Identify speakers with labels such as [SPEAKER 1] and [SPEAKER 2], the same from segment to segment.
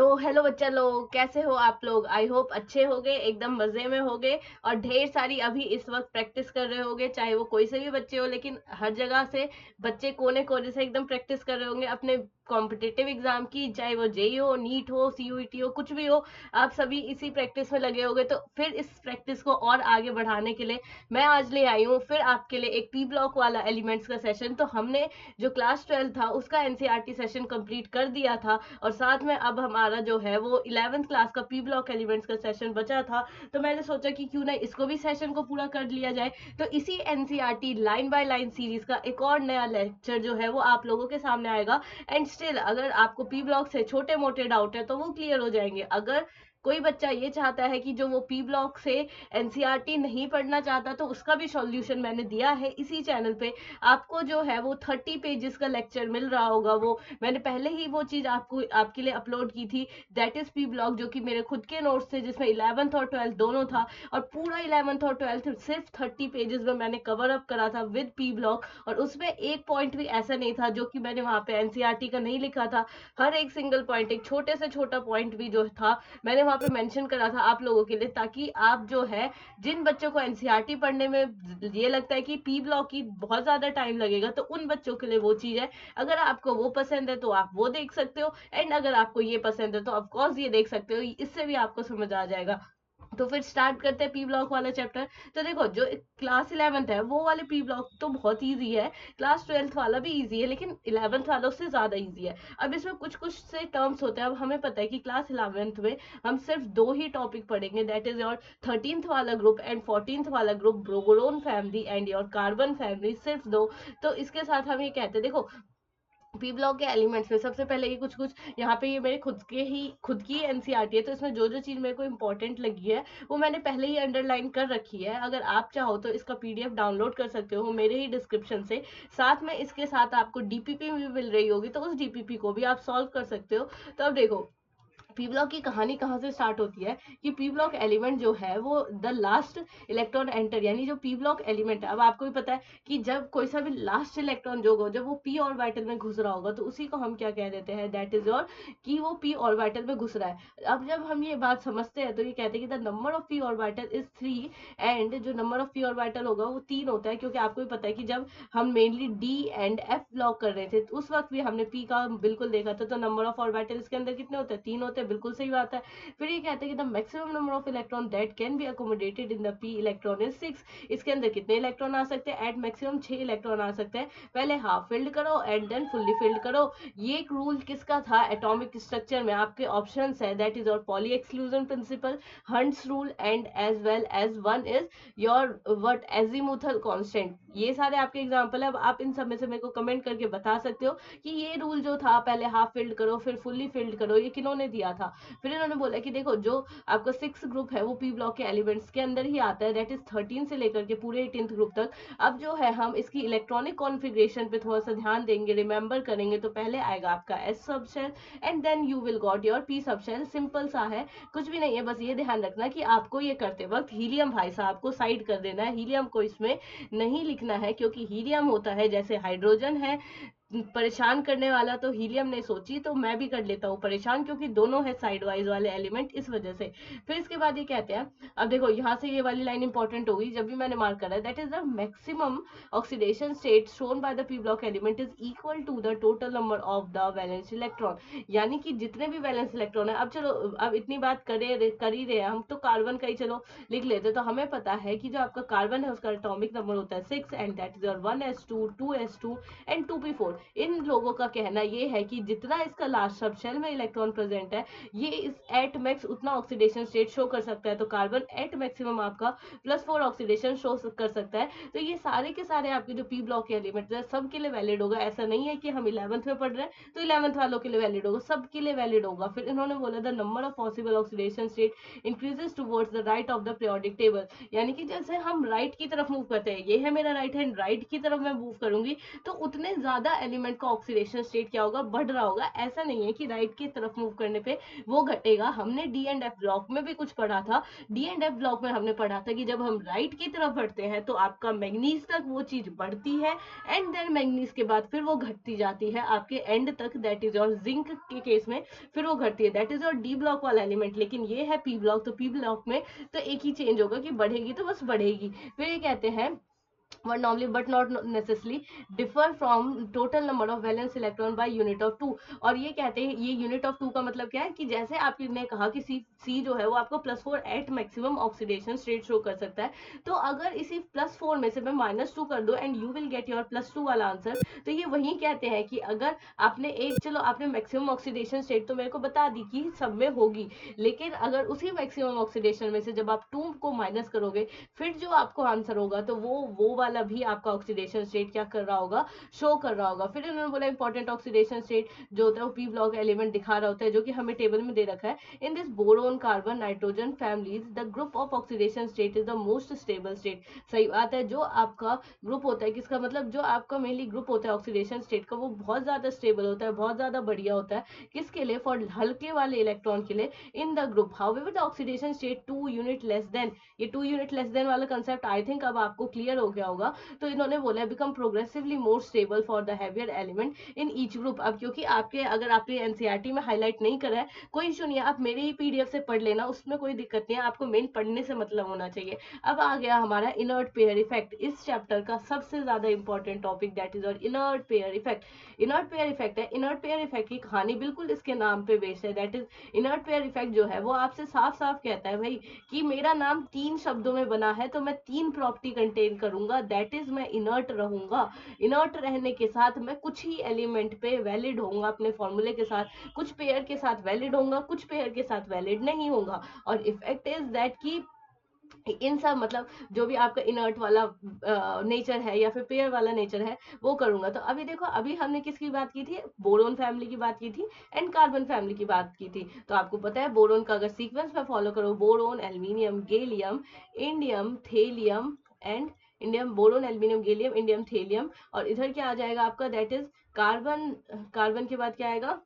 [SPEAKER 1] तो हेलो बच्चा लोग, कैसे हो आप लोग? आई होप अच्छे होगे, एकदम मजे में होगे और ढेर सारी अभी इस वक्त प्रैक्टिस कर रहे होगे, चाहे वो कोई से भी बच्चे हो। लेकिन हर जगह से बच्चे कोने कोने से एकदम प्रैक्टिस कर रहे होंगे अपने कॉम्पिटिटिव एग्जाम की, चाहे वो जेई हो, नीट हो, सीयूईटी हो, कुछ भी हो। आप सभी इसी प्रैक्टिस में लगे होगे। तो फिर इस प्रैक्टिस को और आगे बढ़ाने के लिए मैं आज ले आई हूँ फिर आपके लिए एक पी ब्लॉक वाला एलिमेंट्स का सेशन। तो हमने जो क्लास 12 था उसका एनसीईआरटी सेशन कंप्लीट कर दिया था और साथ में अब हमारा जो है वो 11th क्लास का पी ब्लॉक एलिमेंट्स का सेशन बचा था। तो मैंने सोचा कि क्यों ना इसको भी सेशन को पूरा कर लिया जाए। तो इसी NCERT line by line series का एक और नया लेक्चर जो है वो आप लोगों के सामने आएगा। एंड स्टिल अगर आपको पी ब्लॉक से छोटे मोटे डाउट है तो वो क्लियर हो जाएंगे। अगर कोई बच्चा ये चाहता है कि जो वो पी ब्लॉक से एनसीईआरटी नहीं पढ़ना चाहता तो उसका भी सॉल्यूशन मैंने दिया है इसी चैनल पे। आपको जो है वो 30 पेजेस का लेक्चर मिल रहा होगा। वो मैंने पहले ही वो चीज आपको आपके लिए अपलोड की थी, दैट इज पी ब्लॉक, जो कि मेरे खुद के नोट्स थे जिसमें 11th और 12th दोनों था। और पूरा 11th और 12th सिर्फ 30 पेजेस में मैंने कवर अप करा था विद पी ब्लॉक। और उसमें एक पॉइंट भी ऐसा नहीं था जो कि मैंने वहां पे एनसीईआरटी का नहीं लिखा था। हर एक सिंगल पॉइंट, एक छोटे से छोटा पॉइंट भी जो था मैंने वहां पे मेंशन करा था आप लोगों के लिए, ताकि आप जो है जिन बच्चों को एनसीईआरटी पढ़ने में ये लगता है कि पी ब्लॉक की बहुत ज्यादा टाइम लगेगा, तो उन बच्चों के लिए वो चीज है। अगर आपको वो पसंद है तो आप वो देख सकते हो, एंड अगर आपको ये पसंद है तो ऑफकोर्स ये देख सकते हो। इससे भी आपको समझ आ जाएगा। तो फिर स्टार्ट करते हैं पी ब्लॉक वाला चैप्टर। तो देखो, जो क्लास 11th है वो वाले पी ब्लॉक तो बहुत इजी है, क्लास 12th वाला भी इजी है, लेकिन 11th वाला उससे ज्यादा इजी है। अब इसमें कुछ कुछ से टर्म्स होते हैं। अब हमें पता है कि क्लास 11th में हम सिर्फ दो ही टॉपिक पढ़ेंगे, दैट इज योर 13th वाला ग्रुप एंड 14th वाला ग्रुप, ब्रोगोलोन family and your carbon family, सिर्फ दो। तो इसके साथ हम ये कहते हैं, देखो पी ब्लॉक के एलिमेंट्स में सबसे पहले ये कुछ कुछ यहाँ पे, ये मेरे खुद की एनसीईआरटी है, तो इसमें जो जो चीज मेरे को इंपॉर्टेंट लगी है वो मैंने पहले ही अंडरलाइन कर रखी है। अगर आप चाहो तो इसका पीडीएफ डाउनलोड कर सकते हो मेरे ही डिस्क्रिप्शन से। साथ में इसके साथ आपको डीपीपी भी मिल रही होगी, तो उस डीपीपी को भी आप सॉल्व कर सकते हो। तो अब देखो, पी ब्लॉक की कहानी कहाँ से स्टार्ट होती है कि पी ब्लॉक एलिमेंट जो है वो द लास्ट इलेक्ट्रॉन एंटर, यानी जो पी ब्लॉक एलिमेंट है, अब आपको भी पता है कि जब कोई सा भी लास्ट इलेक्ट्रॉन जो होगा, जब वो पी ऑर्बिटल में घुस रहा होगा, तो उसी को हम क्या कह देते हैं, दैट इज योर कि वो पी ऑर्बिटल में घुस रहा है। अब जब हम ये बात समझते हैं तो ये कहते हैं कि the number of P orbital is 3, and जो नंबर ऑफ पी ऑर्बिटल होगा वो 3 होता है, क्योंकि आपको भी पता है कि जब हम mainly D and F block कर रहे थे तो उस वक्त भी हमने पी का बिल्कुल देखा था। तो नंबर ऑफ ऑर्बिटल इसके अंदर कितने होते हैं, 3 होते हैं, बिल्कुल सही बात है। फिर ये कहते हैं कि the maximum number of electron that can be accommodated in the P electron is 6। इसके अंदर कितने इलेक्ट्रॉन आ सकते हैं, एट मैक्सिमम 6 इलेक्ट्रॉन आ सकते हैं। पहले हाफ फिल्ड करो एंड देन फुल्ली फिल्ड करो। ये एक रूल किसका था, एटॉमिक स्ट्रक्चर में आपके ऑप्शंस है, दैट इज और Pauli exclusion principle, Hund's rule, and as well as one is your what, azimuthal constant. ये सारे आपके एग्जांपल है। अब आप इन सब में से मेरे को कमेंट करके बता सकते हो कि ये रूल जो था, पहले हाफ फिल्ड करो फिर फुल्ली फिल्ड करो, ये किन्होंने दिया था। फिर इन्होंने बोला कि देखो, जो आपका 6 ग्रुप है वो पी ब्लॉक के एलिमेंट्स के अंदर ही आता है, दैट इज 13 से लेकर के पूरे 18th ग्रुप तक। अब जो है हम इसकी इलेक्ट्रॉनिक कॉन्फ़िगरेशन पे थोड़ा सा ध्यान देंगे, रिमेंबर करेंगे। तो पहले आएगा आपका s sub shell and then you will got your p sub shell. Simple सा है, कुछ भी नहीं है, बस ये ध्यान रखना कि आपको ये करते वक्त हीलियम भाई साहब को साइड कर देना है, हीलियम को इसमें नहीं लिखना है, क्योंकि हीलियम होता है जैसे हाइड्रोजन है परेशान करने वाला, तो हीलियम ने सोची तो मैं भी कर लेता हूँ परेशान, क्योंकि दोनों है साइड वाइज वाले एलिमेंट, इस वजह से। फिर इसके बाद ये कहते हैं, अब देखो यहाँ से ये वाली लाइन इंपॉर्टेंट होगी, जब भी मैंने मार्क करा है, that is the maximum oxidation state shown by the p block element is equal to the total number of the valence electron. यानी कि जितने भी वैलेंस इलेक्ट्रॉन है, अब चलो, अब इतनी बात कर ही रहे हैं हम, तो कार्बन का ही चलो लिख लेते। तो हमें पता है कि जो आपका कार्बन है उसका एटॉमिक नंबर होता है 6, and that is your 1s2 2s2 and 2p4। इन लोगों का कहना ये है कि जितना इसका लास्ट सब शेल में इलेक्ट्रॉन प्रेजेंट है, ये इस एट मैक्स उतना ऑक्सीडेशन स्टेट शो कर सकता है। तो कार्बन एट मैक्सिमम आपका +4 ऑक्सीडेशन शो कर सकता है। तो ये सारे के सारे आपके जो पी ब्लॉक के एलिमेंट है सब के लिए वैलिड होगा। ऐसा नहीं है कि हम 11th में पढ़ रहे हैं तो 11th वालों के लिए वैलिड होगा, सबके लिए वैलिड होगा। फिर इन्होंने बोला the number of possible oxidation state increases towards the right of the periodic table. यानी कि जैसे हम राइट की तरफ मूव करते हैं, ये है मेरा राइट हैंड, राइट की तरफ मैं मूव करूंगी तो उतने ज्यादा एलिमेंट का ऑक्सीडेशन स्टेट क्या होगा, बढ़ रहा होगा। ऐसा नहीं है कि राइट की तरफ मूव करने पे वो घटेगा। हमने डी एंड एफ ब्लॉक में भी कुछ पढ़ा था। डी एंड एफ ब्लॉक में हमने पढ़ा था कि जब हम राइट की तरफ बढ़ते हैं तो आपका मैग्नीज तक वो चीज बढ़ती है, एंड देन मैग्नीज के बाद फिर वो घटती जाती है आपके एंड तक, दैट इज और जिंक के केस में फिर वो घटती है, दैट इज और डी ब्लॉक वाला एलिमेंट। लेकिन ये है पी ब्लॉक, तो पी ब्लॉक में तो एक ही चेंज होगा कि बढ़ेगी तो बस बढ़ेगी। फिर ये कहते हैं but normally but not necessarily differ from total number of valence electron by unit of 2। और ये कहते हैं, ये यूनिट ऑफ 2 का मतलब क्या है कि जैसे आपने कहा कि सी जो है वो आपको +4 at maximum oxidation state show कर सकता है, तो अगर इसी +4 में से मैं -2 कर दो and you will get your +2 वाला आंसर। तो ये वही कहते हैं कि अगर आपने एक, चलो आपने मैक्सिमम ऑक्सीडेशन स्टेट तो मेरे को बता दी कि सब में होगी, लेकिन अगर उसी मैक्सिमम ऑक्सीडेशन में से जब आप 2 को माइनस करोगे फिर जो आपको आंसर होगा तो वो वाला भी आपका ऑक्सीडेशन स्टेट क्या कर रहा होगा, शो कर रहा होगा। फिर इन्होंने बोला इंपॉर्टेंट ऑक्सीडेशन स्टेट जो होता है वो पी ब्लॉक एलिमेंट दिखा रहा होता है, जो कि हमें टेबल में दे रखा है। In this boron carbon nitrogen families the group of oxidation state is the most stable state. सही बात है, जो आपका ग्रुप होता है, किसका मतलब जो आपका मेनली ग्रुप होता है ऑक्सीडेशन स्टेट का, वो बहुत ज्यादा स्टेबल होता है, बहुत ज्यादा बढ़िया होता है। किसके लिए, फॉर हल्के वाले इलेक्ट्रॉन के लिए in the group. However the oxidation state 2 unit less then, ये 2 यूनिट लेस देन वाला कंसेप्ट आई थिंक अब आपको क्लियर हो गया होगा। तो इन्होंने बोला become progressively more stable for the heavier element in each group. अब क्योंकि आपके, अगर आपके एनसीईआरटी में हाईलाइट नहीं करा है, कोई इशू नहीं है, आप मेरे ही पीडीएफ से पढ़ लेना, उसमें कोई दिक्कत नहीं है, आपको मेन पढ़ने से मतलब होना चाहिए। अब आ गया हमारा इनर्ट पेयर इफेक्ट, इस चैप्टर का सबसे ज्यादा इंपॉर्टेंट टॉपिक, दैट इज और inert pair effect. Inert pair effect है, इनर्ट पेयर इफेक्ट की कहानी बिल्कुल इसके नाम पे बेस्ड है। That is inert pair effect जो है वो आपसे साफ साफ कहता है भाई कि मेरा नाम 3 शब्दों में बना है तो मैं 3 प्रॉपर्टी कंटेन करूंगा, दैट इज मैं इनर्ट रहूंगा। इनर्ट रहने के साथ मैं कुछ ही एलिमेंट पे वैलिड होऊंगा अपने फॉर्मूले के साथ, कुछ पेयर के साथ वैलिड होऊंगा, कुछ पेयर के साथ वैलिड नहीं होगा। और इफेक्ट इज दैट की इन सब मतलब जो भी आपका इनर्ट वाला नेचर है या फिर पेयर वाला नेचर है वो करूंगा। तो अभी देखो, अभी हमने किसकी बात की थी, बोरोन फैमिली की बात की थी एंड कार्बन फैमिली की बात की थी। तो आपको पता है बोरोन का अगर सीक्वेंस में फॉलो करो, boron aluminium gallium indium thallium and indium, boron aluminium gallium indium thallium, और इधर क्या आ जाएगा आपका, दैट इज कार्बन। कार्बन के बाद क्या आएगा,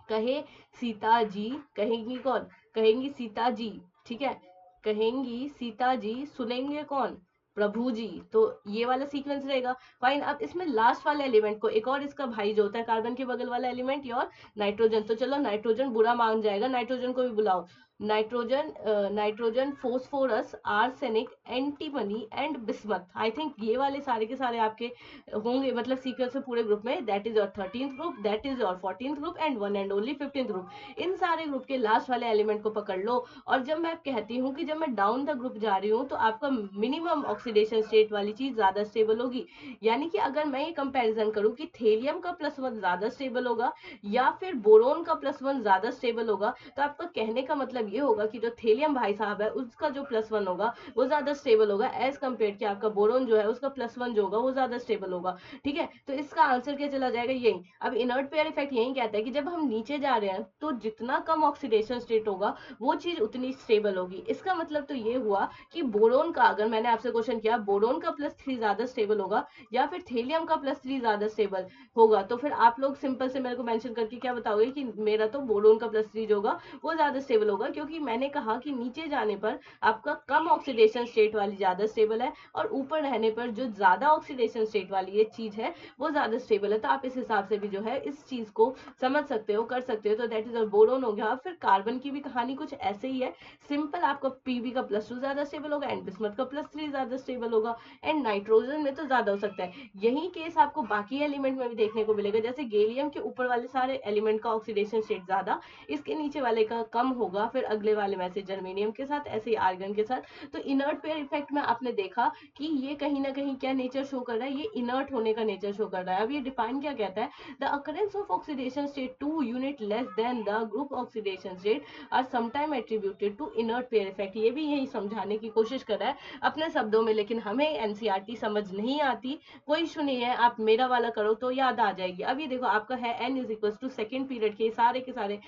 [SPEAKER 1] कहे सीता जी, कहेंगी कौन, कहेंगी सीता जी, ठीक है, कहेंगी सीता जी, सुनेंगे कौन, प्रभु जी। तो ये वाला सीक्वेंस रहेगा। फाइन, अब इसमें लास्ट वाले एलिमेंट को, एक और इसका भाई जो होता है कार्बन के बगल वाला एलिमेंट, और नाइट्रोजन। तो चलो नाइट्रोजन बुरा मान जाएगा, नाइट्रोजन को भी बुलाओ। Nitrogen, nitrogen phosphorus arsenic antimony and bismuth. I think ये वाले सारे के सारे आपके होंगे, मतलब सीक्वेंस में पूरे ग्रुप में, that is your 13th group, that is your 14th group and one and only 15th group. इन सारे ग्रुप के लास्ट वाले एलिमेंट को पकड़ लो। और जब मैं कहती हूँ कि जब मैं डाउन द ग्रुप जा रही हूँ तो आपका मिनिमम ऑक्सीडेशन स्टेट वाली चीज ज्यादा स्टेबल होगी। यानी कि अगर मैं ये कंपैरिजन करूँ कि थेलियम का +1 ज्यादा स्टेबल होगा या फिर बोरोन का +1 ज्यादा स्टेबल होगा, तो आपका कहने का मतलब ये होगा कि जो थेलियम भाई साहब है उसका जो +1 होगा वो ज्यादा स्टेबल होगा एज कम्पेयर कि आपका बोरोन जो है उसका +1 जो होगा वो ज्यादा स्टेबल होगा। ठीक है, तो इसका आंसर क्या चला जाएगा, यही। अब इनर्ट पेयर इफेक्ट यही कहता है कि जब हम नीचे जा रहे हैं तो जितना कम ऑक्सीडेशन स्टेट होगा वो चीज उतनी स्टेबल होगी। इसका मतलब तो ये हुआ कि बोरोन का, अगर मैंने आपसे क्वेश्चन किया बोरोन का +3 ज्यादा स्टेबल होगा या फिर थेलियम का +3 ज्यादा स्टेबल होगा, तो फिर आप लोग सिंपल से मेरे को मेंशन करके क्या बताओगे कि मेरा तो बोरोन का +3 जो होगा वो ज्यादा स्टेबल होगा, क्योंकि मैंने कहा कि नीचे जाने पर आपका कम ऑक्सीडेशन स्टेट वाली ज्यादा स्टेबल है और ऊपर रहने पर जो ज्यादा ऑक्सीडेशन स्टेट वाली ये चीज है वो ज्यादा स्टेबल है। तो आप इस हिसाब से भी जो है इस चीज को समझ सकते हो, कर सकते हो। तो दैट इज बोरोन हो गया। फिर कार्बन की भी कहानी कुछ ऐसे ही है, सिंपल, आपका पीबी का +2 ज्यादा स्टेबल होगा एंड बिस्मथ का +3 ज्यादा स्टेबल होगा एंड नाइट्रोजन में तो ज्यादा हो सकता है। यही केस आपको बाकी एलिमेंट में भी देखने को मिलेगा, जैसे गैलियम के ऊपर वाले सारे एलिमेंट का ऑक्सीडेशन स्टेट ज्यादा, इसके नीचे वाले का कम होगा, फिर अगले वाले में से जर्मेनियम के साथ, ऐसे ही आर्गन के साथ। तो इनर्ट पेयर इफेक्ट में आपने देखा कि ये कहीं ना कहीं क्या नेचर शो कर रहा है, ये इनर्ट होने का नेचर शो कर रहा है। अब ये डिफाइन क्या कहता है, the occurrence of oxidation state 2 unit less than the group oxidation state are sometime attributed to inert pair effect. ये भी यही समझाने की कोशिश कर रहा है अपने शब्दों में, लेकिन हमें एनसीईआरटी समझ नहीं आती, कोई इशू नहीं है, आप मेरा वाला करो तो याद आ जाएगी। अब ये देखो आपका है n = सेकंड पीरियड के सारे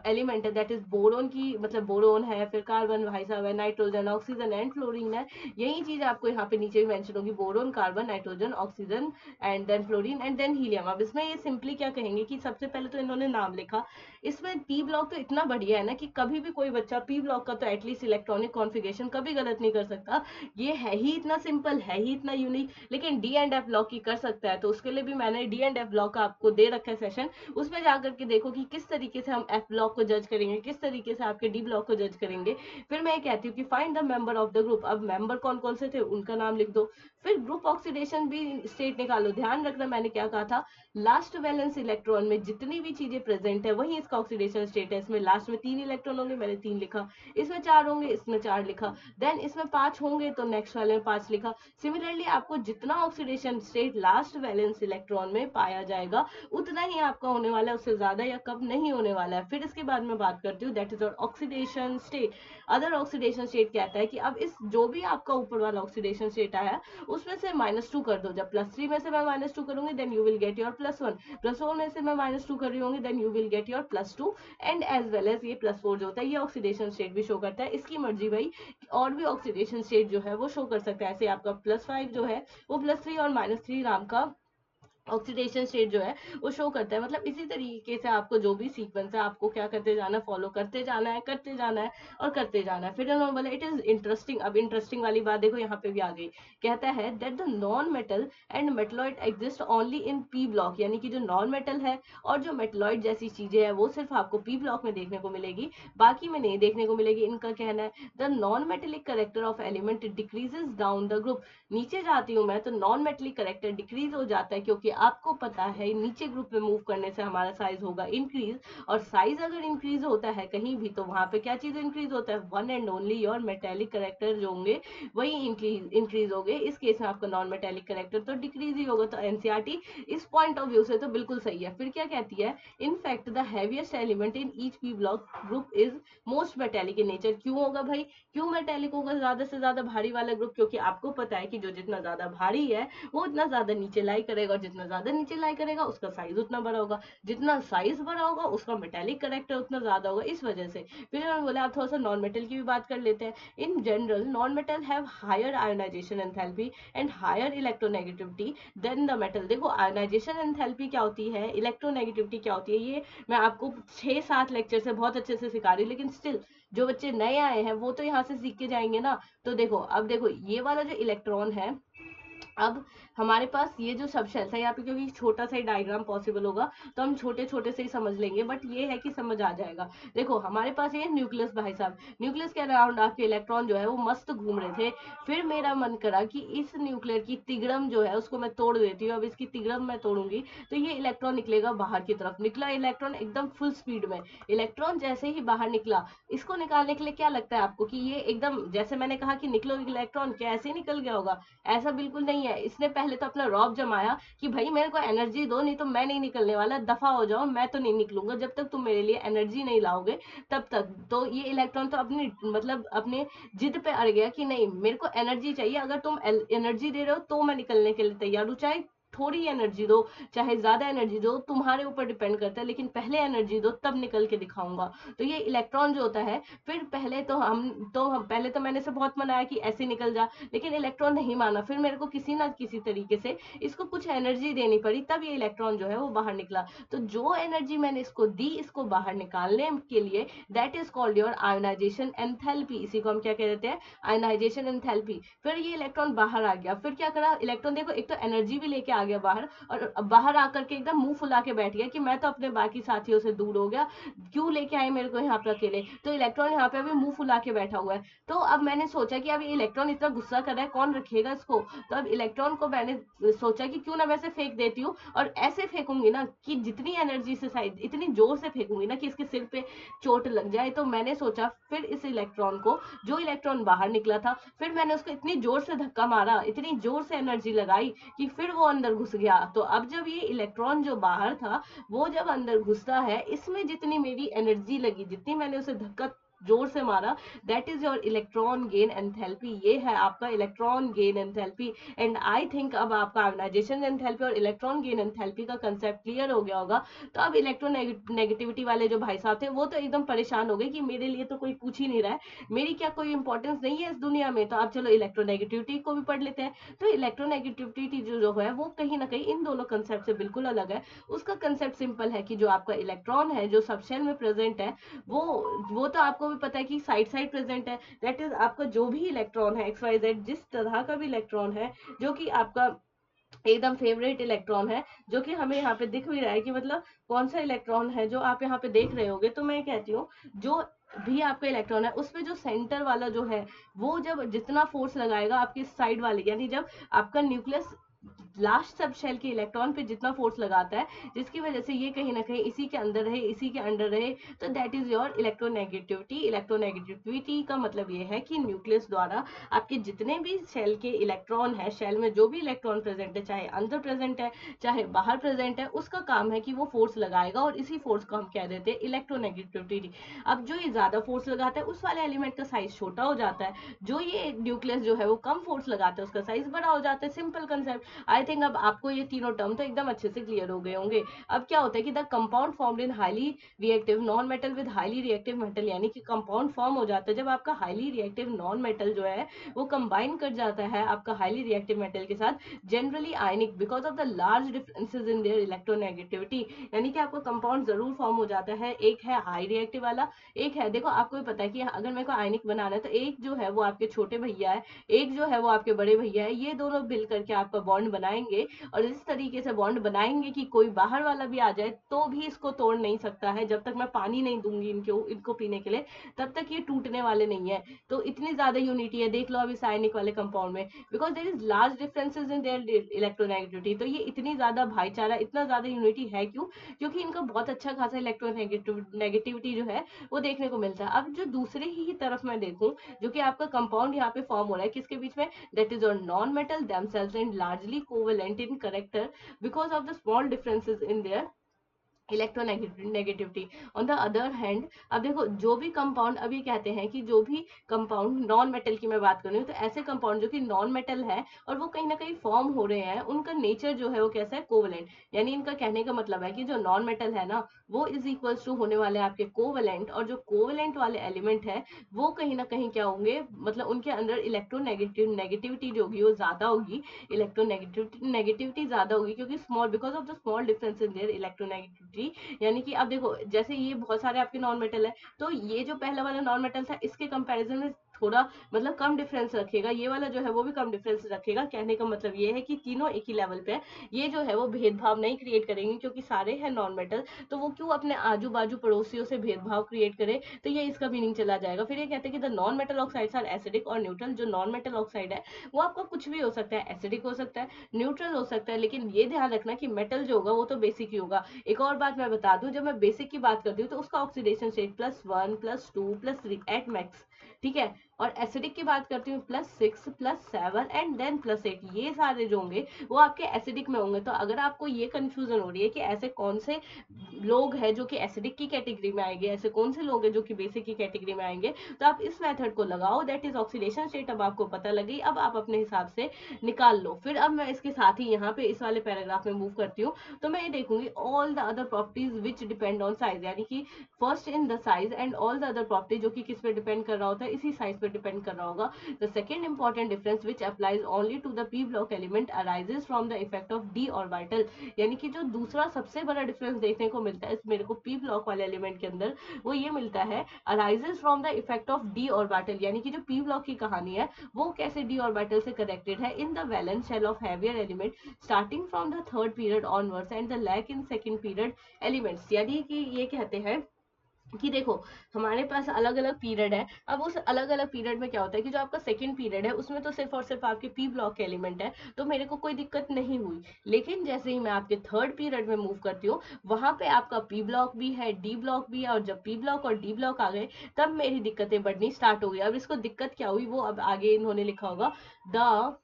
[SPEAKER 1] एलिमेंट है, दैट इज बोरोन की मतलब बोरोन है, फिर कार्बन भाई साहब है, नाइट्रोजन, ऑक्सीजन एंड फ्लोरीन है। यही चीज आपको यहाँ पे नीचे भी मेंशन होगी, boron, carbon, nitrogen, oxygen and then fluorine and then helium. अब इसमें ये सिंपली क्या कहेंगे कि सबसे पहले तो इन्होंने नाम लिखा, इसमें पी ब्लॉक तो इतना बढ़िया है ना कि कभी भी कोई बच्चा पी ब्लॉक का तो एटलीस्ट इलेक्ट्रॉनिक कॉन्फ़िगरेशन कभी गलत नहीं कर सकता। ये है ही इतना सिंपल, है ही इतना यूनिक, लेकिन डी एंड एफ ब्लॉक की कर सकता है। तो उसके लिए भी मैंने डी एंड एफ ब्लॉक का आपको दे रखा है सेशन, उसमें जाकर के देखो कि किस तरीके से हम एफ ब्लॉक को जज करेंगे, किस तरीके से आपके डी ब्लॉक को जज करेंगे। फिर मैं कहती हूँ कि find the member of the group. अब मेंबर कौन कौन से थे उनका नाम लिख दो, फिर ग्रुप ऑक्सीडेशन भी स्टेट निकालो। ध्यान रखना मैंने क्या कहा था, लास्ट वैलेंस इलेक्ट्रॉन में जितनी भी चीजें प्रेजेंट है वही इसका ऑक्सीडेशन स्टेट है। इसमें लास्ट में 3 इलेक्ट्रॉन होंगे, मैंने 3 लिखा, इसमें 4 होंगे, इसमें 4 लिखा, देन इसमें 5 होंगे तो नेक्स्ट वाले में 5 लिखा। सिमिलरली आपको जितना oxidation state last valence electron में पाया जाएगा उतना ही आपका होने वाला है, उससे ज्यादा या कम नहीं होने वाला है। फिर इसके बाद में बात करती हूँ that is oxidation state. Other oxidation state कहता है कि अब इस जो भी आपका ऊपर वाला ऑक्सीडेशन स्टेट आया उसमें से -2 कर दो। जब +3 में से मैं -2 करूंगी then you will get your +1, +1 में से मैं -2 कर रही होंगी then you will get your +2 and as well as ये +4 जो होता है ये ऑक्सीडेशन स्टेट भी शो करता है। इसकी मर्जी भाई और भी ऑक्सीडेशन स्टेट जो है वो शो कर सकता है। ऐसे आपका +5 जो है वो +3 और -3 नाम का ऑक्सीडेशन स्टेट जो है वो शो करता है। मतलब इसी तरीके से आपको जो भी सीक्वेंस है आपको क्या करते जाना है, फॉलो करते जाना है, करते जाना है और करते जाना है। फिर उन्होंने बोला इट इज इंटरेस्टिंग। अब इंटरेस्टिंग वाली बात देखो यहाँ पे भी आ गई, कहता है that the non metal and metalloid exist only in P block, यानी कि जो नॉन मेटल है और जो मेटलॉइड जैसी चीजें है वो सिर्फ आपको पी ब्लॉक में देखने को मिलेगी, बाकी में नहीं देखने को मिलेगी। इनका कहना है the non metallic character of element decreases down the group. नीचे जाती हूँ मैं तो नॉन मेटेलिक करेक्टर डिक्रीज हो जाता है, क्योंकि आपको पता है नीचे ग्रुप में मूव करने से हमारा साइज होगा इंक्रीज, और साइज अगर इंक्रीज होता है कहीं भी तो वहां पे क्या चीज इंक्रीज होता है, one and only your metallic character जो होंगे वही इंक्रीज हो गए। इस केस में आपका नॉन मेटेलिक करेक्टर तो डिक्रीज ही होगा। तो एनसीईआरटी इस पॉइंट ऑफ व्यू से तो बिल्कुल सही है। फिर क्या कहती है, in fact the heaviest element in each P block group is most metallic in nature. क्यों होगा भाई, क्यों मेटेलिक होगा ज्यादा से ज्यादा भारी वाला ग्रुप, क्योंकि आपको पता है कि जो जितना ज्यादा भारी है वो उतना ज्यादा नीचे लाई करेगा, और जितना ज्यादा नीचे लाई करेगा उसका साइज उतना बड़ा होगा, जितना साइज बड़ा होगा उसका मेटेलिक करेक्टर उतना ज्यादा होगा। इस वजह से फिर उन्होंने बोला आप थोड़ा सा नॉन मेटल की भी बात कर लेते हैं। In general non metal have higher ionisation enthalpy and higher electronegativity than the metal. देखो आयोनाइजेशन एंथैल्पी क्या होती है, इलेक्ट्रोनेगेटिविटी क्या होती है, ये मैं आपको 6-7 लेक्चर से बहुत अच्छे से सिखा रही हूँ, लेकिन स्टिल जो बच्चे नए आए हैं वो तो यहाँ से सीख के जाएंगे ना। तो देखो अब देखो ये वाला जो इलेक्ट्रॉन है, अब हमारे पास ये जो सब शेल्स है यहाँ पे, क्योंकि छोटा सा ही डायग्राम पॉसिबल होगा तो हम छोटे छोटे से ही समझ लेंगे, बट ये है कि समझ आ जाएगा। देखो हमारे पास ये न्यूक्लियस भाई साहब, न्यूक्लियस के अराउंड आपके इलेक्ट्रॉन जो है वो मस्त घूम रहे थे। फिर मेरा मन करा कि इस न्यूक्लियर की तिगड़म जो है उसको मैं तोड़ देती हूँ। अब इसकी तिगड़म मैं तोड़ूंगी तो ये इलेक्ट्रॉन निकलेगा बाहर की तरफ। निकला इलेक्ट्रॉन एकदम फुल स्पीड में, इलेक्ट्रॉन जैसे ही बाहर निकला, इसको निकालने के लिए क्या लगता है आपको कि ये एकदम जैसे मैंने कहा कि निकलो इलेक्ट्रॉन, क्या ऐसे ही निकल गया होगा? ऐसा बिल्कुल नहीं है। इसने पहले तो अपना रौब जमाया कि भाई मेरे को एनर्जी दो, नहीं तो मैं नहीं निकलने वाला, दफा हो जाओ, मैं तो नहीं निकलूंगा जब तक तुम मेरे लिए एनर्जी नहीं लाओगे तब तक। तो ये इलेक्ट्रॉन तो अपनी मतलब अपने जिद पे अड़ गया कि नहीं मेरे को एनर्जी चाहिए, अगर तुम एनर्जी दे रहे हो तो मैं निकलने के लिए तैयार हूँ, चाहे थोड़ी एनर्जी दो चाहे ज्यादा एनर्जी दो, तुम्हारे ऊपर डिपेंड करता है, लेकिन पहले एनर्जी दो तब निकल के दिखाऊंगा। तो ये इलेक्ट्रॉन जो होता है, फिर पहले तो हम पहले तो मैंने इसे बहुत मनाया कि ऐसे निकल जा, लेकिन इलेक्ट्रॉन नहीं माना। फिर मेरे को किसी ना किसी तरीके से इसको कुछ एनर्जी देनी पड़ी, तब ये इलेक्ट्रॉन जो है वो बाहर निकला। तो जो एनर्जी मैंने इसको दी इसको बाहर निकालने के लिए, that is called your ionisation enthalpy. इसी को हम क्या कह देते हैं, आयोनाइजेशन एंथैल्पी। फिर ये इलेक्ट्रॉन बाहर आ गया, फिर क्या करा इलेक्ट्रॉन, देखो एक तो एनर्जी भी लेके आ गया बाहर, और बाहर आकर के एकदम मुंह फुला के बैठ गया कि मैं तो अपने बाकी साथियों से दूर हो गया, क्यों लेके आए मेरे को यहाँ पे अकेले। तो इलेक्ट्रॉन यहाँ पे अभी मुंह फुला के बैठा हुआ है। तो अब मैंने सोचा कि अब ये इलेक्ट्रॉन इतना गुस्सा कर रहा है, कौन रखेगा इसको। तो अब इलेक्ट्रॉन को मैंने सोचा कि क्यों ना वैसे फेंक देती हूँ, और ऐसे फेंकूंगी ना कि जितनी एनर्जी से साइड इतनी जोर से फेंकूंगी ना कि इसके सिर पे चोट लग जाए। तो मैंने सोचा फिर इस इलेक्ट्रॉन को, जो इलेक्ट्रॉन बाहर निकला था, फिर मैंने उसको इतनी जोर से धक्का मारा, इतनी जोर से एनर्जी लगाई कि फिर वो अंदर घुस गया। तो अब जब ये इलेक्ट्रॉन जो बाहर था वो जब अंदर घुसता है, इसमें जितनी मेरी एनर्जी लगी, जितनी मैंने उसे धक्का जोर से मारा, that is your electron gain enthalpy, ये है आपका electron gain enthalpy. And I think अब आपका आयोनाइजेशन एंथैल्पी और इलेक्ट्रॉन गेन एंथैल्पी का कंसेप्ट क्लियर हो गया होगा। तो अब इलेक्ट्रोनेगेटिविटी वाले जो भाई साहब थे वो तो एकदम परेशान हो गए कि मेरे लिए तो कोई पूछ ही नहीं रहा है, मेरी क्या कोई इंपॉर्टेंस नहीं है इस दुनिया में, तो आप चलो इलेक्ट्रोनेगेटिविटी को भी पढ़ लेते हैं। तो इलेक्ट्रोनेगेटिविटी जो है वो कहीं ना कहीं इन दोनों कंसेप्ट से बिल्कुल अलग है। उसका कंसेप्ट सिंपल है कि जो आपका इलेक्ट्रॉन है जो सब शेल में प्रेजेंट है, वो वो तो आपको भी पता है कि साइड साइड प्रेजेंट है। दैट इज आपका जो भी इलेक्ट्रॉन है XYZ, जिस तरह का भी इलेक्ट्रॉन है जो कि आपका एकदम फेवरेट इलेक्ट्रॉन है, जो कि हमें यहाँ पे दिख भी रहा है कि मतलब कौन सा इलेक्ट्रॉन है जो आप यहाँ पे देख रहे होगे। तो मैं कहती हूँ जो भी आपका इलेक्ट्रॉन है उसमें जो सेंटर वाला जो है वो जब जितना फोर्स लगाएगा आपकी साइड वाले, यानी जब आपका न्यूक्लियस लास्ट सब शेल के इलेक्ट्रॉन पे जितना फोर्स लगाता है, जिसकी वजह से ये कहीं ना कहीं इसी के अंदर रहे, इसी के अंडर रहे, तो that is your electronegativity. Electronegativity का मतलब ये है कि न्यूक्लियस द्वारा आपके जितने भी शेल के इलेक्ट्रॉन है, शेल में जो भी इलेक्ट्रॉन प्रेजेंट है, चाहे अंदर प्रेजेंट है चाहे बाहर प्रेजेंट है, उसका काम है कि वो फोर्स लगाएगा, और इसी फोर्स को हम कह देते हैं इलेक्ट्रोनेगेटिविटी। अब जो ये ज्यादा फोर्स लगाता है उस वाले एलिमेंट का साइज छोटा हो जाता है, जो ये न्यूक्लियस जो है वो कम फोर्स लगाता है उसका साइज बड़ा हो जाता है। Simple concept. आई थिंक अब आपको ये तीनों टर्म तो एकदम अच्छे से क्लियर हो गए होंगे। अब क्या होता है कि the compound formed in highly reactive non metal with highly reactive metal, यानी कि कंपाउंड फॉर्म हो जाता है जब आपका हाईली रिएक्टिव नॉन मेटल जो है वो कंबाइन कर जाता है आपका हाईली रिएक्टिव मेटल के साथ, generally ionic, because of the large differences in their electronegativity. यानी कि आपको कंपाउंड जरूर फॉर्म हो जाता है, एक है हाई रिएक्टिव वाला, एक है, देखो आपको भी पता है कि अगर मेरे को आयनिक बनाना है तो एक जो है वो आपके छोटे भैया है, एक जो है वो आपके बड़े भैया है, ये दोनों मिल करके आपका बॉन्ड बनाएंगे, और इस तरीके से बॉन्ड बनाएंगे कि कोई बाहर वाला भी आ जाए तो भी इसको तोड़ नहीं सकता है, जब तक मैं पानी नहीं दूंगी इनको पीने के लिए तब तक ये टूटने वाले नहीं है। तो इतनी ज्यादा यूनिटी है, देख लो अब इस आयनिक वाले कंपाउंड में, because there is large differences in their electronegativity. तो ये इतनी ज्यादा भाईचारा, इतना ज्यादा यूनिटी है क्यों? क्योंकि इनका बहुत अच्छा खासा इलेक्ट्रोनेगेटिविटी जो है वो देखने को मिलता है। अब जो दूसरे ही तरफ मैं देखूं, जो कि आपका कंपाउंड यहाँ पे फॉर्म हो रहा है किसके बीच में, that is your non-metal themselves and largely covalent in character because of the small differences in their electronegativity. On the other hand, अब देखो जो भी कंपाउंड, अभी कहते हैं कि जो भी कंपाउंड नॉन मेटल की मैं बात कर रही हूँ, तो ऐसे कंपाउंड जो कि नॉन मेटल है और वो कहीं ना कहीं फॉर्म हो रहे हैं, उनका नेचर जो है वो कैसा है, कोवलेंट। यानी इनका कहने का मतलब है कि जो नॉन मेटल है ना वो इज इक्वल्स टू होने वाले आपके कोवलेंट, और जो कोवलेंट वाले एलिमेंट है वो कहीं ना कहीं क्या होंगे, मतलब उनके अंदर नेगेटिविटी जो होगी वो ज्यादा होगी, इलेक्ट्रोनेगेटिविटी ज्यादा होगी, क्योंकि small, because of the small difference in their electronegativity. यानी कि अब देखो जैसे ये बहुत सारे आपके नॉन मेटल है, तो ये जो पहला वाला नॉन मेटल था इसके कंपैरिजन में थोड़ा मतलब कम डिफरेंस रखेगा, ये वाला जो है वो भी कम डिफरेंस रखेगा। कहने का मतलब ये है कि तीनों एक ही लेवल पे है, ये जो है वो भेदभाव नहीं क्रिएट करेंगे, क्योंकि सारे हैं नॉन मेटल, तो वो क्यों अपने आजू बाजू पड़ोसियों से भेदभाव क्रिएट करे, तो ये इसका मीनिंग चला जाएगा। फिर ये कहते हैं कि the non metal oxides are acidic or neutral. जो नॉन मेटल ऑक्साइड है वो आपका कुछ भी हो सकता है, एसिडिक हो सकता है, न्यूट्रल हो सकता है, लेकिन ये ध्यान रखना कि मेटल जो होगा वो तो बेसिक ही होगा। एक और बात मैं बता दूं, जब मैं बेसिक की बात करती हूँ तो उसका ऑक्सीडेशन स्टेट +1 +2 +3 एट मैक्स, ठीक है। और एसिडिक की बात करती हूँ +6 +7 एंड देन +8, ये सारे जो होंगे वो आपके एसिडिक में होंगे। तो अगर आपको ये कंफ्यूजन हो रही है कि ऐसे कौन से लोग हैं जो कि एसिडिक की कैटेगरी में आएंगे, ऐसे कौन से लोग हैं जो कि बेसिक की कैटेगरी में आएंगे, तो आप इस मेथड को लगाओ, दैट इज ऑक्सीडेशन स्टेट। अब आपको पता लगी, अब आप अपने हिसाब से निकाल लो। फिर अब मैं इसके साथ ही यहाँ पे इस वाले पैराग्राफ में मूव करती हूँ, तो मैं ये देखूंगी all the other properties which depend on size, यानी कि first in the size and all the other property, जो कि किस पे डिपेंड कर रहा होता है, इसी साइज पे डिपेंड कर रहा होगा। The second important difference which applies only to the p block element arises from the effect of d orbital, यानी कि जो दूसरा सबसे बड़ा डिफरेंस देखने को मिलता है मेरे को पी ब्लॉक वाले एलिमेंट के अंदर, वो ये मिलता है, arises from the effect of d orbital, यानी कि जो पी ब्लॉक की कहानी है वो कैसे डी ऑर्बिटल से कनेक्टेड है in the valence shell of heavier element starting from the third period onwards and the lack in second period elements. यानी कि ये कहते हैं कि देखो हमारे पास अलग अलग पीरियड है, अब उस अलग अलग पीरियड में क्या होता है कि जो आपका सेकंड पीरियड है उसमें तो सिर्फ और सिर्फ आपके पी ब्लॉक के एलिमेंट है, तो मेरे को कोई दिक्कत नहीं हुई। लेकिन जैसे ही मैं आपके थर्ड पीरियड में मूव करती हूँ, वहां पे आपका पी ब्लॉक भी है, डी ब्लॉक भी है, और जब पी ब्लॉक और डी ब्लॉक आ गए तब मेरी दिक्कतें बढ़नी स्टार्ट हो गई। अब इसको दिक्कत क्या हुई वो अब आगे इन्होंने लिखा होगा, the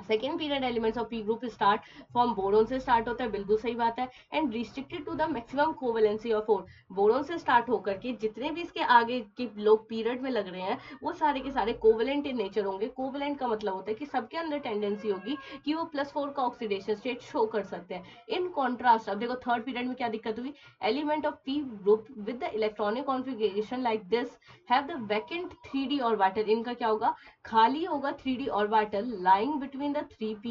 [SPEAKER 1] second period elements of p group start from boron से स्टार्ट होता है, बिल्कुल सही बात है, and restricted to the maximum covalency of 4। Boron से स्टार्ट होकर के जितने भी इसके आगे के लोग पीरियड में लग रहे हैं वो सारे के सारे कोवेलेंट इन नेचर होंगे। कोवेलेंट का मतलब होता है कि सबके अंदर टेंडेंसी होगी कि वो +4 का ऑक्सीडेशन स्टेट शो कर सकते हैं। इन कॉन्ट्रास्ट अब देखो थर्ड पीरियड में क्या दिक्कत हुई, element of p group with the electronic configuration like this have the vacant 3d orbital. इनका क्या होगा, खाली होगा 3d orbital lying between the 3p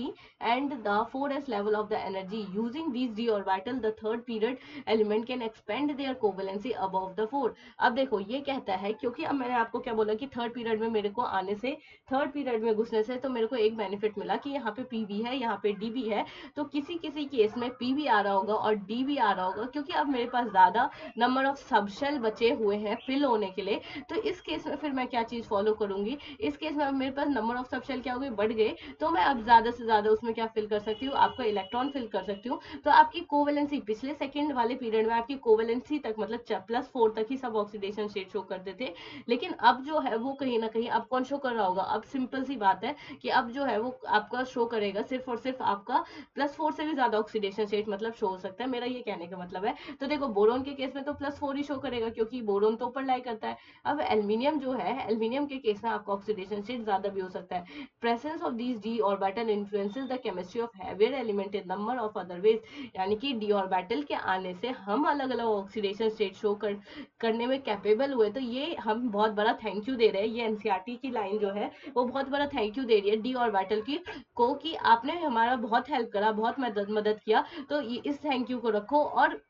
[SPEAKER 1] and the 4s level of the energy. Using these d orbital the third period element can expand their covalency above the 4। अब देखो ये कहता है, क्योंकि अब मैंने आपको क्या बोला कि थर्ड पीरियड में मेरे को आने से, थर्ड पीरियड में घुसने से तो मेरे को एक बेनिफिट मिला कि यहाँ पे पी भी है, यहाँ पे डी भी है, तो किसी किसी केस में पी भी आ रहा होगा और डी भी आ रहा होगा, क्योंकि अब मेरे पास ज्यादा नंबर ऑफ सबशेल बचे हुए हैं फिल होने के लिए। तो इस केस में फिर मैं क्या चीज फॉलो करूंगी, इस केस में मेरे पास नंबर ऑफ सबशेल क्या हो गए, बढ़ गए, तो मैं अब ज्यादा से ज्यादा उसमें क्या फिल कर सकती हूँ, आपका इलेक्ट्रॉन फिल कर सकती हूँ। तो आपकी कोवेलेंसी पिछले सेकंड वाले पीरियड में आपकी कोवेलेंसी तक मतलब +4 तक ही सब ऑक्सीडेशन स्टेट शो करते थे, लेकिन अब जो है वो कहीं ना कहीं अब कौन शो कर रहा होगा, अब सिंपल सी बात है कि अब जो है वो आपका शो करेगा सिर्फ और सिर्फ आपका +4 से भी ज्यादा ऑक्सीडेशन स्टेट मतलब शो हो सकता है, मेरा ये कहने का मतलब है। तो देखो बोरोन के केस में तो +4 ही शो करेगा क्योंकि बोरोन तो ऊपर लाई करता है। अब एल्यूमिनियम जो है, एल्यूमिनियम के केस में आपका ऑक्सीडेशन स्टेट ज्यादा भी हो सकता है। Presence of these D orbital influences the chemistry of heavier element in number of other ways. यानी कि डी ऑर्बिटल के आने से हम अलग अलग ऑक्सीडेशन स्टेट शो करने में कैपेबल हुए, तो ये हम बहुत बड़ा थैंक यू दे रहे हैं। ये एनसीईआरटी की लाइन जो है वो बहुत बड़ा थैंक यू दे रही है डी ऑर्बिटल की को, कि आपने हमारा बहुत हेल्प करा, बहुत मदद किया, तो इस थैंक यू को रखो और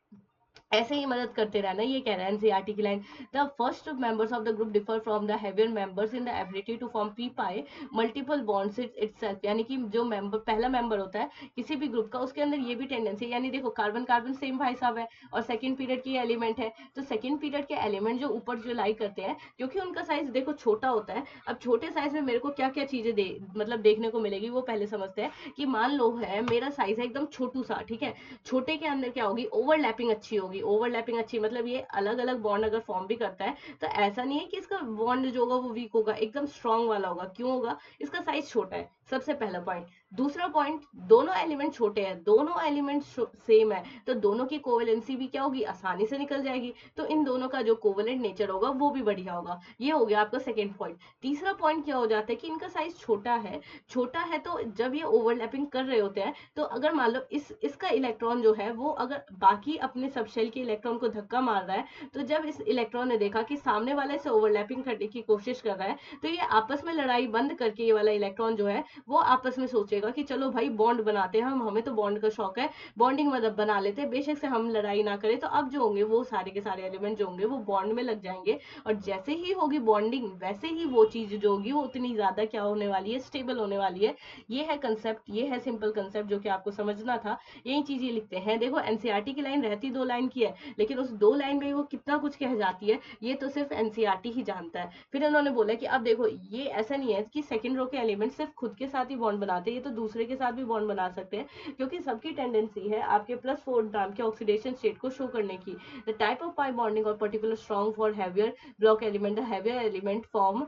[SPEAKER 1] ऐसे ही मदद करते रहना। ये कह रहा है एनसीईआरटी की line. The first members of the group differ from the heavier members in the ability to form p pi multiple bonds itself. यानी कि जो मेंबर पहला मेंबर होता है किसी भी ग्रुप का, उसके अंदर ये भी टेंडेंसी, यानी देखो कार्बन कार्बन सेम भाई साहब है और सेकंड पीरियड की एलिमेंट है, तो सेकंड पीरियड के एलिमेंट जो ऊपर जो लाई करते हैं, क्योंकि उनका साइज देखो छोटा होता है। अब छोटे साइज में मेरे को क्या क्या चीजें मतलब देखने को मिलेगी वो पहले समझते हैं। कि मान लो है मेरा साइज है एकदम छोटू सा, ठीक है, छोटे के अंदर क्या होगी, ओवरलैपिंग अच्छी होगी। ओवरलैपिंग अच्छी मतलब ये अलग अलग बॉन्ड अगर फॉर्म भी करता है तो ऐसा नहीं है कि इसका बॉन्ड जो होगा वो वीक होगा, एकदम स्ट्रांग वाला होगा। क्यों होगा, इसका साइज छोटा है, सबसे पहला पॉइंट। दूसरा पॉइंट, दोनों एलिमेंट छोटे हैं, दोनों एलिमेंट सेम है, तो दोनों की कोवेलेंसी भी क्या होगी, आसानी से निकल जाएगी, तो इन दोनों का जो कोवेलेंट नेचर होगा वो भी बढ़िया होगा। ये हो गया आपका सेकेंड पॉइंट। तीसरा पॉइंट क्या हो जाता है कि इनका साइज छोटा है, छोटा है तो जब ये ओवरलैपिंग कर रहे होते हैं तो अगर मान लो इसका इलेक्ट्रॉन जो है वो अगर बाकी अपने सब शेल के इलेक्ट्रॉन को धक्का मार रहा है, तो जब इस इलेक्ट्रॉन ने देखा कि सामने वाले से ओवरलैपिंग करने की कोशिश कर रहा है, तो ये आपस में लड़ाई बंद करके ये वाला इलेक्ट्रॉन जो है वो आपस में सोचेगा कि चलो भाई बॉन्ड बनाते हैं, हमें तो बॉन्ड का शौक है, बॉन्डिंग मतलब बना लेते हैं, बेशक से हम लड़ाई ना करें। तो अब जो होंगे वो सारे के सारे एलिमेंट जो होंगे वो बॉन्ड में लग जाएंगे, और जैसे ही होगी बॉन्डिंग वैसे ही वो चीज जो होगी वो उतनी ज्यादा क्या होने वाली है, स्टेबल होने वाली है। ये है कंसेप्ट, ये है सिंपल कंसेप्ट जो कि आपको समझना था। यही चीजें लिखते हैं। देखो एनसीईआरटी की लाइन रहती 2 लाइन की है, लेकिन उस 2 लाइन में वो कितना कुछ कह जाती है ये तो सिर्फ एनसीईआरटी ही जानता है। फिर उन्होंने बोला कि अब देखो ये ऐसा नहीं है कि सेकंड रो के एलिमेंट सिर्फ खुद के साथ ही बॉन्ड बनाते हैं, ये तो दूसरे के साथ भी बॉन्ड बना सकते हैं, क्योंकि सबकी टेंडेंसी है आपके +4 नाम के ऑक्सीडेशन स्टेट को शो करने की। The type of pi bonding और particular strong for heavier block element, the heavier element form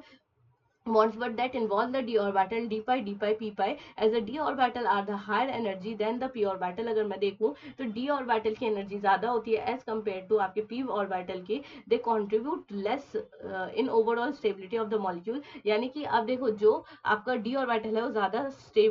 [SPEAKER 1] bonds but that involve the d orbital d pi p pi, as the d orbital are the higher energy than the p orbital। अगर मैं देखूं तो d orbital की energy ज्यादा होती है as compared to आपके p orbital की, they contribute less in overall stability of the molecule। यानी कि अब देखो जो आपका d orbital है वो ज्यादा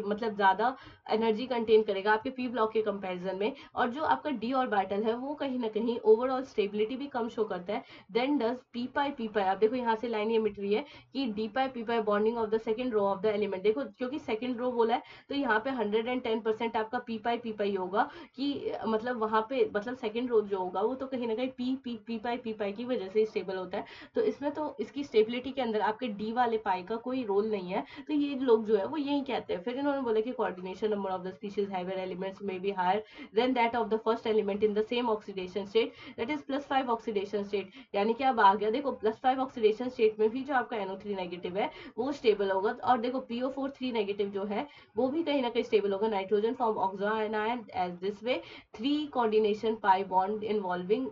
[SPEAKER 1] मतलब ज्यादा एनर्जी कंटेन करेगा आपके p ब्लॉक के कंपैरिजन में, और जो आपका d orbital है वो कहीं ना कहीं ओवरऑल स्टेबिलिटी भी कम शो करता है then does p pi p pi। अब देखो यहाँ से लाइन ये मिट रही है कि d pi p pi bonding of the second row of the element. देखो क्योंकि सेकंड रो बोला है तो यहाँ पे 110% आपका p pi p pi होगा, कि मतलब वहां पे मतलब सेकंड रो जो होगा वो तो कहीं ना कहीं p pi की वजह से स्टेबल होता है। तो इसमें तो इसकी स्टेबिलिटी के अंदर आपके d वाले पाई का कोई रोल नहीं है, तो ये लोग जो है वो यही कहते हैं। फिर इन्होंने बोला कि coordination number of the species heavier elements में be higher than that of the first element in the same oxidation state, that is +5 oxidation state. यानी कि अब आ गया देखो +5 ऑक्सीडेशन स्टेट में भी जो आपका NO3 नेगेटिव है है वो स्टेबल होगा। और देखो PO4 3 नेगेटिव जो है वो भी कहीं ना कहीं स्टेबल होगा। Nitrogen form oxo ion as this way 3 coordination pi bond involving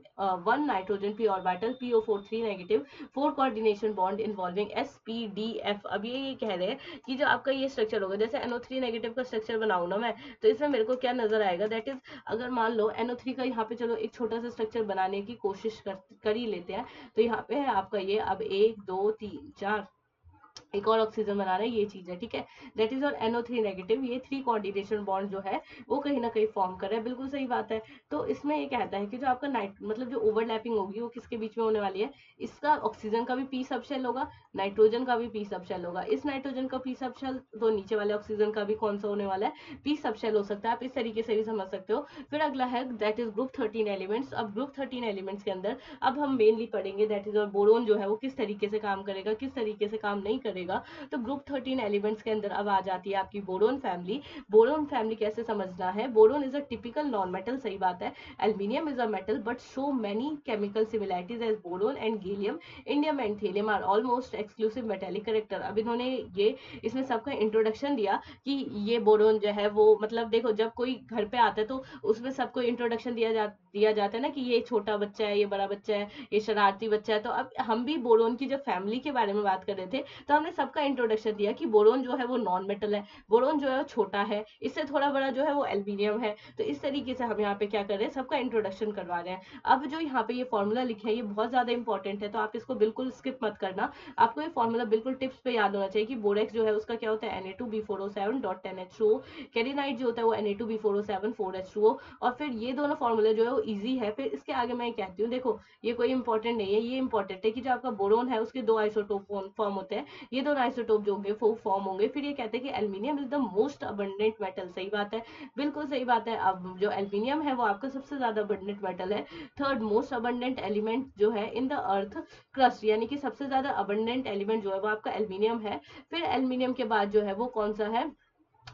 [SPEAKER 1] 1 nitrogen p orbital PO4 3 negative 4 coordination bond involving SPDF। अब ये कह रहे हैं कि जो आपका ये स्ट्रक्चर होगा, जैसे NO3 नेगेटिव का स्ट्रक्चर बनाऊं ना मैं, तो इसमें मेरे को क्या नजर आएगा, दैट इज अगर मान लो NO3 का यहाँ पे चलो एक छोटा सा स्ट्रक्चर बनाने की कोशिश कर ही लेते हैं। तो यहाँ पे है आपका ये, अब 1 2 3 4 एक और ऑक्सीजन बना रहा है, ये चीज है, ठीक है। दैट इज और NO3 नेगेटिव, ये 3 कोऑर्डिनेशन बॉन्ड जो है वो कहीं ना कहीं फॉर्म कर रहा है, बिल्कुल सही बात है। तो इसमें ये कहता है कि जो आपका नाइट मतलब जो ओवरलैपिंग होगी वो किसके बीच में होने वाली है, इसका ऑक्सीजन का भी पी सब शेल होगा, नाइट्रोजन का भी पी सब शेल होगा। इस नाइट्रोजन का पी सब शेल तो नीचे वाले ऑक्सीजन का भी कौन सा होने वाला है, पी सब शेल हो सकता है। आप इस तरीके से भी समझ सकते हो। फिर अगला है दैट इज ग्रुप 13 एलिमेंट्स। अब ग्रुप 13 एलिमेंट्स के अंदर अब हम मेनली पढ़ेंगे दैट इज और बोरोन जो है वो किस तरीके से काम करेगा, किस तरीके से काम नहीं करेगा। तो ग्रुप 13 एलिमेंट्स के अंदर अब आ जाती है आपकी बोरोन फैमिली। बोरोन फैमिली कैसे समझना है, boron is a typical non metal, सही बात है। Aluminium is a metal but show many chemical similarities as boron and gallium, indium and thallium are almost exclusive metallic character. अब इन्होंने ये इसमें सबका इंट्रोडक्शन दिया कि ये बोरोन जो है वो मतलब देखो जब कोई घर पे आता है तो उसमें सबको इंट्रोडक्शन दिया जाता है ना कि ये छोटा बच्चा है, ये बड़ा बच्चा है, ये शरारती बच्चा है। तो अब हम भी बोरोन की जब फैमिली के बारे में बात कर रहे थे तो हमने सबका इंट्रोडक्शन दिया कि बोरोन जो है वो नॉन मेटल है, बोरोन जो है वो छोटा है, इससे थोड़ा बड़ा जो है वो एल्यूमिनियम है। तो इस तरीके से हम यहाँ पे क्या कर रहे हैं, सबका इंट्रोडक्शन करवा रहे हैं। अब जो यहाँ पे ये फॉर्मूला लिखे हैं ये बहुत ज्यादा इंपॉर्टेंट है, तो आप इसको बिल्कुल स्किप मत करना। आपको ये फॉर्मूला बिल्कुल टिप्स पे याद होना चाहिए कि बोरेक्स जो है उसका क्या होता है Na2B4O7.10H2O, कैरिनाइट जो होता है वो Na2B4O7 4H2O। और फिर ये दोनों फॉर्मूले जो है वो इजी है। फिर इसके आगे मैं कहती हूँ देखो ये कोई इंपॉर्टेंट नहीं है, ये इंपॉर्टेंट है कि जो आपका बोरोन है उसके 2 आइसोटोप फॉर्म होते हैं, ये दोनों आइसोटोप जो होंगे वो फॉर्म होंगे। फिर ये कहते हैं कि aluminium is the most abundant metal, सही बात है, बिल्कुल सही बात है। अब जो एल्यूमिनियम है वो आपका सबसे ज्यादा अबंडेंट मेटल है। थर्ड मोस्ट अबंडेंट एलिमेंट जो है इन द अर्थ क्रस्ट, यानी कि सबसे ज्यादा अबंडेंट एलिमेंट जो है वो आपका एल्यूमिनियम है। फिर एल्यूमिनियम के बाद जो है वो कौन सा है,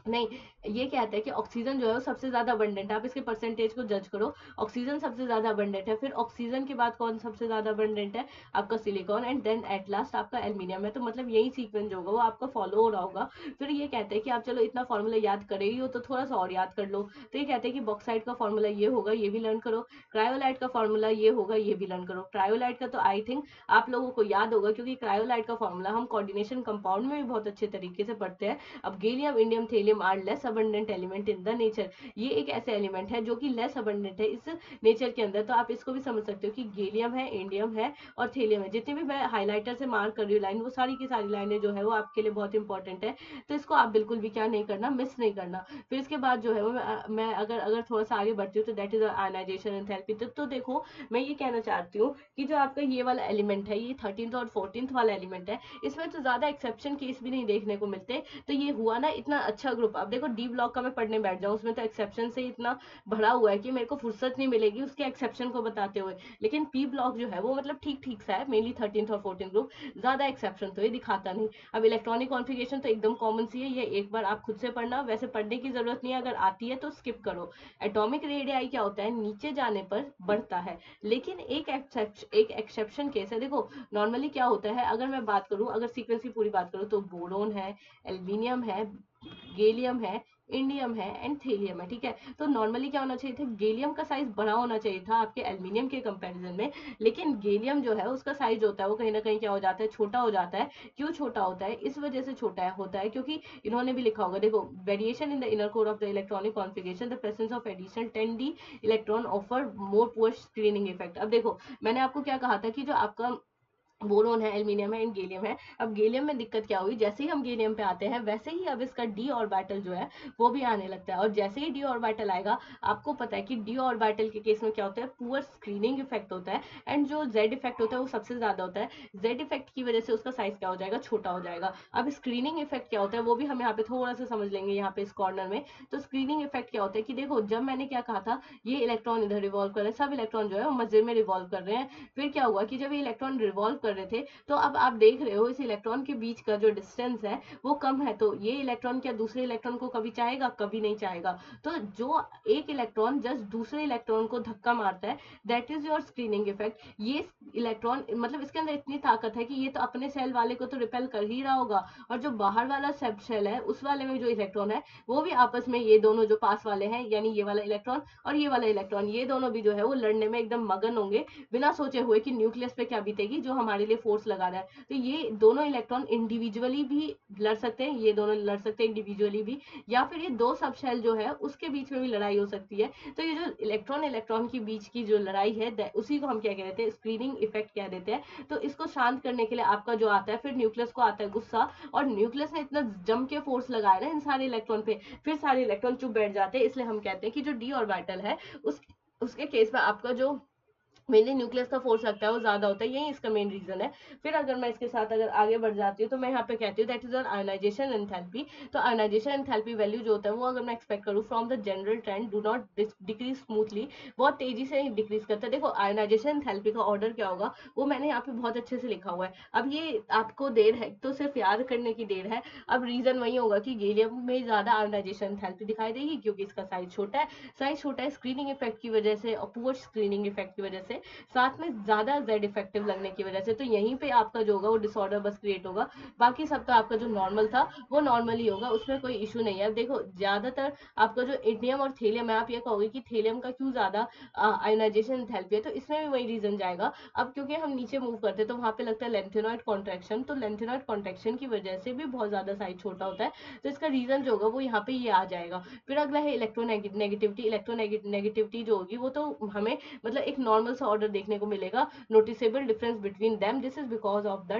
[SPEAKER 1] नहीं, ये कहता है कि ऑक्सीजन जो है वो सबसे ज्यादा अबंडेंट है। आप इसके परसेंटेज को जज करो, ऑक्सीजन सबसे ज्यादा अबंडेंट है। फिर ऑक्सीजन के बाद कौन सबसे ज्यादा अबंडेंट है, आपका silicon, and then at last आपका एल्यूमिनियम है। तो मतलब यही सीक्वेंस जो होगा वो आपका फॉलो हो रहा होगा। फिर ये कहते हैं कि आप चलो इतना फॉर्मूला याद करे ही हो तो थोड़ा सा और याद कर लो। तो ये कहते हैं कि बॉक्साइड का फॉर्मूला ये होगा, ये भी लर्न करो। क्रायोलाइट का फॉर्मूला ये होगा, ये भी लर्न करो। क्रायोलाइट का तो आई थिंक आप लोगों को याद होगा क्योंकि क्रायोलाइट का फॉर्मूला हम कोऑर्डिनेशन कंपाउंड में भी बहुत अच्छे तरीके से पढ़ते हैं। अब gallium, indium, thallium are less abundant element in the nature, ये एक ऐसे एलिमेंट है जो कि लेस अबंडेंट है इस नेचर के अंदर। तो आप इसको भी समझ सकते हो कि गैलियम है, इंडियम है और थेलियम है। जितनी भी मैं हाइलाइटर से मार्क कर रही हूँ लाइन, वो सारी की सारी लाइनें जो है वो आपके लिए बहुत इंपॉर्टेंट है। तो इसको आप बिल्कुल भी क्या नहीं करना, मिस नहीं करना। फिर इसके बाद जो है वो मैं अगर अगर थोड़ा सा आगे बढ़ती हूँ तो दैट इज आयनाइजेशन एंथैल्पी। तो देखो मैं ये कहना चाहती हूँ कि जो आपका ये वाला एलिमेंट है, ये 13th और 14th वाला एलिमेंट है, इसमें तो ज्यादा एक्सेप्शन केस भी नहीं देखने को मिलते। तो ये हुआ ना इतना अच्छा ग्रुप। अब देखो डी ब्लॉक का मैं पढ़ने बैठ जाऊं, उसमें तो एक्सेप्शन से इतना भरा हुआ है कि मेरे को फुर्सत नहीं मिलेगी उसके एक्सेप्शन को बताते हुए। लेकिन पी ब्लॉक जो है वो मतलब ठीक ठीक सा है, मेनली 13th और 14th ग्रुप, ज्यादा एक्सेप्शन तो ये दिखाता नहीं। अब इलेक्ट्रॉनिक कॉन्फ़िगरेशन तो एकदम कॉमन सी है, ये एक बार आप खुद से पढ़ना, वैसे पढ़ने की जरूरत नहीं है, अगर आती है तो स्किप करो। एटॉमिक रेडियाई क्या होता है, नीचे जाने पर बढ़ता है। लेकिन एक एक्सेप्शन केस है। देखो नॉर्मली क्या होता है, अगर मैं बात करूं, अगर सीक्वेंस की पूरी बात करूं तो बोरोन है, एल्यूमिनियम है, गैलियम है, इंडियम है एंड थेलियम है, ठीक है। तो नॉर्मली क्या होना चाहिए था, गैलियम का साइज बड़ा होना चाहिए था आपके एल्यूमिनियम के कंपैरिजन में। लेकिन गैलियम जो है उसका साइज होता है वो कहीं ना कहीं क्या हो जाता है, छोटा हो जाता है। क्यों छोटा होता है, इस वजह से छोटा होता है क्योंकि इन्होंने भी लिखा होगा, देखो variation in the inner core of the electronic configuration, the presence of additional 10d electron offer more poor screening effect. अब देखो मैंने आपको क्या कहा था कि जो आपका बोरोन है, एल्यूमिनियम है एंड गैलियम है। अब गैलियम में दिक्कत क्या हुई, जैसे ही हम गैलियम पे आते हैं वैसे ही अब इसका डी ऑर्बिटल जो है वो भी आने लगता है। और जैसे ही डी ऑर्बिटल आएगा, आपको पता है कि डी ऑर्बिटल के केस में क्या होता है, पुअर स्क्रीनिंग इफेक्ट होता है। एंड जो जेड इफेक्ट होता है वो सबसे ज्यादा होता है। जेड इफेक्ट की वजह से उसका साइज क्या हो जाएगा, छोटा हो जाएगा। अब स्क्रीनिंग इफेक्ट क्या होता है वो भी हम यहाँ पे थोड़ा सा समझ लेंगे यहाँ पे इस कॉर्नर में। तो स्क्रीनिंग इफेक्ट क्या होता है कि देखो जब मैंने क्या कहा था, ये इलेक्ट्रॉन इधर रिवॉल्व कर रहे हैं, सब इलेक्ट्रॉन जो है वो मस्जिद में रिवॉल्व कर रहे हैं। फिर क्या हुआ कि जब ये इलेक्ट्रॉन रिवॉल्व कर कर रहे थे, तो अब आप देख रहे हो इस इलेक्ट्रॉन के बीच का जो डिस्टेंस है वो कम है, तो ये इलेक्ट्रॉन क्या दूसरे इलेक्ट्रॉन को कभी चाहेगा? कभी नहीं चाहेगा। तो जो एक इलेक्ट्रॉन जस्ट दूसरे इलेक्ट्रॉन को धक्का मारता है, that is your screening effect. ये इलेक्ट्रॉन मतलब इसके अंदर इतनी ताकत है कि ये तो अपने सेल वाले को तो रिपेल कर ही रहा होगा, और जो बाहर वाला सब शेल है उस वाले में जो इलेक्ट्रॉन है वो भी आपस में, ये दोनों जो पास वाले हैं यानी ये वाला इलेक्ट्रॉन और ये वाला इलेक्ट्रॉन, ये दोनों भी जो है वो लड़ने में एकदम मगन होंगे, बिना सोचे हुए कि न्यूक्लियस पे क्या बीतेगी जो हमारे लिए फोर्स लगा रहा है। तो ये दोनों इलेक्ट्रॉन इंडिविजुअली भी लड़ सकते हैं, ये दोनों लड़ सकते हैं इंडिविजुअली भी, या फिर ये दो सब शेल जो है उसके बीच में भी लड़ाई हो सकती है। तो ये जो इलेक्ट्रॉन इलेक्ट्रॉन के बीच की जो लड़ाई है उसी को हम क्या कहते हैं? स्क्रीनिंग इफेक्ट कह देते हैं। तो इसको शांत करने के लिए आपका जो आता है फिर न्यूक्लियस को आता है गुस्सा, और न्यूक्लियस ने इतना जम के फोर्स लगाया ना इन सारे इलेक्ट्रॉन पे, फिर सारे इलेक्ट्रॉन चुप बैठ जाते हैं। इसलिए हम कहते हैं कि जो डी ऑर्बिटल है उसके केस में आपका जो मेनली न्यूक्लियस का फोर्स लगता है वो ज्यादा होता है, यही इसका मेन रीजन है। फिर अगर मैं इसके साथ अगर आगे बढ़ जाती हूँ तो मैं यहाँ पे कहती हूँ दैट इज आयोनाइजेशन एंथैल्पी। तो आयोनाइजेशन एंथैल्पी वैल्यू जो होता है वो अगर मैं एक्सपेक्ट करूँ from the general trend do not decrease smoothly, बहुत तेजी से डिक्रीज करता है। देखो आयोनाइजेशन एंथैल्पी का ऑर्डर क्या होगा वो मैंने यहाँ पे बहुत अच्छे से लिखा हुआ है। अब ये आपको देर है तो सिर्फ याद करने की देर है। अब रीजन वही होगा कि गैलियम में ज्यादा आयोनाइजेशन एंथैल्पी दिखाई देगी क्योंकि इसका साइज छोटा है, स्क्रीनिंग इफेक्ट की वजह से और पुअर स्क्रीनिंग इफेक्ट की वजह से, साथ में ज्यादा जेड इफेक्टिव लगने की वजह से। तो यहीं पे आपका जो होगा वो डिसऑर्डर बस क्रिएट होगा, बाकी सब तो आपका जो नॉर्मल था वो नॉर्मल ही होगा, उसमें कोई इशू नहीं है। अब देखो ज्यादातर आपका जो इंडियम और थेलियम है, आप ये कहोगे कि थेलियम का क्यों ज्यादा आयोनाइजेशन एंथैल्पी है, तो इसमें भी वही रीजन जाएगा। अब क्योंकि हम नीचे मूव करते हैं तो वहां पे लगता है लेंथेनॉइड कॉन्ट्रैक्शन, तो लेंथेनॉइड कॉन्ट्रैक्शन की वजह से भी बहुत ज्यादा साइज छोटा होता है, तो इसका रीजन जो होगा वो यहाँ पे ये आ जाएगा। फिर अगला है इलेक्ट्रोनेगेटिविटी। इलेक्ट्रोनेगेटिविटी जो होगी वो तो हमें मतलब एक नॉर्मल सा ऑर्डर देखने को मिलेगा, noticeable difference between them, this is because of the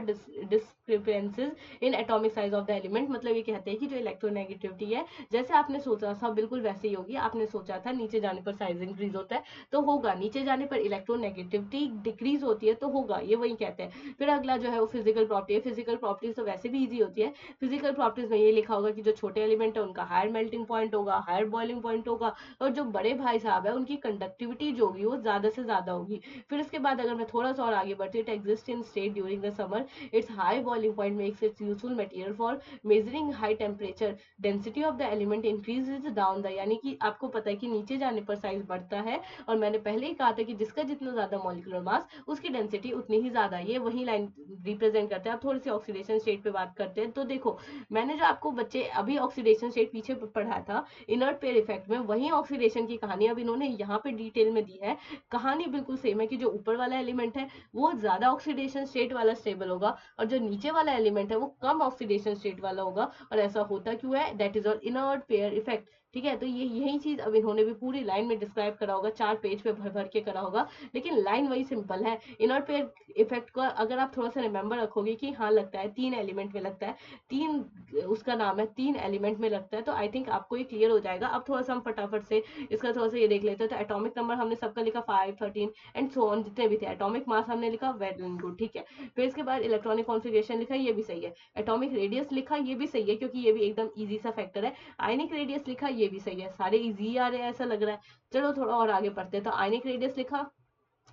[SPEAKER 1] discrepancies in atomic size of the element। मतलब ये कहते हैं कि जो इलेक्ट्रोनेगेटिविटी है जैसे आपने सोचा था बिल्कुल वैसे ही होगी। आपने सोचा था नीचे जाने पर साइज इंक्रीज होता है तो होगा, नीचे जाने पर इलेक्ट्रोनेगेटिविटी डिक्रीज होती है तो होगा, ये वही कहते हैं। फिर अगला जो है वो फिजिकल प्रॉपर्टी है। फिजिकल प्रॉपर्टीज तो वैसे भी इजी होती है। फिजिकल प्रॉपर्टीज में ये लिखा होगा कि जो छोटे एलिमेंट है उनका हायर मेल्टिंग पॉइंट होगा, हायर बॉइलिंग पॉइंट होगा, और जो बड़े भाई साहब है उनकी कंडक्टिविटी जो होगी वो ज्यादा से ज्यादा होगी। फिर इसके बाद अगर मैं थोड़ा सा और आगे बढ़ती हूँ, it exist in state during the summer, it's high boiling point makes it's useful material for measuring high temperature, density of the element increases down the, यानी कि आपको पता है कि नीचे जाने पर साइज बढ़ता है, और मैंने पहले ही कहा था कि जिसका जितना ज्यादा मॉलिक्यूलर मास उसकी डेंसिटी उतनी ही ज्यादा, ये वही लाइन रिप्रेजेंट करते हैं। अब थोड़ी सी ऑक्सीडेशन स्टेट पे बात करते हैं। तो देखो मैंने जो आपको बच्चे अभी ऑक्सीडेशन स्टेट पीछे पढ़ा था इनर्ट पेयर इफेक्ट में, वही ऑक्सीडेशन की कहानी अब इन्होंने यहाँ पे डिटेल में दी है। कहानी बिल्कुल सेम है कि जो ऊपर वाला एलिमेंट है वो ज्यादा ऑक्सीडेशन स्टेट वाला स्टेबल होगा, और जो नीचे वाला एलिमेंट है वो कम ऑक्सीडेशन स्टेट वाला होगा। और ऐसा होता क्यों है? That is all inert pair effect. ठीक है, तो ये यही चीज अब इन्होंने भी पूरी लाइन में डिस्क्राइब करा होगा, 4 पेज पे भर भर के करा होगा, लेकिन लाइन वही सिंपल है। इनर्ट पेयर इफेक्ट को अगर आप थोड़ा सा रिमेंबर रखोगे कि हाँ लगता है 3 एलिमेंट में लगता है, 3 उसका नाम है 3 एलिमेंट में लगता है, तो आई थिंक आपको ये क्लियर हो जाएगा। अब थोड़ा सा हम फटाफट से इसका थोड़ा सा ये देख लेते हैं। तो एटॉमिक नंबर हमने सबका लिखा 5, 13 एंड सो ऑन, जितने भी थे। एटॉमिक मास हमने लिखा, वेरी गुड, ठीक है। फिर इसके बाद इलेक्ट्रॉनिक कॉन्फ़िगरेशन लिखा, ये भी सही है। एटॉमिक रेडियस लिखा, ये भी सही है क्योंकि ये भी एकदम इजी सा फैक्टर है। आयनिक रेडियस लिखा, ये भी सही है। सारे इजी आ रहे हैं ऐसा लग रहा है। चलो थोड़ा और आगे पढ़ते हैं। तो आयनिक रेडियस लिखा,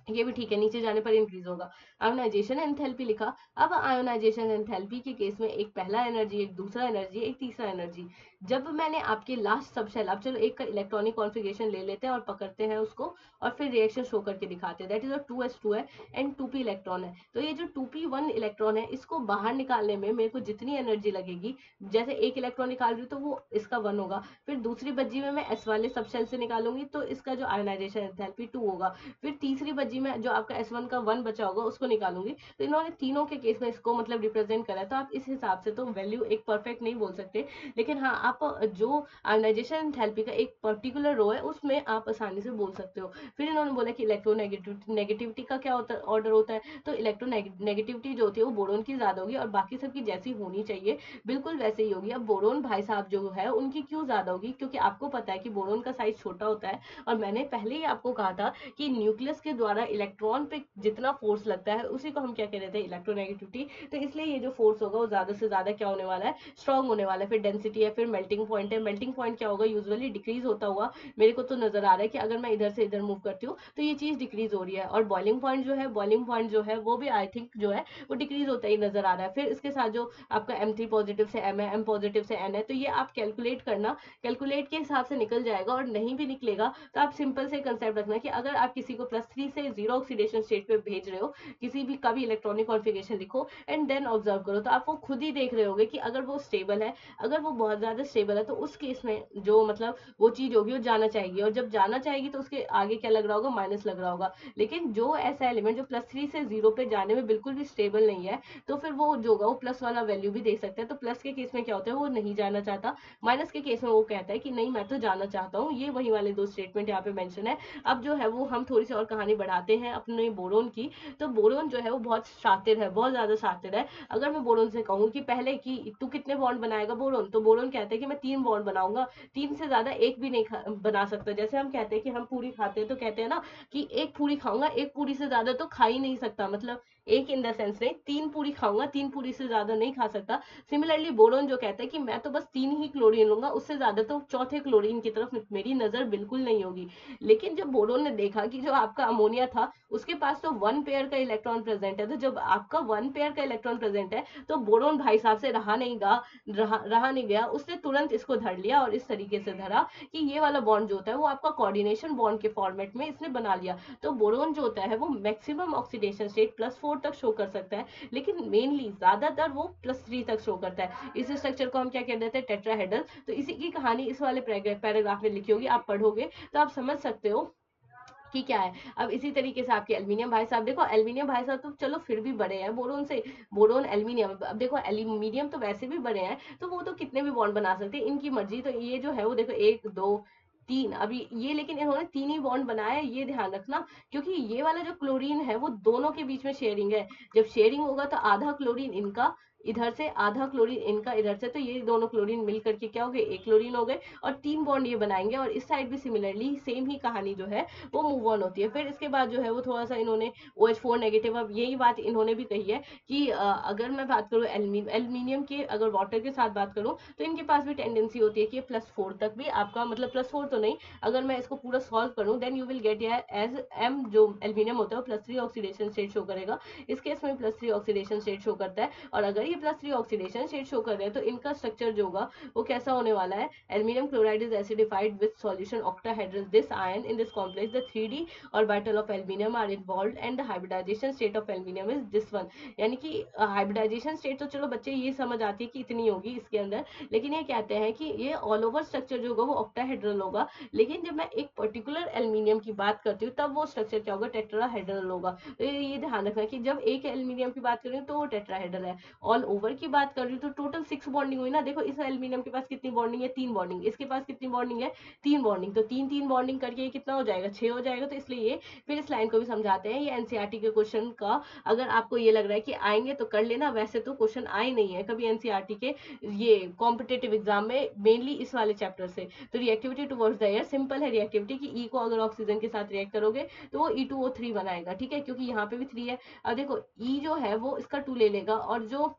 [SPEAKER 1] ये भी ठीक है, नीचे जाने पर इंक्रीज होगा। आयोनाइजेशन एंथैल्पी लिखा। अब आयोनाइजेशन एंथैल्पी के केस में एक पहला एनर्जी, एक दूसरा एनर्जी, एक तीसरा एनर्जी। जब मैंने आपके लास्ट सब शेल, अब चलो एक का इलेक्ट्रॉनिक कॉन्फ़िगरेशन ले लेते हैं और पकड़ते हैं उसको, और फिर रिएक्शन शो करके दिखाते हैं। दैट इज 2s2 है एंड 2p इलेक्ट्रॉन है। तो ये जो 2p1 इलेक्ट्रॉन है इसको बाहर निकालने में मेरे को जितनी एनर्जी लगेगी, जैसे एक इलेक्ट्रॉन निकाल रही हूँ तो वो इसका 1 होगा, फिर दूसरी बज्जी में मैं s वाले सब शेल से निकालूंगी तो इसका जो आयोनाइजेशन एंथैल्पी 2 होगा, फिर तीसरी बज्जी में जो आपका S1 का 1 बचा होगा उसको निकालूंगी। तो इन्होंने तीनों के केस में इसको मतलब रिप्रेजेंट करा है, तो आप इस हिसाब से तो वैल्यू एक परफेक्ट नहीं बोल सकते, लेकिन हाँ आप जो आयोनाइजेशन एंथैल्पी का एक पर्टिकुलर रो है उसमें आप आसानी से बोल सकते हो। फिर इन्होंने बोला कि इलेक्ट्रोनेगेटिविटी का क्या ऑर्डर होता है, तो इलेक्ट्रोनेगेटिविटी जो होती है वो बोरोन की ज्यादा होगी और बाकी सबकी जैसी होनी चाहिए बिल्कुल वैसे ही होगी। अब बोरोन भाई साहब जो है उनकी क्यों ज्यादा होगी, क्योंकि आपको पता है कि बोरोन का साइज छोटा होता है, और मैंने पहले ही आपको कहा था कि न्यूक्लियस के द्वारा द्वारा इलेक्ट्रॉन पे जितना फोर्स लगता है उसी को हम क्या कह देते हैं, इलेक्ट्रोनेगेटिविटी। तो इसलिए ये जो फोर्स होगा वो ज्यादा से ज्यादा क्या होने वाला है, स्ट्रांग होने वाला है। फिर डेंसिटी है, फिर मेल्टिंग पॉइंट है। मेल्टिंग पॉइंट क्या होगा, यूजुअली डिक्रीज होता हुआ मेरे को तो नजर आ रहा है कि अगर मैं इधर से इधर मूव करती हूँ तो ये चीज डिक्रीज हो रही है। और बॉइलिंग पॉइंट जो है, बॉइलिंग पॉइंट जो है वो भी आई थिंक जो है वो डिक्रीज होता ही नजर आ रहा है। फिर इसके साथ जो आपका M3 पॉजिटिव से M है, M पॉजिटिव से N है, तो ये आप कैलकुलेट करना, कैलकुलेट के हिसाब से निकल जाएगा। और नहीं भी निकलेगा तो आप सिंपल से कंसेप्ट रखना कि अगर आप किसी को +3 से 0 ऑक्सीडेशन स्टेट पे भेज रहे हो, किसी भी का भी इलेक्ट्रॉनिक कॉन्फ़िगरेशन लिखो एंड देन ऑब्जर्व करो, तो आप वो खुद ही देख रहे होगे कि अगर वो स्टेबल है, अगर वो बहुत ज्यादा स्टेबल है, तो उस केस में जो मतलब वो चीज होगी वो जाना चाहेगी। और जब जाना चाहेगी तो उसके आगे क्या लग रहा होगा, माइनस लग रहा होगा। लेकिन जो ऐसा एलिमेंट जो +3 से 0 पे जाने में बिल्कुल भी स्टेबल नहीं है, तो फिर वो जो होगा वो प्लस वाला वैल्यू भी दे सकता है। तो प्लस के केस में क्या होता है, वो नहीं जाना चाहता। माइनस के केस में वो कहता है कि नहीं मैं तो जाना चाहता हूँ। ये वही वाले दो स्टेटमेंट यहाँ पे मेंशन है। अब जो है वो हम थोड़ी सी और कहानी बढ़ाते हैं अपने बोरोन की। तो बोरोन जो है वो बहुत शातिर है, बहुत ज्यादा शातिर है। अगर मैं बोरोन से कहूँ कि पहले कि तू कितने बॉन्ड बनाएगा बोरोन, तो बोरोन कहता है कि मैं 3 बॉन्ड बनाऊंगा, 3 से ज्यादा एक भी नहीं बना सकता। जैसे हम कहते हैं कि हम पूरी खाते हैं तो कहते हैं ना कि एक पूरी खाऊंगा, एक पूरी से ज्यादा तो खा ही नहीं सकता, मतलब एक इन द सेंस नहीं, 3 पूरी खाऊंगा, 3 पूरी से ज्यादा नहीं खा सकता। सिमिलरली बोरोन जो कहता है कि मैं तो बस 3 ही क्लोरीन लूंगा, उससे ज्यादा तो चौथे क्लोरीन की तरफ मेरी नजर बिल्कुल नहीं होगी। लेकिन जब बोरोन ने देखा कि जो आपका अमोनिया था उसके पास तो 1 पेयर का इलेक्ट्रॉन प्रेजेंट है, तो जब आपका 1 पेयर का इलेक्ट्रॉन प्रेजेंट है तो बोरोन भाई साहब से रहा नहीं गया, उसने तुरंत इसको धर लिया। और इस तरीके से धरा कि ये वाला बॉन्ड जो होता है वो आपका कोऑर्डिनेशन बॉन्ड के फॉर्मेट में इसने बना लिया। तो बोरोन जो होता है वो मैक्सिमम ऑक्सीडेशन स्टेट +4 तक शो कर सकता है, लेकिन मेनली ज्यादातर वो +3 तक शो करता है। इस स्ट्रक्चर को हम क्या कह देते हैं, टेट्राहेड्रल। तो इसी की कहानी इस वाले पैराग्राफ में लिखी होगी, आप पढ़ोगे तो आप समझ सकते हो कि क्या है। अब इसी तरीके से आपके एल्यूमिनियम भाई साहब, देखो एल्यूमिनियम भाई साहब तो चलो फिर भी बड़े हैं बोरोन से, बोरोन एल्यूमिनियम। अब देखो एल्यूमिनियम तो वैसे भी बड़े हैं, तो वो तो कितने भी बॉन्ड बना सकते हैं, इनकी मर्जी। तो ये जो है वो देखो 1 2 3 अभी ये, लेकिन इन्होंने 3 ही बॉन्ड बनाया है, ये ध्यान रखना। क्योंकि ये वाला जो क्लोरीन है वो दोनों के बीच में शेयरिंग है। जब शेयरिंग होगा तो आधा क्लोरीन इनका इधर से, आधा क्लोरीन इनका इधर से, तो ये दोनों क्लोरीन मिल करके क्या हो गए, एक क्लोरीन हो गए। और 3 बॉन्ड ये बनाएंगे। और इस साइड भी सिमिलरली सेम ही कहानी जो है वो मूव ऑन होती है। फिर इसके बाद जो है वो थोड़ा सा इन्होंने OH4 नेगेटिव, अब यही बात इन्होंने भी कही है कि अगर मैं बात करूँ एल्यूमिनियम के, अगर वाटर के साथ बात करूँ तो इनके पास भी टेंडेंसी होती है कि +4 तक भी आपका, मतलब +4 तो नहीं, अगर मैं इसको पूरा सॉल्व करूँ then you will get as M जो एल्यूमिनियम होता है वो +3 ऑक्सीडेशन स्टेट शो करेगा। इस केस में +3 ऑक्सीडेशन स्टेट शो करता है। और अगर ये +3 ऑक्सीडेशन स्टेट शो कर रहे हैं तो इनका स्ट्रक्चर जो होगा वो कैसा होने वाला है, aluminium chloride is acidified with solution octahedral this ion in this complex the 3D orbital of aluminium are involved and the hybridization state of aluminium is this one। यानी कि हाइब्रिडाइजेशन स्टेट तो चलो बच्चे ये समझ आती है कि इतनी होगी इसके अंदर, लेकिन ये कहते हैं कि ये ऑल ओवर स्ट्रक्चर जो होगा वो ऑक्टाहेड्रल होगा। लेकिन जब मैं एक पर्टिकुलर एल्यूमिनियम की बात करती हूँ तब वो स्ट्रक्चर क्या होगा, टेट्राहेड्रल होगा। तो ये ध्यान रखना कि जब एक एल्यूमिनियम की बात कर रही हूँ तो वो टेट्राहेड्रल है, ऑल ओवर की बात कर रही हूँ तो टोटल 6 बॉन्डिंग हुई ना। देखो इस एल्यूमिनियम के पास कितनी बॉन्डिंग है, 3 बॉन्डिंग, इसके पास कितनी बॉन्डिंग है, 3 बॉन्डिंग। तो 3 3 बॉन्डिंग करके कितना हो जाएगा, 6 हो जाएगा। तो इसलिए ये, फिर इस लाइन को भी समझाते हैं। ये एनसीईआरटी के क्वेश्चन का अगर आपको ये लग रहा है कि आएंगे तो कर लेना, वैसे तो क्वेश्चन आए नहीं है कभी एनसीईआरटी के ये कॉम्पिटेटिव एग्जाम में, मेनली इस वाले चैप्टर से। तो reactivity towards the air simple है रिएक्टिविटी की, ई को अगर ऑक्सीजन के साथ रिएक्ट करोगे तो वो E2O3 बनाएगा, ठीक है, क्योंकि यहाँ पे भी 3 है। अब देखो ई जो है वो इसका 2 ले लेगा और जो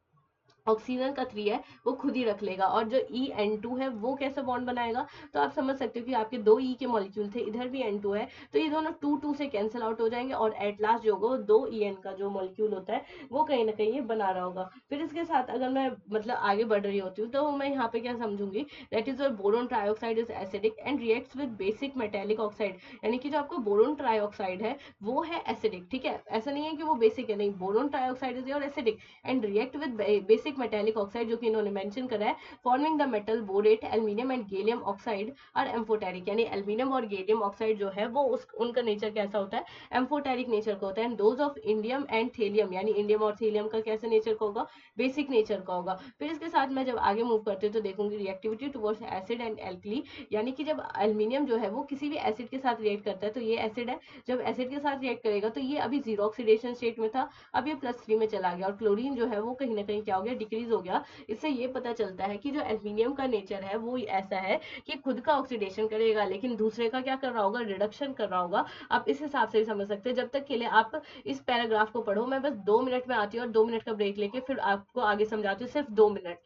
[SPEAKER 1] ऑक्सीजन का 3 है वो खुद ही रख लेगा। और जो EN2 है वो कैसे बॉन्ड बनाएगा, तो आप समझ सकते हो कि आपके 2 E के मॉलिक्यूल थे, इधर भी N2 है, तो ये दोनों 2 2 से कैंसिल आउट हो जाएंगे। और एट लास्ट जो होगा 2 EN का जो मॉलिक्यूल होता है वो कहीं ना कहीं ये बना रहा होगा। फिर इसके साथ अगर मैं मतलब आगे बढ़ रही होती हूँ तो मैं यहाँ पे क्या समझूंगी, that is your boron trioxide is acidic and reacts with basic metallic oxide. यानी कि जो आपका बोरोन ट्राइऑक्साइड है वो है एसिडिक, ठीक है, ऐसा नहीं है कि वो बेसिक है, नहीं, boron trioxide is your acidic and react with basic metallic oxide जो कि इन्होंने मेंशन करा है, forming the metal borate aluminium and gallium oxide are amphoteric. यानी एल्यूमिनियम और गैलियम ऑक्साइड जो है वो उनका नेचर कैसा होता है, एम्फोटेरिक नेचर का होता है। And those of indium and thallium, यानी इंडियम और थेलियम का कैसे नेचर का होगा, बेसिक नेचर का होगा। फिर इसके साथ मैं जब आगे मूव करती हूँ तो देखूंगी reactivity towards acid and alkali. यानी कि जब एल्यूमिनियम जो है वो किसी भी एसिड के साथ रिएक्ट करता है, तो ये एसिड है, जब एसिड के साथ रिएक्ट करेगा तो ये अभी 0 ऑक्सीडेशन स्टेट में था, अब ये +3 में चला गया। और क्लोरीन जो है वो कहीं ना कहीं क्या हो गया, डिक्रीज हो गया। इससे ये पता चलता है कि जो एल्यूमिनियम का नेचर है वो ऐसा है कि खुद का ऑक्सीडेशन करेगा लेकिन दूसरे का क्या कर रहा होगा, रिडक्शन कर रहा होगा। आप इस हिसाब से ही समझ सकते हैं। जब तक के लिए आप इस पैराग्राफ को पढ़ो, मैं बस 2 मिनट में आती हूँ और 2 मिनट का ब्रेक लेके फिर आपको आगे समझाती हूँ, सिर्फ 2 मिनट।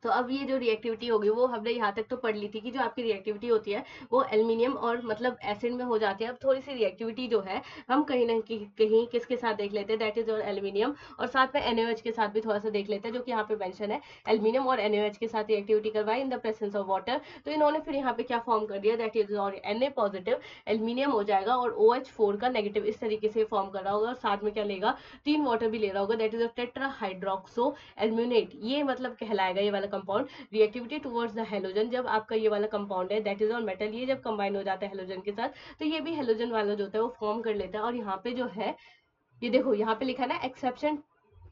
[SPEAKER 1] तो अब ये जो रिएक्टिविटी होगी वो हमने यहाँ तक तो पढ़ ली थी कि जो आपकी रिएक्टिविटी होती है वो एल्यूमिनियम और मतलब एसिड में हो जाती है। अब थोड़ी सी रिएक्टिविटी जो है हम कहीं ना कहीं किसके साथ देख लेते हैं, दैट इज और एल्यूमिनियम, और साथ में NaOH के साथ भी थोड़ा सा देख लेते हैं, जो कि यहाँ पे मेंशन है। एल्यूमिनियम और NaOH के साथ रिएक्टिविटी करवाई इन द प्रेजेंस ऑफ वाटर। तो इन्होंने फिर यहाँ पे क्या फॉर्म कर दिया, दैट इज और Na पॉजिटिव एल्यूमिनियम हो जाएगा और OH4 का नेगेटिव, इस तरीके से फॉर्म कर रहा होगा। और साथ में क्या लेगा, 3 वाटर भी ले रहा होगा, दैट इज टेट्राहाइड्रोक्सो एल्यूमिनेट, ये मतलब कहलाएगा ये वाला compound. Reactivity towards the halogen, जब आपका ये वाला कंपाउंड है दैट इज ऑन मेटल, ये जब कंबाइन हो जाता है हेलोजन के साथ तो ये भी हेलोजन वाला जो होता है वो फॉर्म कर लेता है। और यहाँ पे जो है ये देखो यहाँ पे लिखा है ना एक्सेप्शन,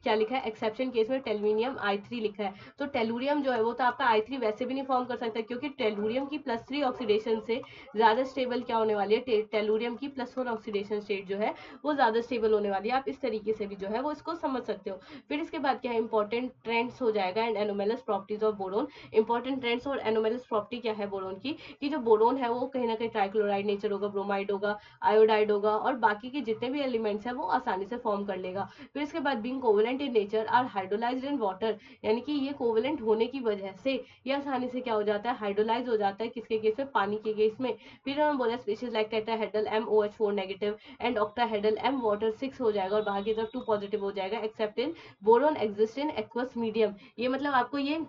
[SPEAKER 1] क्या लिखा है, एक्सेप्शन केस में टेलुरियम I3 लिखा है। तो टेलुरियम जो है वो तो आपका I3 वैसे भी नहीं फॉर्म कर सकता, क्योंकि टेलुरियम की +3 ऑक्सीडेशन से ज्यादा स्टेबल क्या होने वाली है, टेलुरियम की +1 ऑक्सीडेशन स्टेट जो है वो ज्यादा स्टेबल होने वाली है। आप इस तरीके से भी जो है वो इसको समझ सकते हो। फिर इसके बाद क्या है, इंपॉर्टेंट ट्रेंड्स हो जाएगा and anomalous properties of boron. Important trends और एनोमेलस प्रॉपर्टी क्या है बोरोन की, कि जो बोरोन है वो कहीं ना कहीं ट्राइक्लोराइड नेचर होगा, ब्रोमाइड होगा, आयोडाइड होगा, और बाकी के जितने भी एलिमेंट्स हैं वो आसानी से फॉर्म कर लेगा। फिर इसके बाद being covalent in nature are hydrolysed in water, यानी कि ये कोवेलेंट होने की वजह से ये आसानी से क्या हो जाता है, हाइड्रोलाइज हो जाता है, किसके केस में, पानी के केस में। फिर हम बोला species like tetrahedral MOH4 negative and octahedral M water 6 हो जाएगा और बाहर की तरफ 2 पॉजिटिव हो जाएगा, accept in boron exist in aqueous medium. ये मतलब आपको ये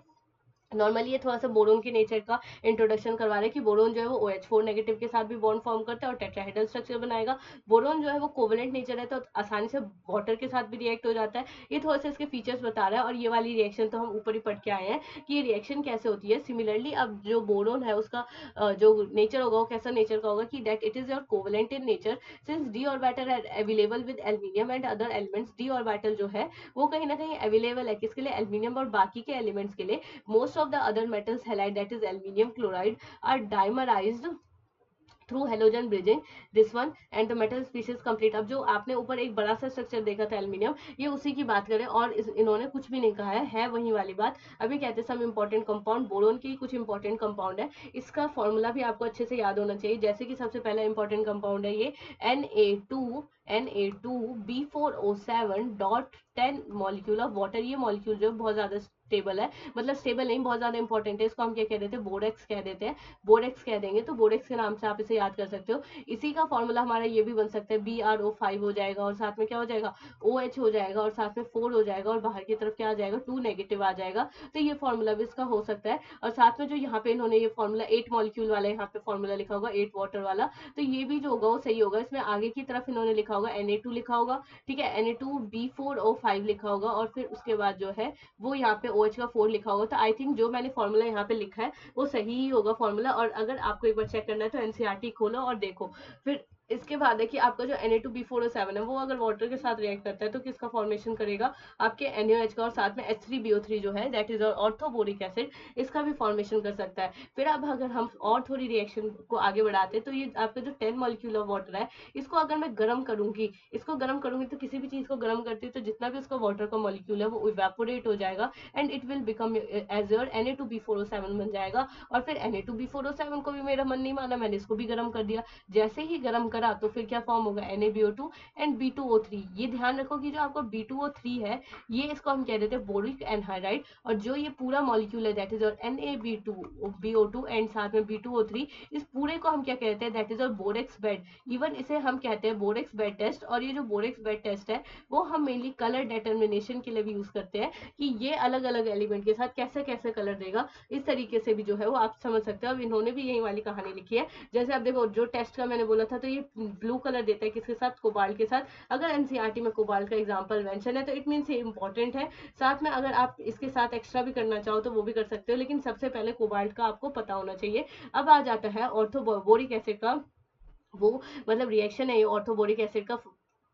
[SPEAKER 1] नॉर्मली ये थोड़ा सा बोरोन के नेचर का इंट्रोडक्शन करवा रहे हैं कि बोरोन जो है वो OH4 नेगेटिव के साथ भी बॉन्ड फॉर्म करता है और टेट्राहेड्रल स्ट्रक्चर बनाएगा। बोरोन जो है वो कोवेलेंट नेचर है तो आसानी से वाटर के साथ भी रिएक्ट हो जाता है। ये थोड़े से इसके फीचर्स बता रहा है। और ये वाली रिएक्शन तो हम ऊपर ही पढ़ के आए हैं कि ये रिएक्शन कैसे होती है। सिमिलरली अब जो बोरोन है उसका जो नेचर होगा वो कैसा नेचर का होगा कि that it is your covalent in nature, since d orbital are available with aluminium and other elements. D orbital जो है वो कहीं ना कहीं अवेलेबल है किसके लिए, एल्यूमिनियम और बाकी के एलिमेंट्स के लिए। Most of the other metals halide, that is aluminium chloride, are dimerized through halogen bridging this one and the metal species complete. अब जो आपने ऊपर एक बड़ा सा स्ट्रक्चर देखा था एल्यूमिनियम, ये उसी की बात करें और इन्होंने कुछ भी नहीं कहा है वही वाली बात। अभी कहते हैं सम इंपॉर्टेंट कंपाउंड, बोरोन की कुछ इंपॉर्टेंट कंपाउंड है, इसका फॉर्मूला भी आपको अच्छे से याद होना चाहिए। जैसे कि सबसे पहला इंपॉर्टेंट कंपाउंड है ये Na2B4O7 dot 10 molecule of water. ये मॉलिक्यूल जो बहुत ज्यादा स्टेबल है, मतलब स्टेबल नहीं, बहुत ज्यादा इंपॉर्टेंट है, इसको हम क्या कह देते हैं, बोरेक्स कह देते हैं। बोरेक्स कह देंगे तो बोरेक्स के नाम से आप इसे याद कर सकते हो। इसी का फॉर्मूला हमारा ये भी बन सकता है, BrO5 हो जाएगा और साथ में क्या हो जाएगा, OH हो जाएगा और साथ में 4 हो जाएगा और बाहर की तरफ क्या आ जाएगा, 2 नेगेटिव आ जाएगा। तो ये फॉर्मूला भी इसका हो सकता है। और साथ में जो यहाँ पे इन्होंने ये फॉर्मूला 8 मॉलिक्यूल वाला यहाँ पे फॉर्मूला लिखा होगा, 8 वाटर वाला, तो ये भी जो होगा वो सही होगा। इसमें आगे की तरफ इन्होंने लिखा होगा Na2 लिखा होगा, ठीक है, Na2B4O5 लिखा होगा और फिर उसके बाद जो है वो यहाँ पे OH का 4 लिखा होगा। तो आई थिंक जो मैंने फॉर्मूला यहाँ पे लिखा है वो सही ही होगा फॉर्मूला। और अगर आपको एक बार चेक करना है तो एनसीईआरटी खोलो और देखो। फिर इसके बाद है कि आपका जो Na2B4O7 है वो अगर वाटर के साथ रिएक्ट करता है तो किसका फॉर्मेशन करेगा, आपके NaOH का, और साथ में H3BO3 जो है दैट इज ऑर्थोबोरिक एसिड, इसका भी फॉर्मेशन कर सकता है। फिर अब अगर हम और थोड़ी रिएक्शन को आगे बढ़ाते हैं तो ये आपका जो 10 मॉलिक्यूल ऑफ वाटर है, इसको अगर मैं गर्म करूंगी, इसको गर्म करूंगी तो किसी भी चीज को गर्म करती हूँ तो जितना भी उसका वाटर का मॉलिक्यूल है वो इवेपोरेट हो जाएगा and it will become as your Na2B4O7 बन जाएगा। और फिर Na2B4O7 को भी मेरा मन नहीं माना, मैंने इसको भी गर्म कर दिया। जैसे ही गर्म करा तो फिर क्या फॉर्म होगा, NaBO2 एंड B2O3। ये ध्यान रखो कि जो आपका B2O3 है ये इसको हम कह देते हैं बोरिक एनहाइड्राइड, और जो ये पूरा मॉलिक्यूल है दैट इज और NaBO2 एंड साथ में B2O3, इस पूरे को हम क्या कहते हैं, दैट इज और बोरेक्स बेड। इवन इसे हम कहते हैं बोरेक्स बेड टेस्ट। और ये जो बोरेक्स बेड टेस्ट है वो हम मेनली कलर डिटर्मिनेशन के लिए भी यूज करते हैं कि ये अलग अलग एलिमेंट के साथ कैसे कैसे कलर देगा। इस तरीके से भी जो है वो आप समझ सकते हो। अब इन्होंने भी यही वाली कहानी लिखी है। जैसे आप देखो जो टेस्ट का मैंने बोला था तो ये ब्लू कलर देता है किसके साथ, कोबाल्ट के साथ। अगर एनसीईआरटी में कोबाल्ट का एग्जांपल मेंशन है तो इट मींस ये इंपॉर्टेंट है। साथ में अगर आप इसके साथ एक्स्ट्रा भी करना चाहो तो वो भी कर सकते हो, लेकिन सबसे पहले कोबाल्ट का आपको पता होना चाहिए। अब आ जाता है ऑर्थोबोरिक एसिड का, वो मतलब रिएक्शन है ये ऑर्थोबोरिक एसिड का,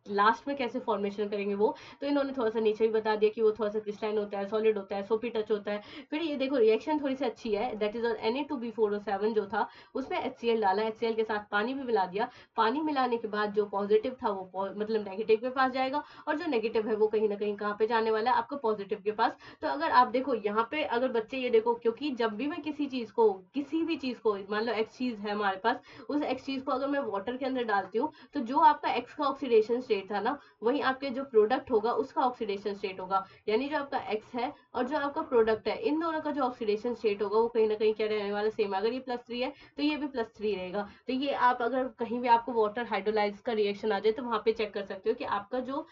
[SPEAKER 1] लास्ट में कैसे फॉर्मेशन करेंगे वो तो इन्होंने थोड़ा सा नीचे भी बता दिया कि वो थोड़ा सा क्रिस्टलाइन होता है, सॉलिड होता है, सोपी टच होता है। फिर ये देखो रिएक्शन थोड़ी सी अच्छी है, दैट इज और Na2B4O7 जो था उसमें HCl डाला, HCl के साथ पानी भी मिला दिया। पानी मिलाने के बाद जो पॉजिटिव था वो मतलब नेगेटिव के पास जाएगा, और जो नेगेटिव है वो कहीं ना कहीं कहाँ पे जाने वाला है, आपको पॉजिटिव के पास। तो अगर आप देखो यहाँ पे अगर बच्चे ये देखो, क्योंकि जब भी मैं किसी चीज को, किसी भी चीज को, मान लो एक्स चीज है हमारे पास, उस एक्स चीज को अगर मैं वाटर के अंदर डालती हूँ तो जो आपका एक्स का ऑक्सीडेशन स्टेट था ना, वही आपके जो प्रोडक्ट होगा उसका ऑक्सीडेशन स्टेट होगा। यानी जो आपका एक्स है और जो आपका प्रोडक्ट है, इन दोनों का जो ऑक्सीडेशन स्टेट होगा वो कहीं ना कहीं क्या रहने वाला, सेम। अगर ये +3 है तो ये भी +3 रहेगा। तो ये आप अगर कहीं भी आपको वाटर हाइड्रोलाइज का रिएक्शन आ जाए तो वहां पे चेक कर सकते हो कि आपका जो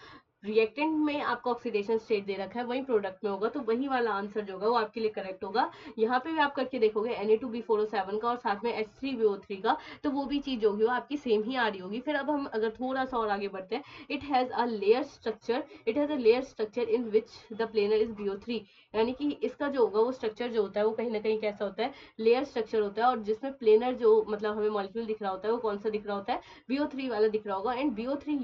[SPEAKER 1] रिएक्टेंट में आपका ऑक्सीडेशन स्टेट दे रखा है वही प्रोडक्ट में होगा, तो वही वाला आंसर जो होगा वो आपके लिए करेक्ट होगा। यहाँ पे भी आप करके देखोगे Na2B4O7 का और साथ में H3BO3 का, तो वो भी चीज होगी वो आपकी सेम ही आ रही होगी। फिर अब हम अगर थोड़ा सा और आगे बढ़ते हैं, it has a layer structure in which the planar is BO3। यानी कि इसका जो होगा वो स्ट्रक्चर जो होता है वो कहीं ना कहीं कैसा होता है, लेयर स्ट्रक्चर होता है। और जिसमें प्लेनर जो मतलब हमें मॉलिक्यूल दिख रहा होता है वो कौन सा दिख रहा होता है, BO3 वाला दिख रहा होगा। And BO3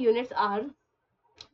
[SPEAKER 1] units are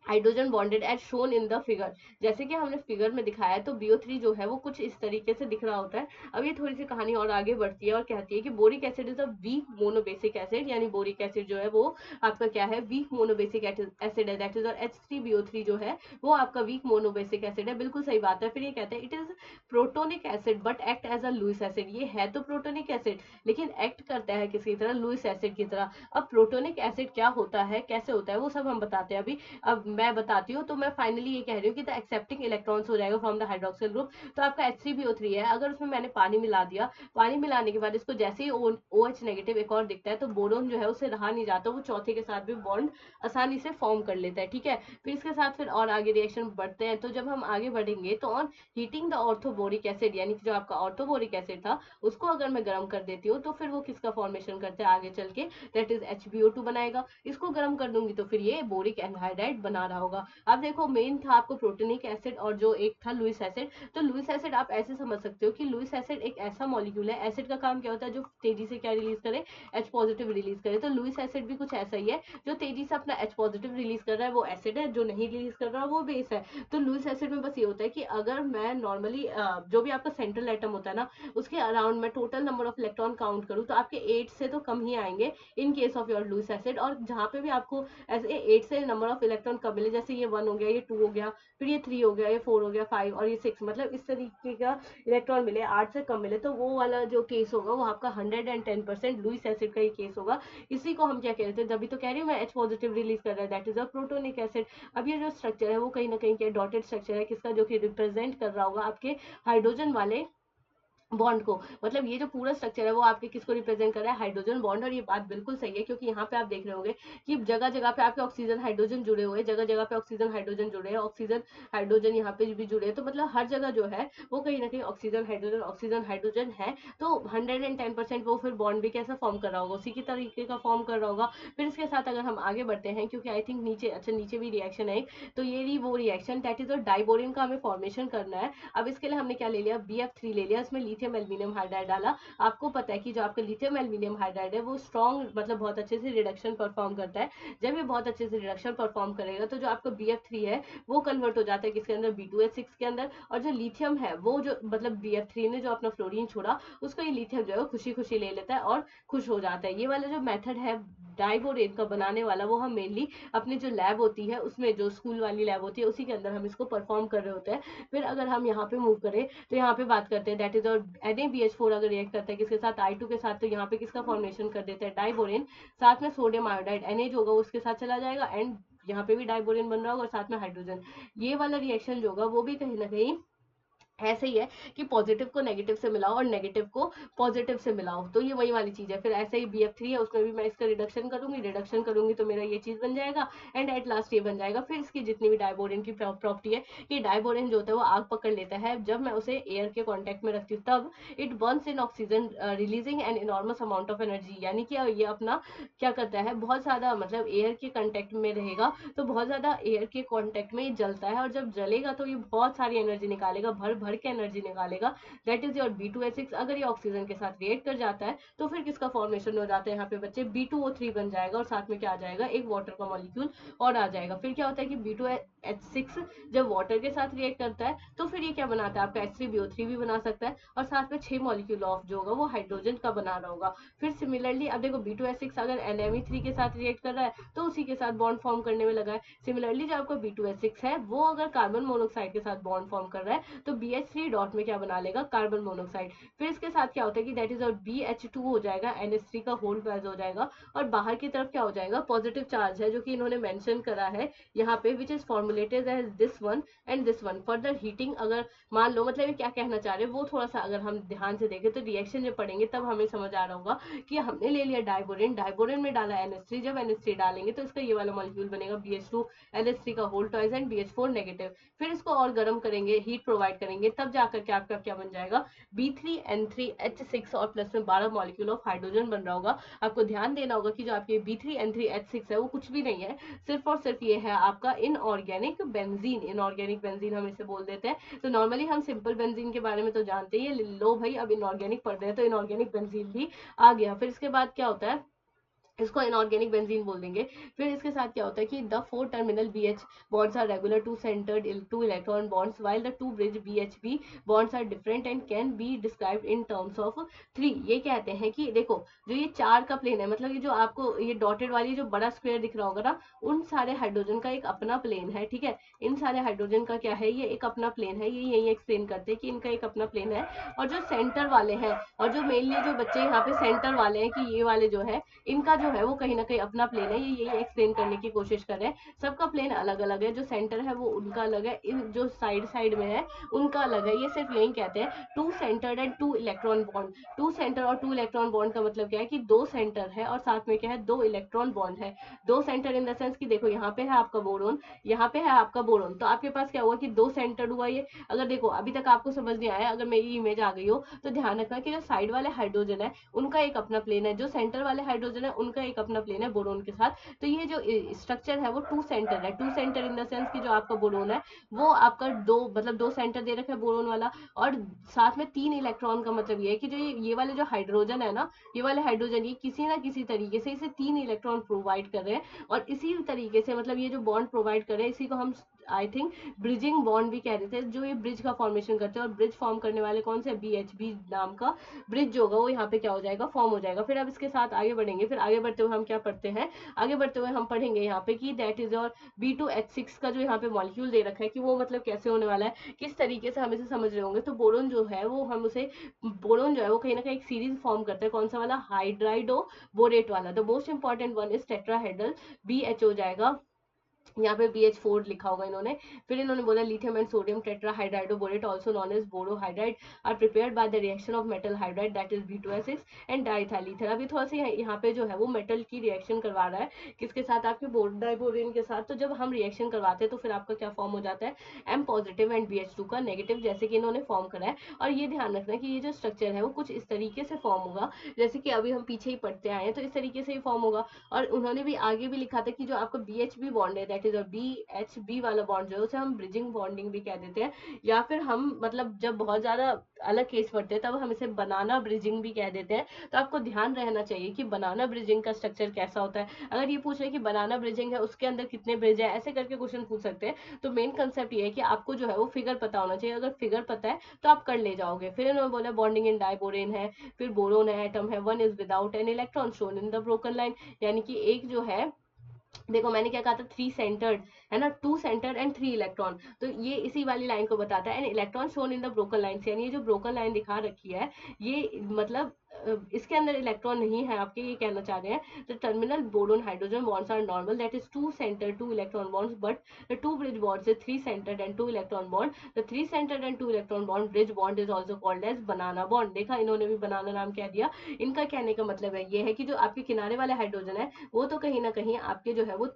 [SPEAKER 1] hydrogen bonded as shown in the figure. जैसे कि हमने फिगर में दिखाया है तो BO3 जो है वो कुछ इस तरीके से दिख रहा होता है। अब ये थोड़ी सी कहानी और आगे बढ़ती है और कहती है कि boric acid is a weak monobasic acid. यानी बोरिक एसिड जो है वो आपका क्या है, वीक मोनोबेसिक एसिड है, दैट इज और H3BO3 जो है वो आपका वीक मोनोबेसिक एसिड है। बिल्कुल सही बात है। फिर ये कहते हैं it is protonic acid but act as a Lewis acid. ये है तो प्रोटोनिक एसिड लेकिन एक्ट करता है किसी तरह, लुइस एसिड की तरह। अब प्रोटोनिक एसिड क्या होता है, कैसे होता है, वो सब हम बताते हैं अभी। अब मैं बताती हूँ। तो मैं फाइनली ये कह रही हूँ कि द एक्सेप्टिंग इलेक्ट्रॉन्स हो जाएगा फ्रॉम द हाइड्रोक्सिल ग्रुप। तो आपका H3BO3 है, अगर उसमें मैंने पानी मिला दिया, पानी मिलाने के बाद इसको जैसे ही OH नेगेटिव एक और दिखता है तो बोरोन जो है उसे रहा नहीं जाता, वो चौथे के साथ भी बॉन्ड आसानी से फॉर्म कर लेता है। ठीक है, फिर इसके साथ फिर और आगे रिएक्शन बढ़ते हैं। तो जब हम आगे बढ़ेंगे तो on heating the orthoboric acid, यानी कि जो आपका ऑर्थोबोरिक एसिड था उसको अगर मैं गर्म कर देती हूँ तो फिर वो किसका फॉर्मेशन करते हैं आगे चल के, दैट इज HBO2 बनाएगा। इसको गर्म कर दूंगी तो फिर ये बोरिक एनहाइड्राइड बना रहा होगा। अब देखो मेन था आपको प्रोटोनिक एसिड और जो एक था लुइस एसिड। तो लुइस एसिड आप ऐसे समझ सकते हो कि लुइस एसिड एक ऐसा मॉलिक्यूल है, एसिड का काम क्या होता है, जो तेजी से क्या रिलीज करे, H पॉजिटिव रिलीज करे। तो लुइस एसिड भी कुछ ऐसा ही है, जो तेजी से अपना H पॉजिटिव रिलीज कर रहा है वो एसिड है, जो नहीं रिलीज कर रहा है वो बेस है। तो लुइस एसिड में बस ये होता है कि अगर मैं नॉर्मली जो भी आपका सेंट्रल एटम होता है ना उसके अराउंड में total number of electron count करूँ तो आपके 8 से तो कम ही आएंगे in case of your Lewis acid. और जहाँ पे भी आपको ऐसे 8 से नंबर ऑफ इलेक्ट्रॉन कम कब मिले, जैसे ये 1 हो गया, ये 2 हो गया, फिर ये 3 हो गया, ये 4 हो गया, 5 और ये 6, मतलब इस तरीके का इलेक्ट्रॉन मिले, 8 से कम मिले, तो वो वाला जो केस होगा वो आपका 110% लुईस एसिड का ही केस होगा। इसी को हम क्या कहते हैं, तभी तो कह रही हूँ मैं, H पॉजिटिव रिलीज कर रहा है, that is a protonic acid. अब ये जो स्ट्रक्चर है वो कहीं ना कहीं क्या डॉटेड स्ट्रक्चर है, किसका, जो कि रिप्रेजेंट कर रहा होगा आपके हाइड्रोजन वाले बॉन्ड को। मतलब ये जो पूरा स्ट्रक्चर है वो आपके किसको रिप्रेजेंट कर रहा है, हाइड्रोजन बॉन्ड। और ये बात बिल्कुल सही है, क्योंकि यहाँ पे आप देख रहे होंगे कि जगह जगह पे आपके ऑक्सीजन हाइड्रोजन जुड़े हुए हैं, जगह जगह पे ऑक्सीजन हाइड्रोजन जुड़े हैं, ऑक्सीजन हाइड्रोजन यहाँ पे भी जुड़े हैं, तो मतलब हर जगह जो है वो कहीं ना कहीं ऑक्सीजन हाइड्रोजन है। तो 110% वो फिर बॉन्ड भी कैसा फॉर्म कर रहा होगा, उसी की तरीके का फॉर्म कर रहा होगा। फिर इसके साथ अगर हम आगे बढ़ते हैं, क्योंकि आई थिंक नीचे, अच्छा नीचे भी रिएक्शन है, तो ये रही वो रिएक्शन, दैट इज डाइबोरिन का हमें फॉर्मेशन करना है। अब इसके लिए हमने क्या ले लिया, BF3 ले लिया, इसमें लिथियम एल्यूमिनियम हाइड्राइड डाला। आपको पता है कि जो आपका लिथियम एल्यूमिनियम हाइड्राइड है वो स्ट्रॉन्ग, मतलब बहुत अच्छे से रिडक्शन परफॉर्म करता है। जब ये बहुत अच्छे से रिडक्शन परफॉर्म करेगा तो जो आपका BF3 है वो कन्वर्ट हो जाता है किसके अंदर, B2H6 के अंदर। और जो लिथियम है वो जो, मतलब BF3 ने जो अपना फ्लोरीन छोड़ा उसको ये लिथियम जो है खुशी खुशी ले लेता है और खुश हो जाता है। ये वाला जो मेथड है डाइबोरेन का बनाने वाला, वो हम मेनली अपनी जो लैब होती है उसमें, जो स्कूल वाली लैब होती है उसी के अंदर हम इसको परफॉर्म कर रहे होते हैं। फिर अगर हम यहाँ पे मूव करें तो यहाँ पे बात करते हैं, दैट इज और NaBH4 अगर रिएक्ट करता है किसके साथ, I2 के साथ, तो यहाँ पे किसका फॉर्मेशन कर देता है, डाइबोरेन। साथ में सोडियम आयोडाइड Na जो होगा उसके साथ चला जाएगा, एंड यहाँ पे भी डाइबोरेन बन रहा होगा और साथ में हाइड्रोजन। ये वाला रिएक्शन जो होगा वो भी कहीं ना कहीं ऐसे ही है कि पॉजिटिव को नेगेटिव से मिलाओ और नेगेटिव को पॉजिटिव से मिलाओ, तो ये वही वाली चीज है। फिर ऐसे ही BF3 है, उसमें भी मैं इसका रिडक्शन करूंगी तो मेरा ये चीज बन जाएगा, एंड एट लास्ट ये बन जाएगा। फिर इसकी जितनी भी डाइबोरेन की प्रॉपर्टी है कि डाइबोरेन जो होता है वो आग पकड़ लेता है, जब मैं उसे एयर के कॉन्टेक्ट में रखती हूँ तब it Burns in oxygen releasing an enormous amount of energy, यानी कि ये अपना क्या करता है, बहुत ज्यादा, मतलब एयर के कॉन्टेक्ट में रहेगा तो बहुत ज्यादा एयर के कॉन्टेक्ट में जलता है, और जब जलेगा तो ये बहुत सारी एनर्जी निकालेगा, भर भर के एनर्जी निकालेगा, दैट इज योर B2H6। अगर ये ऑक्सीजन के साथ रिएक्ट कर जाता है तो फिर किसका फॉर्मेशन हो जाता है यहाँ पे बच्चे, B2O3 बन जाएगा, और साथ में क्या आ जाएगा, एक वाटर का मॉलिक्यूल और आ जाएगा। फिर क्या होता है कि B2H6 जब वाटर के साथ रिएक्ट करता है तो फिर ये क्या बनाता है, आपका H3BO3 भी बना सकता है, और साथ में 6 मॉलिक्यूल ऑफ जो होगा वो हाइड्रोजन का बना रहा होगा। फिर सिमिलरली अब देखो B2H6 अगर NMe3 के साथ रिएक्ट कर रहा है तो उसी के साथ बॉन्ड फॉर्म करने में लगा है। सिमिलरली जो आपका B2H6 है वो अगर कार्बन मोनोक्साइड के साथ बॉन्ड फॉर्म कर रहा है तो BH3 डॉट में क्या बना लेगा, कार्बन मोनोक्साइड। फिर इसके साथ क्या होता है कि दैट इज और BH2 हो जाएगा, NH3 का होल ट्वाइस हो जाएगा, और बाहर की तरफ क्या हो जाएगा, पॉजिटिव चार्ज है जो कि इन्होंने मेंशन करा है यहाँ पे, which is formulated as this one and this one. Further heating, अगर मान लो, मतलब ये क्या कहना चाह रहे हैं वो थोड़ा सा अगर हम ध्यान से देखें तो रिएक्शन जब पढ़ेंगे तब हमें समझ आ रहा होगा कि हमने ले लिया डाइबोरेन, डाइबोरेन में डाला NH3, जब NH3 डालेंगे तो इसका ये वाला मॉलिक्यूल बनेगा BH2 NH3 का whole twice and BH4 negative. फिर इसको और गर्म करेंगे, हीट प्रोवाइड करेंगे, तब जाकर के आपका क्या बन जाएगा, B3N3H6 और प्लस में 12 मॉलिक्यूल ऑफ हाइड्रोजन बन रहा होगा। आपको ध्यान देना होगा कि जो आपके B3N3H6 है वो कुछ भी नहीं है, सिर्फ और सिर्फ ये है आपका इनऑर्गेनिक बेंजीन। इनऑर्गेनिक बेंजीन हम इसे बोल देते हैं। तो नॉर्मली हम सिंपल बेंजीन के बारे में तो जानते ही, लो भाई अब इनऑर्गेनिक पढ़ रहे हैं तो इनऑर्गेनिक बेंजीन भी आ गया। फिर इसके बाद क्या होता है, इसको इनऑर्गेनिक बेंजीन बोल देंगे। फिर इसके साथ क्या होता है कि the 4 terminal BH bonds are regular to centered 2 electron bonds while the 2 bridge BHB bonds are different and can be described in terms of 3। ये कहते हैं कि देखो जो ये 4 का प्लेन है, मतलब ये जो आपको ये डॉटेड वाली जो बड़ा स्क्वायर दिख रहा होगा ना, उन सारे हाइड्रोजन का एक अपना प्लेन है, ठीक है। इन सारे हाइड्रोजन का क्या है, ये एक अपना प्लेन है, ये यही एक्सप्लेन करते हैं कि इनका एक अपना प्लेन है। और जो सेंटर वाले हैं, और जो मेनली जो बच्चे यहाँ पे सेंटर वाले हैं कि ये वाले जो है इनका जो है वो कहीं ना कहीं अपना प्लेन है, ये यही एक्सप्लेन करने की कोशिश कर रहे हैं। सबका प्लेन अलग अलग है, जो सेंटर है वो उनका अलग है, इन जो साइड साइड में है उनका अलग है। ये सिर्फ यही कहते हैं 2 centred and 2 electron bond. 2 centre और 2 इलेक्ट्रॉन बॉन्ड का मतलब क्या है कि 2 सेंटर है और साथ में क्या है, 2 इलेक्ट्रॉन बॉन्ड है। 2 सेंटर इन द सेंस कि देखो यहाँ पे है आपका बोरोन, यहाँ पे है आपका बोरोन, तो आपके पास क्या हुआ कि 2 सेंटर्ड हुआ ये। अगर देखो अभी तक आपको समझ नहीं आया, अगर मेरी इमेज आ गई हो तो ध्यान रखना कि जो साइड वाले हाइड्रोजन है उनका एक अपना प्लेन है, जो सेंटर वाले हाइड्रोजन है उनका एक अपना प्लेन है बोरोन के साथ। तो ये जो स्ट्रक्चर है वो 2 सेंटर है। 2 सेंटर इन द सेंस कि जो आपका बोरोन है वो आपका 2, मतलब 2 सेंटर दे रखा है बोरोन वाला, और साथ में 3 इलेक्ट्रॉन का मतलब ये है कि जो ये वाले जो हाइड्रोजन है ना, ये वाले हाइड्रोजन ये किसी ना किसी तरीके से इसे 3 इलेक्ट्रॉन प्रोवाइड कर रहे हैं, और इसी तरीके से मतलब ये जो बॉन्ड प्रोवाइड कर रहे हैं इसी को हम आई थिंक ब्रिजिंग बॉन्ड भी कह रहे थे, जो ये ब्रिज का फॉर्मेशन करते हैं। और ब्रिज फॉर्म करने वाले कौन से, BHB नाम का ब्रिज जो होगा वो यहाँ पे क्या हो जाएगा, फॉर्म हो जाएगा। फिर अब इसके साथ आगे बढ़ेंगे, फिर आगे बढ़ते हुए हम क्या पढ़ते हैं, आगे बढ़ते हुए हम पढ़ेंगे यहाँ पे कि दैट इज और B2H6 का जो यहाँ पे मॉलिक्यूल दे रखा है कि वो मतलब कैसे होने वाला है, किस तरीके से हम इसे समझ रहे होंगे। तो बोरोन जो है वो हम उसे, बोरोन जो है वो कहीं ना कहीं एक सीरीज फॉर्म करता है, कौन सा वाला, हाइड्राइडो बोरेट वाला। The most important one is tetrahedral BH हो जाएगा, यहाँ पे BH4 लिखा होगा इन्होंने। फिर इन्होंने बोला lithium and sodium tetrahydridoborate also known as borohydride are prepared by the reaction of metal hydride that is B2S6 and diethyl ether. अभी थोड़ा सा यहाँ पे जो है वो मेटल की रिएक्शन करवा रहा है, किसके साथ, आपके डाइबोरेन के साथ। तो जब हम रिएक्शन करवाते हैं तो फिर आपका क्या फॉर्म हो जाता है, M पॉजिटिव एंड BH2 का नेगेटिव, जैसे कि इन्होंने फॉर्म करा है। और ये ध्यान रखना कि ये जो स्ट्रक्चर है वो कुछ इस तरीके से फॉर्म होगा, जैसे कि अभी हम पीछे ही पढ़ते आए हैं, तो इस तरीके से ही फॉर्म होगा। और उन्होंने भी आगे भी लिखा था कि जो आपका BHB बॉन्ड है दैट इज BHB वाला बॉन्ड जो है उसे हम ब्रिजिंग बॉन्डिंग भी कह देते हैं, या फिर हम मतलब जब बहुत ज्यादा अलग केस पढ़ते हैं तब हम इसे बनाना ब्रिजिंग भी कह देते हैं। तो आपको ध्यान रहना चाहिए कि बनाना ब्रिजिंग का स्ट्रक्चर कैसा होता है। अगर ये पूछ रहे कि बनाना ब्रिजिंग है उसके अंदर कितने ब्रिज है, ऐसे करके क्वेश्चन पूछ सकते हैं। तो मेन कंसेप्ट ये है कि आपको जो है वो फिगर पता होना चाहिए, अगर फिगर पता है तो आप कर ले जाओगे। फिर इन्होंने बोला बॉन्डिंग इन डाइबोरेन है, फिर बोरोन है, एटम है, one is without an electron shown in the broken line, यानी कि एक जो है, देखो मैंने क्या कहा था, 3 सेंटर्ड है ना, 2 सेंटर्ड एंड 3 इलेक्ट्रॉन, तो ये इसी वाली लाइन को बताता है। And electron shown in the broken line, यानी ये जो ब्रोकन लाइन दिखा रखी है ये मतलब इसके अंदर इलेक्ट्रॉन नहीं है आपके, ये कहना चाह रहे हैं। The terminal boron hydrogen bonds are normal that is 2 centred 2 electron bonds but the 2 bridge bonds is 3 centred and 2 electron bond. The 3 centred and 2 electron bond bridge bond is also called as banana bond. देखा इन्होंने भी बनाना नाम कह दिया। इनका कहने का मतलब है ये है कि जो आपके किनारे वाले हाइड्रोजन है वो तो कहीं ना कहीं आपके जो है वो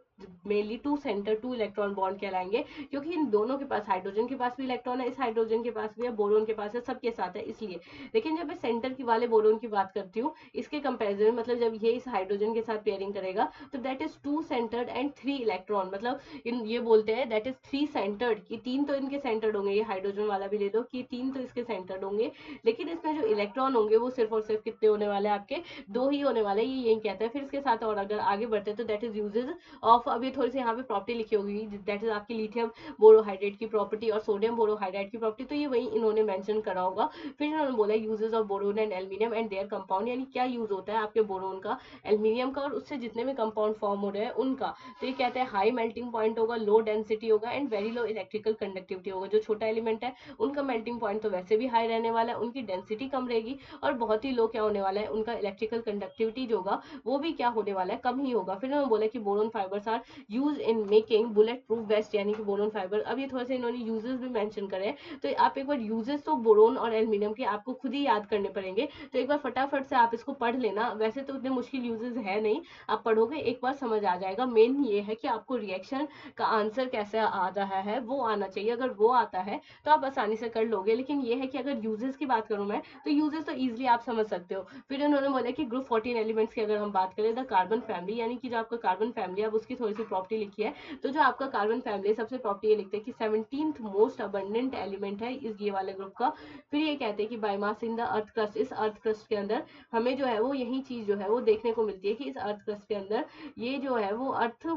[SPEAKER 1] मेनली 2 सेंटर 2 इलेक्ट्रॉन बॉन्ड कहलाएंगे, क्योंकि इन दोनों के पास, हाइड्रोजन के पास भी इलेक्ट्रॉन है, इस हाइड्रोजन के पास भी है, बोरोन के पास है, सबके साथ है इसलिए। लेकिन जब मैं सेंटर की वाले बोरोन की बात करती हूँ, इसके कंपैरिजन मतलब जब ये इस हाइड्रोजन के साथ पेयरिंग करेगा तो that is 2 centred and 3 electron, मतलब इन ये बोलते हैं दैट इज 3 सेंटर्ड, कि 3 तो इनके सेंटर्ड होंगे, ये हाइड्रोजन वाला भी ले लो कि 3 तो इसके सेंटर्ड होंगे, लेकिन इसमें जो इलेक्ट्रॉन होंगे वो सिर्फ और सिर्फ कितने होने वाले हैं आपके, 2 ही होने वाले, ये यही कहता है। फिर इसके साथ और अगर आगे बढ़ते हैं तो दैट इज यूजेज ऑफ, अभी थोड़ी सी यहाँ पे प्रॉपर्टी लिखी होगी दैट इज आपकी लिथियम बोरोहाइड्रेट की प्रॉपर्टी और सोडियम बोरोहाइड्रेट की प्रॉपर्टी, तो ये वही इन्होंने मेंशन करा होगा। फिर इन्होंने बोला uses of boron and aluminium and there compound, यानी क्या यूज होता है आपके बोरोन का, एल्यूमिनियम का और उससे जितने भी कंपाउंड फॉर्म हो रहे हैं उनका। तो ये कहते हैं हाई मेल्टिंग पॉइंट होगा, लो डेंसिटी होगा and very low electrical conductivity होगा। जो छोटा एलिमेंट है उनका मेल्टिंग पॉइंट तो वैसे भी हाई रहने वाला है, उनकी डेंसिटी कम रहेगी, और बहुत ही लो क्या होने वाला है, उनका इलेक्ट्रिकल कंडक्टिविटी जो होगा वो भी क्या होने वाला है, कम ही होगा। फिर उन्होंने बोला कि boron fibres are use in making bullet proof vest, यानी कि बोरोन फाइबर। अब ये थोड़ा सा इन्होंने यूजेस भी मेंशन करे, तो आप एक बार यूजेस तो बोरोन और एल्यूमिनियम के आपको खुद ही याद करने पड़ेंगे, तो एक बार फटाफट से आप इसको पढ़ लेना। वैसे तो उतने मुश्किल यूजेस है नहीं, आप पढ़ोगे एक बार समझ आ जाएगा। मेन ये है कि आपको रिएक्शन का आंसर कैसे आ रहा है वो आना चाहिए, अगर वो आता है तो आप आसानी से कर लोगे। लेकिन ये है कि अगर यूजेस की बात करूं मैं, तो यूजेस तो इजीली आप समझ सकते हो। फिर उन्होंने बोला कि ग्रुप 14 एलिमेंट्स की अगर हम बात करें, द कार्बन फैमिली, यानी कि जो आपका कार्बन फैमिली है अब उसकी थोड़ी सी प्रॉपर्टी लिखी है। तो जो आपका कार्बन फैमिली सबसे प्रॉपर्टी ये लिखते हैं कि 17th मोस्ट अबंडेंट एलिमेंट है इस ये वाले ग्रुप का। फिर ये कहते हैं कि biomass in the earth crust, इस अर्थ क्रस्ट के अंदर हमें जो है वो यही चीज जो है वो देखने को मिलती है कि इस अर्थ क्रस्ट के अंदर ये जो है वो अर्थ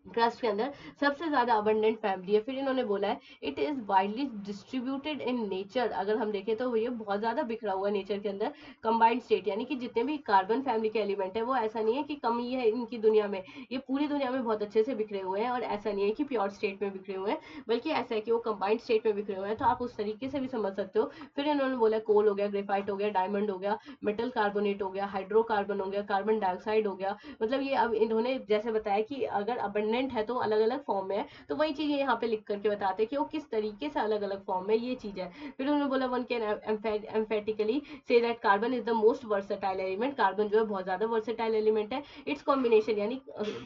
[SPEAKER 1] क्रस्ट के अंदर सबसे ज्यादा अबंडेंट फैमिली है। फिर इन्होंने बोला है it is widely distributed in nature, अगर हम देखें तो ये बहुत ज्यादा बिखरा हुआ है नेचर के अंदर। कंबाइंड स्टेट, यानी कि जितने भी कार्बन फैमिली के एलिमेंट है वो ऐसा नहीं है कि कमी है इनकी दुनिया में, ये पूरी दुनिया में बहुत अच्छे से बिखरे हुए हैं, और ऐसा नहीं है कि प्योर स्टेट में बिखरे हुए हैं, बल्कि ऐसा है कि वो कंबाइंड स्टेट में बिखरे हुए हैं। तो आप उस तरीके से भी समझ सकते हो। फिर इन्होंने बोला कोल हो गया, ग्रेफाइट हो गया, डायमंड हो गया, मेटल कार्बोनेट हो गया, हाइड्रोकार्बन हो गया, कार्बन डाइऑक्साइड हो गया। मतलब ये अब इन्होंने जैसे बताया कि अगर अबंडेंट है तो अलग अलग फॉर्म में है, तो वही चीज यहाँ पे लिख करके बताते हैं कि वो किस तरीके से अलग अलग फॉर्म में ये चीज है। फिर उन्होंने बोला one can emphatically say that carbon is the most versatile element, carbon जो है बहुत ज्यादा वर्सेटाइल एलिमेंट है। इट्स कॉम्बिनेशन, यानी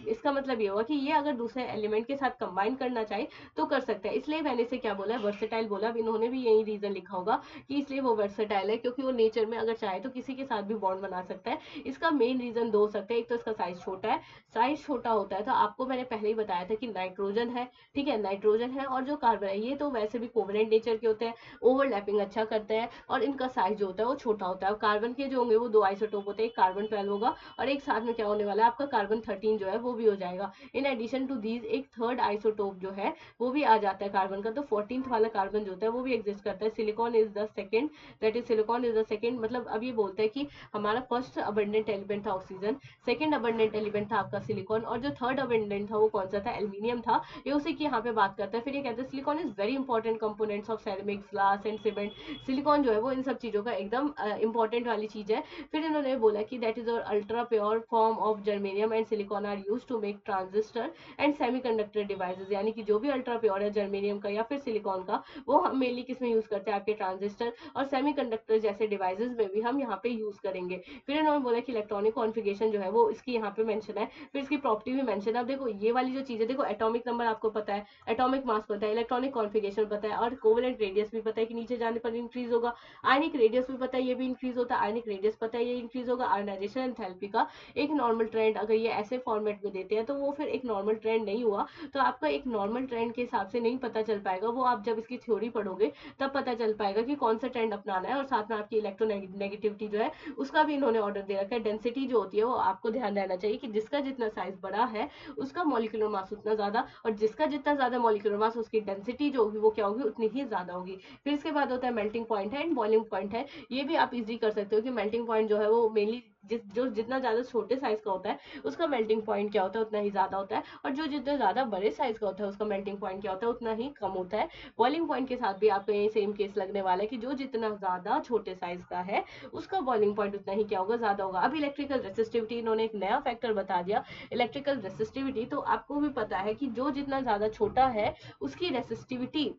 [SPEAKER 1] इसका मतलब ये हुआ कि ये अगर दूसरे एलिमेंट के साथ कंबाइन करना चाहे तो कर सकता है, इसलिए मैंने से क्या बोला है, वर्सेटाइल बोला। अब इन्होंने भी यही रीजन लिखा होगा कि इसलिए वो वर्सेटाइल है, क्योंकि वो नेचर में अगर चाहे तो किसी के साथ भी बॉन्ड बना सकता है। इसका मेन रीजन दो हो सकते हैं, एक तो इसका साइज छोटा है, साइज छोटा होता है तो आपको मैंने पहले ही बताया था कि नाइट्रोजन है, ठीक है, नाइट्रोजन है, और जो कार्बन है ये तो वैसे भी कोवेलेंट नेचर के होते हैं, ओवरलैपिंग अच्छा करते हैं, और इनका साइज जो होता है वो छोटा होता है। अब कार्बन के जो होंगे वो दो आइसोटोप होते हैं, एक कार्बन 12 होगा और एक साथ में क्या होने वाला है आपका कार्बन 13 जो है वो भी हो जाएगा। इन एडिशन टू दीज एक थर्ड आइसोटोप जो है वो भी आ जाता है कार्बन का, तो 14th वाला कार्बन जो होता है वो भी एग्जिस्ट करता है। Silicon is the second, that is silicon is the second, मतलब अब ये बोलते हैं कि हमारा फर्स्ट अबंडेंट एलिमेंट था ऑक्सीजन, सेकंड अबंडेंट एलिमेंट था आपका सिलिकॉन, और जो थर्ड अबंडेंट था वो कौन सा था, एल्यूमिनियम था। ये उसी की यहाँ पे बात करता है। फिर ये कहते हैं silicon is very important components of ceramics, glass and cement. Silicon जो है वो इन सब चीजों का एकदम इंपॉर्टेंट वाली चीज है। फिर इन्होंने बोला कि that is ultra pure form of germanium and silicon are used to make transistor and semiconductor devices, यानी कि जो भी अल्ट्रा प्योर है जर्मेनियम का या फिर सिलिकॉन का, वो हम मेनली किसमें यूज करते हैं, आपके ट्रांजिस्टर और सेमीकंडक्टर जैसे डिवाइसेस में भी हम यहाँ पे यूज करेंगे। फिर इन्होंने बोला कि इलेक्ट्रॉनिक कॉन्फ़िगरेशन जो है वो इसकी यहाँ पे मेंशन है, फिर इसकी प्रॉपर्टी भी मेंशन है। अब देखो ये वाली जो चीज है, देखो एटॉमिक नंबर आपको पता है, एटॉमिक मास पता है, इलेक्ट्रॉनिक कॉन्फ़िगरेशन पता है, और कोवेलेंट रेडियस भी पता है कि नीचे जाने पर इंक्रीज होगा, आयनिक रेडियस भी पता है ये भी इंक्रीज होता है, आयनिक रेडियस पता है ये इंक्रीज होगा। आयोनाइजेशन एंथैल्पी का एक नॉर्मल ट्रेंड अगर ये ऐसे फॉर्मेट में देते हैं तो वो फिर एक नॉर्मल ट्रेंड नहीं हुआ, तो आपका एक नॉर्मल ट्रेंड के हिसाब से नहीं पता चल पाएगा, वो आप जब इसकी थ्योरी पढ़ोगे तब पता चल पाएगा कि कौन सा ट्रेंड अपनाना है। और साथ में आपकी इलेक्ट्रोनेगेटिविटी जो है उसका भी इन्होंने ऑर्डर दे रखा है। डेंसिटी जो होती है वो आपको ध्यान रहना चाहिए कि जिसका जितना साइज बड़ा है उसका मॉलिक्यूलर मास उतना ज्यादा, और जिसका जितना ज्यादा मॉलिक्यूलर मास उसकी डेंसिटी जो होगी वो क्या होगी, उतनी ही ज्यादा होगी। फिर इसके बाद होता है मेल्टिंग पॉइंट है एंड बॉइलिंग पॉइंट है। ये भी आप इजी कर सकते हो कि मेल्टिंग पॉइंट जो है वो मेनली जो जितना ज्यादा छोटे साइज का होता है उसका मेल्टिंग पॉइंट क्या होता है, उतना ही ज्यादा होता है, और जो जितना ज्यादा बड़े साइज का होता है उसका मेल्टिंग पॉइंट क्या होता है, उतना ही कम होता है। बॉइलिंग पॉइंट के साथ भी आपको ये सेम केस लगने वाला है कि जो जितना ज्यादा छोटे साइज का है उसका बॉइलिंग पॉइंट उतना ही क्या होगा, ज्यादा होगा। अब इलेक्ट्रिकल रेसिस्टिविटी इन्होंने एक नया फैक्टर बता दिया, इलेक्ट्रिकल रेसिस्टिविटी। तो आपको भी पता है कि जो जितना ज्यादा छोटा है उसकी रेसिस्टिविटी,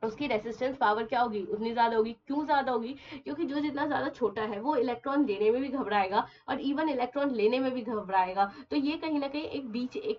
[SPEAKER 1] उसकी रेसिस्टेंस पावर क्या होगी, उतनी ज्यादा होगी। क्यों ज्यादा होगी, क्योंकि जो जितना ज्यादा छोटा है वो इलेक्ट्रॉन देने में भी घबराएगा और इवन इलेक्ट्रॉन लेने में भी घबराएगा। तो ये कहीं ना कहीं एक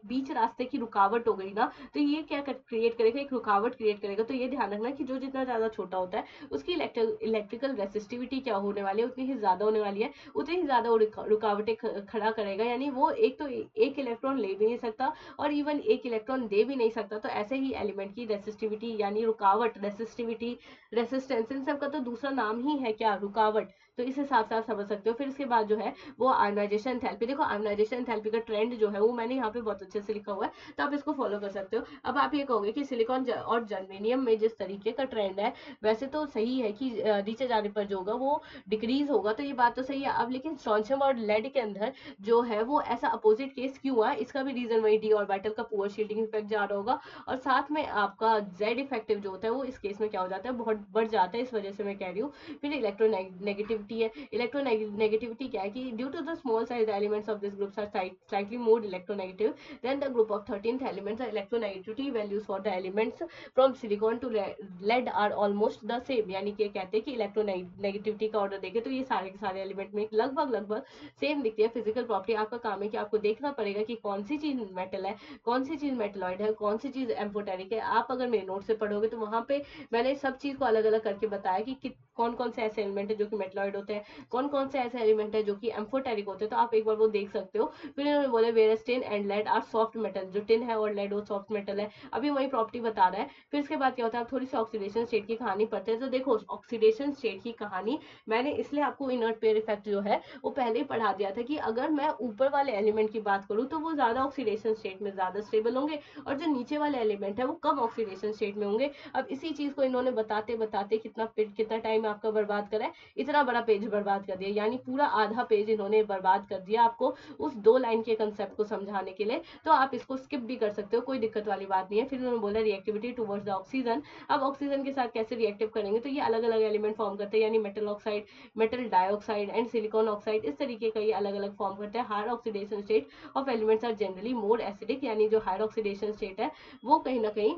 [SPEAKER 1] बीच रास्ते की रुकावट हो गई ना, तो ये क्या क्रिएट करेगा, एक रुकावट क्रिएट करेगा। तो ये ध्यान रखना कि जो जितना ज्यादा छोटा होता है उसकी इलेक्ट्रिकल रेसिस्टिविटी क्या होने वाली है, उतनी ही ज्यादा होने वाली है, उतनी ही ज्यादा रुकावटें खड़ा करेगा। यानी वो एक तो एक इलेक्ट्रॉन ले भी नहीं सकता और इवन एक इलेक्ट्रॉन दे भी नहीं सकता। तो ऐसे ही एलिमेंट की रेसिस्टिविटी यानी रुकावट, रेसिस्टिविटी, रेसिस्टेंस, इन सब का तो दूसरा नाम ही है क्या, रुकावट। तो इस हिसाब से आप समझ सकते हो। फिर इसके बाद जो है वो आयोनाइजेशन एंथैल्पी। देखो आयोनाइजेशन एंथैल्पी का ट्रेंड जो है वो मैंने यहाँ पे बहुत अच्छे से लिखा हुआ है, तो आप इसको फॉलो कर सकते हो। अब आप ये कहोगे कि सिलिकॉन और जर्मेनियम में जिस तरीके का ट्रेंड है वैसे तो सही है कि नीचे जाने पर जो होगा वो डिक्रीज होगा, तो ये बात तो सही है। अब लेकिन स्ट्रोंशियम और लेड के अंदर जो है वो ऐसा अपोजिट केस क्यों हुआ, इसका भी रीजन वही डी ऑर्बिटल का पुअर शील्डिंग इफेक्ट जा रहा होगा, और साथ में आपका जेड इफेक्टिव जो होता है वो इस केस में क्या हो जाता है, बहुत बढ़ जाता है। इस वजह से मैं कह रही हूँ। फिर इलेक्ट्रोनेगेटिविटी है। इलेक्ट्रोनेगेटिविटी क्या है कि due to the small size elements of this groups are slightly more electronegative than the group of 13th elements. Electronegativity values for the elements from silicon to lead are almost the same, यानी कि कहते हैं कि electronegativity का order देखे तो ये सारे के सारे एलिमेंट में लगभग सेम दिखती है। फिजिकल प्रॉपर्टी आपका काम है कि आपको देखना पड़ेगा कि कौन सी चीज मेटल है, कौन सी चीज मेटलॉइड है, कौन सी चीज एम्फोटेरिक है। आप अगर मेरे नोट से पढ़ोगे तो वहां पे मैंने सब चीज को अलग अलग करके बताया कि कौन कौन से ऐसे एलिमेंट है जो कि मेटलॉइड होते हैं, कौन कौन से ऐसे एलिमेंट है जो कि एम्फोटेरिक होते हैं, तो आप एक बार वो देख सकते हो। फिर इन्होंने बोले various tin and lead are soft metal, जो टिन है और लेड वो सॉफ्ट मेटल है। अभी वही प्रॉपर्टी बता रहा है। फिर इसके बाद क्या होता है, आप थोड़ी सी ऑक्सीडेशन स्टेट की कहानी पढ़ते हैं। तो देखो ऑक्सीडेशन स्टेट की कहानी मैंने इसलिए आपको इनर्ट पेयर इफेक्ट जो है वो पहले ही पढ़ा दिया था कि अगर मैं ऊपर वाले एलिमेंट की बात करूं तो वो ज्यादा ऑक्सीडेशन स्टेट में ज्यादा स्टेबल होंगे, और जो नीचे वाले एलिमेंट है वो कम ऑक्सीडेशन स्टेट में होंगे। अब इसी चीज को इन्होंने बताते बताते कितना टाइम आपका बर्बाद करा है, इतना बड़ा पेज बर्बाद कर दिया, यानी पूरा आधा पेज इन्होंने बर्बाद कर दिया आपको उस 2 लाइन के कंसेप्ट को समझाने के लिए। तो आप इसको स्किप भी कर सकते हो, कोई दिक्कत वाली बात नहीं है। फिर उन्होंने बोला रिएक्टिविटी टुवर्ड्स द ऑक्सीजन। अब ऑक्सीजन के साथ कैसे रिएक्टिव करेंगे, तो ये अलग अलग एलिमेंट फॉर्म करते हैं, यानी metal oxide, metal dioxide and silicon oxide, इस तरीके का ये अलग अलग फॉर्म करते हैं। Higher oxidation state of elements are generally more acidic, यानी जो हायर ऑक्सीडेशन स्टेट है वो कहीं ना कहीं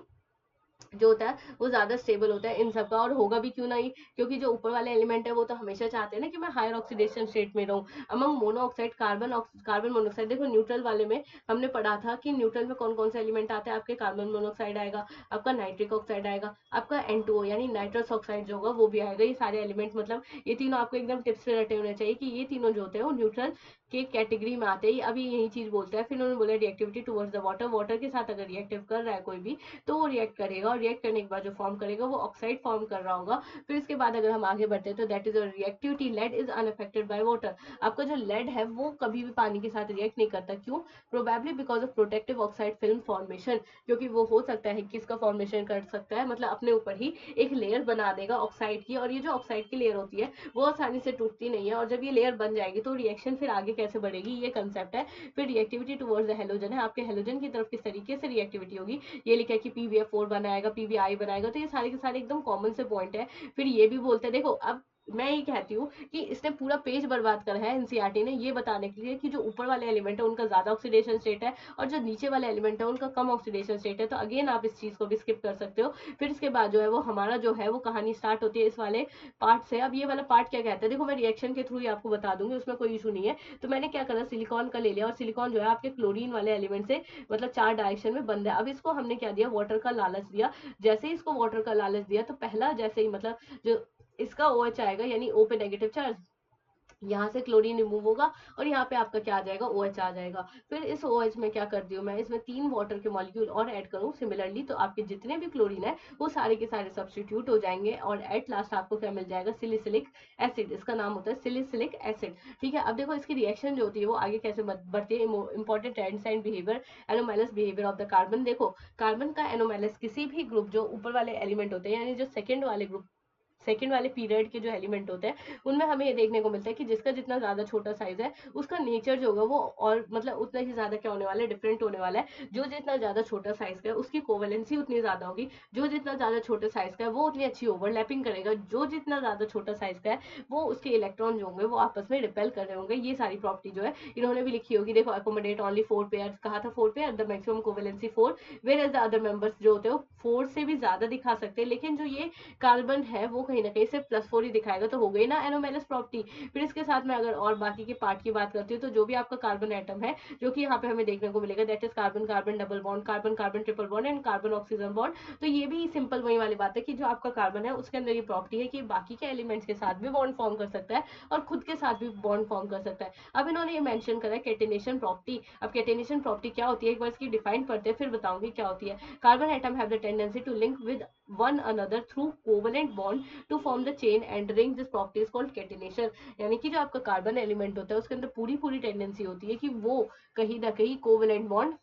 [SPEAKER 1] जो होता है वो ज्यादा स्टेबल होता है इन सब का, और होगा भी क्यों नहीं, क्योंकि जो ऊपर वाले एलिमेंट है वो तो हमेशा चाहते हैं ना कि मैं हायर ऑक्सीडेशन स्टेट में रहूं। अमंग मोनोऑक्साइड कार्बन मोनोऑक्साइड, देखो न्यूट्रल वाले में हमने पढ़ा था कि न्यूट्रल में कौन कौन से एलिमेंट आते हैं, आपके कार्बन मोनोऑक्साइड आएगा, आपका नाइट्रिक ऑक्साइड आएगा, आपका N2O यानी नाइट्रस ऑक्साइड जो होगा वो भी आएगा। ये सारे एलिमेंट मतलब ये तीनों आपको एकदम टिप्स पे रटे होने चाहिए कि ये तीनों जो होते हैं वो न्यूट्रल के कैटेगरी में आते हैं। अभी यही चीज बोलते हैं। फिर उन्होंने बोला reactivity towards the water, water के साथ अगर रिएक्टिव कर रहा है कोई भी तो वो रिएक्ट करेगा, और रिएक्ट करने के बाद जो फॉर्म करेगा वो ऑक्साइड फॉर्म कर रहा होगा। फिर इसके बाद अगर हम आगे बढ़ते हैं तो that is reactivity lead is unaffected by water. आपका जो लेड है वो कभी भी पानी के साथ रिएक्ट नहीं करता, क्यों? Probably because of protective oxide film formation, क्योंकि वो हो सकता है किसका फॉर्मेशन कर सकता है, मतलब अपने ऊपर ही एक लेयर बना देगा ऑक्साइड की, और ये जो ऑक्साइड की लेयर होती है वो आसानी से टूटती नहीं है, और जब ये लेयर बन जाएगी तो रिएक्शन फिर आगे कैसे बढ़ेगी, ये कंसेप्ट है। फिर रिएक्टिविटी टुवर्ड्स द हेलोजन है, आपके हेलोजन की तरफ किस तरीके से रिएक्टिविटी होगी, ये लिखा है कि PbF4 बनाएगा, PbI बनाएगा, तो ये सारे के सारे एकदम कॉमन से पॉइंट है। फिर ये भी बोलते हैं, देखो अब मैं ये कहती हूँ कि इसने पूरा पेज बर्बाद करा है एनसीईआरटी ने ये बताने के लिए कि जो ऊपर वाले एलिमेंट है उनका ज्यादा ऑक्सीडेशन स्टेट है और जो नीचे वाले एलिमेंट है उनका कम ऑक्सीडेशन स्टेट है। तो अगेन आप इस चीज को भी स्किप कर सकते हो। फिर इसके बाद जो है वो हमारा जो है वो कहानी स्टार्ट होती है इस वाले पार्ट से। अब ये वाला पार्ट क्या कहता है, देखो मैं रिएक्शन के थ्रू ही आपको बता दूंगी, उसमें कोई इशू नहीं है। तो मैंने क्या करा, सिलिकॉन का ले लिया, और सिलिकॉन जो है आपके क्लोरीन वाले एलिमेंट से मतलब 4 डायरेक्शन में बंद है। अब इसको हमने क्या दिया, वाटर का लालच दिया। जैसे ही इसको वाटर का लालच दिया तो पहला जैसे ही मतलब जो इसका OH आएगा यानी O पे नेगेटिव चार्ज, यहाँ से क्लोरीन रिमूव होगा और यहाँ पे आपका क्या आ जाएगा, OH आ जाएगा। फिर इस OH में क्या कर दियो मैं, इसमें 3 वाटर के मॉलिक्यूल और ऐड करूँ सिमिलरली, तो आपके जितने भी क्लोरीन है वो सारे के सारे सब्सटीट्यूट हो जाएंगे और एट लास्ट आपको क्या मिल जाएगा, सिलिसिलिक एसिड। इसका नाम होता है सिलिसिलिक एसिड। ठीक है, अब देखो इसकी रिएक्शन जो होती है वो आगे कैसे बढ़ती है। Important and behaviour, anomalous behaviour of the carbon. देखो कार्बन का एनोमैलस किसी भी ग्रुप जो ऊपर वाले एलिमेंट होते हैं यानी जो सेकंड वाले ग्रुप, सेकेंड वाले पीरियड के जो एलिमेंट होते हैं उनमें हमें ये देखने को मिलता है कि जिसका जितना ज्यादा छोटा साइज है उसका नेचर जो होगा वो और मतलब उतना ही ज्यादा क्या होने वाला है, डिफरेंट होने वाला है। जो जितना ज्यादा छोटा साइज का है उसकी कोवेलेंसी उतनी ज्यादा होगी, जो जितना ज्यादा छोटे साइज का है वो उतनी अच्छी ओवरलैपिंग करेगा, जो जितना ज्यादा छोटा साइज का है वो उसके इलेक्ट्रॉन जो होंगे वो आपस में रिपेल कर रहे होंगे। ये सारी प्रॉपर्टी जो है इन्होंने भी लिखी होगी। देखो अकोमोडेट ओनली 4 पेयर, कहा था 4 pair, the maximum covalency 4, whereas the other members जो होते हैं वो 4 से भी ज्यादा दिखा सकते हैं, लेकिन जो ये कार्बन है वो कहीं ना कहीं सिर्फ +4 ही दिखाएगा। तो हो गई ना एनोमेलस प्रॉपर्टी। फिर इसके साथ में अगर और बाकी के पार्ट की बात करती हूँ तो जो भी आपका कार्बन एटम है जो कि यहाँ पे हमें देखने को मिलेगा, that is carbon carbon double bond, carbon carbon triple bond and carbon oxygen bond. तो ये भी सिंपल वही वाली बात है कि जो आपका कार्बन है उसके अंदर ये प्रॉपर्टी है कि बाकी के एलिमेंट्स के साथ भी बॉन्ड फॉर्म कर सकता है और खुद के साथ भी बॉन्ड फॉर्म कर सकता है। अब इन्होंने ये मेंशन करा है कैटेनेशन प्रॉपर्टी। अब कैटेनेशन प्रॉपर्टी क्या होती है एक बार इसकी डिफाइन करते हैं फिर बताऊंगी क्या होती है। Carbon atom have the tendency to link with one another through covalent bond to form the chain and ring, this property is called catenation. यानी कि जो आपका कार्बन एलिमेंट होता है उसके अंदर पूरी पूरी टेंडेंसी होती है कि वो कहीं ना कहीं कोवेलेंट बॉन्ड